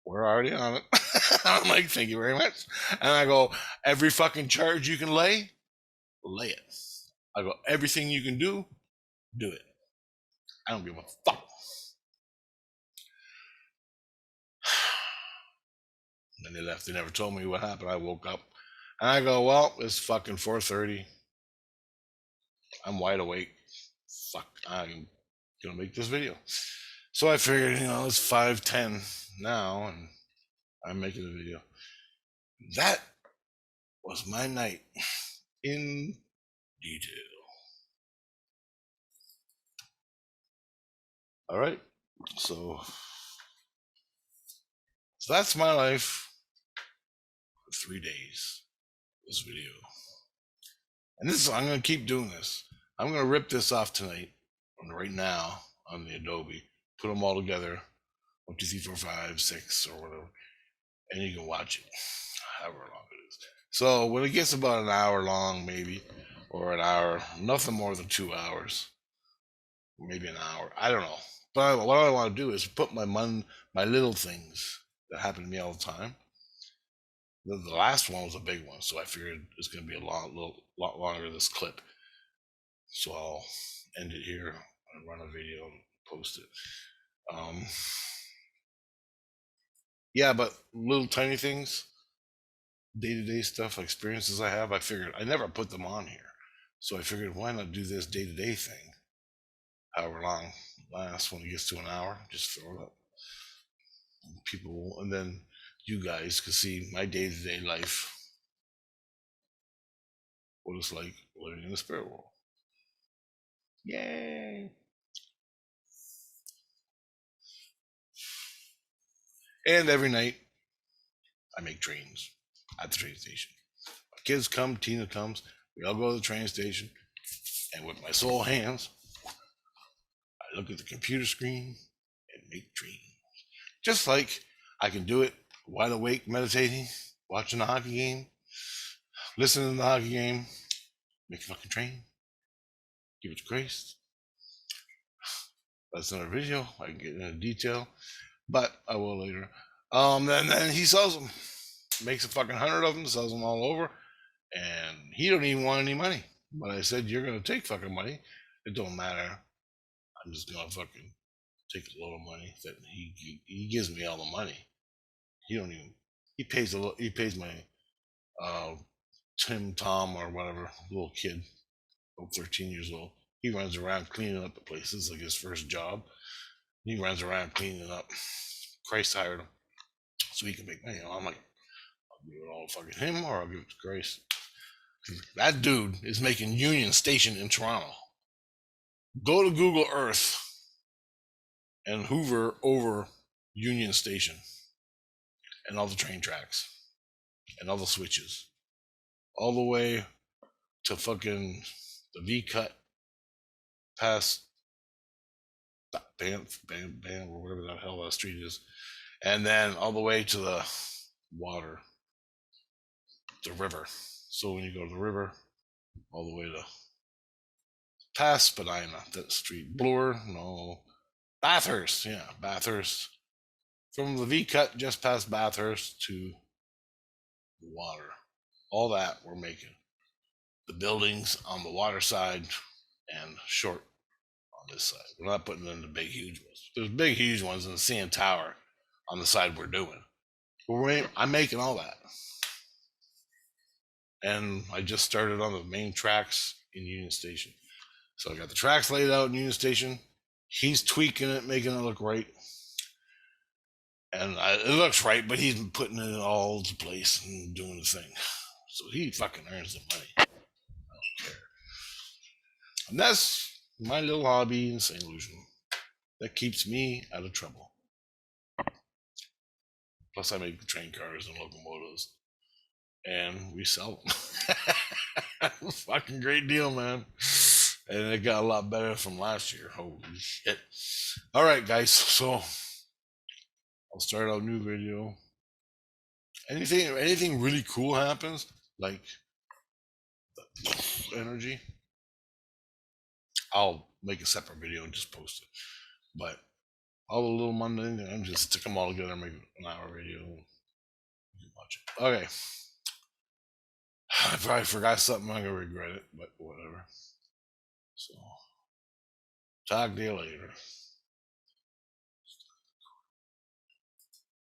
we're already on it. I'm like, thank you very much. And I go, every fucking charge you can lay it. I go, everything you can do it. I don't give a fuck. And they left. They never told me what happened. I woke up and I go, well, it's fucking 4:30. I'm wide awake. Fuck, I'm gonna make this video. So I figured, it's 5:10 now and I'm making the video. That was my night in detail. All right. So that's my life for 3 days. This video. And I'm going to keep doing this. I'm going to rip this off tonight, right now, on the Adobe. Put them all together. 1, 2, 3, 4, 5, 6, or whatever. And you can watch it, however long it is. So when it gets about an hour long, maybe, or an hour, nothing more than 2 hours, maybe an hour. I don't know. But what I want to do is put my little things that happen to me all the time. The last one was a big one, so I figured it's going to be a lot longer, this clip. So I'll end it here and run a video and post it. Yeah, but little tiny things, day-to-day stuff, experiences I have, I figured I never put them on here. So I figured, why not do this day-to-day thing? However long it lasts, when it gets to an hour, just throw it up. People, and then you guys can see my day-to-day life, what it's like living in the spirit world. Yay! And every night, I make trains at the train station. My kids come, Tina comes, we all go to the train station, and with my sole hands, I look at the computer screen and make trains. Just like I can do it wide awake, meditating, watching the hockey game, listening to the hockey game, make a fucking train, give it to Grace. That's another video. I can get into detail, but I will later. And then he sells them, makes a fucking 100 of them, sells them all over, and he don't even want any money. But I said, you're gonna take fucking money. It don't matter. I'm just gonna fucking take a little money that he gives me all the money. He don't even, he pays my Tom or whatever, little kid, 13 years old. He runs around cleaning up the places, like his first job. He runs around cleaning up. Christ hired him so he can make money. I'm like, I'll give it all to fucking him, or I'll give it to Grace. That dude is making Union Station in Toronto. Go to Google Earth and hover over Union Station and all the train tracks and all the switches, all the way to fucking the V cut past Bam, or whatever the hell that street is, and then all the way to the water, the river. So when you go to the river, all the way to past Spadina, that street, Bloor, no, Bathurst, yeah, Bathurst. From the V cut just past Bathurst to the water, all that we're making. The buildings on the water side and short on this side. We're not putting in the big, huge ones. There's big, huge ones in the CN Tower on the side we're doing. I'm making all that. And I just started on the main tracks in Union Station. So I got the tracks laid out in Union Station. He's tweaking it, making it look right. And it looks right, but he's putting it all to place and doing the thing. So he fucking earns the money. I don't care. And that's my little hobby in St. Lucian that keeps me out of trouble. Plus, I make train cars and locomotives, and we sell them. Fucking great deal, man. And it got a lot better from last year. Holy shit. All right, guys. So I'll start out a new video. Anything really cool happens, like energy, I'll make a separate video and just post it. But all the little mundane, I'm just stick them all together and make an hour video. You can watch it. Okay. I probably forgot something. I'm gonna regret it, but whatever. So talk to you later.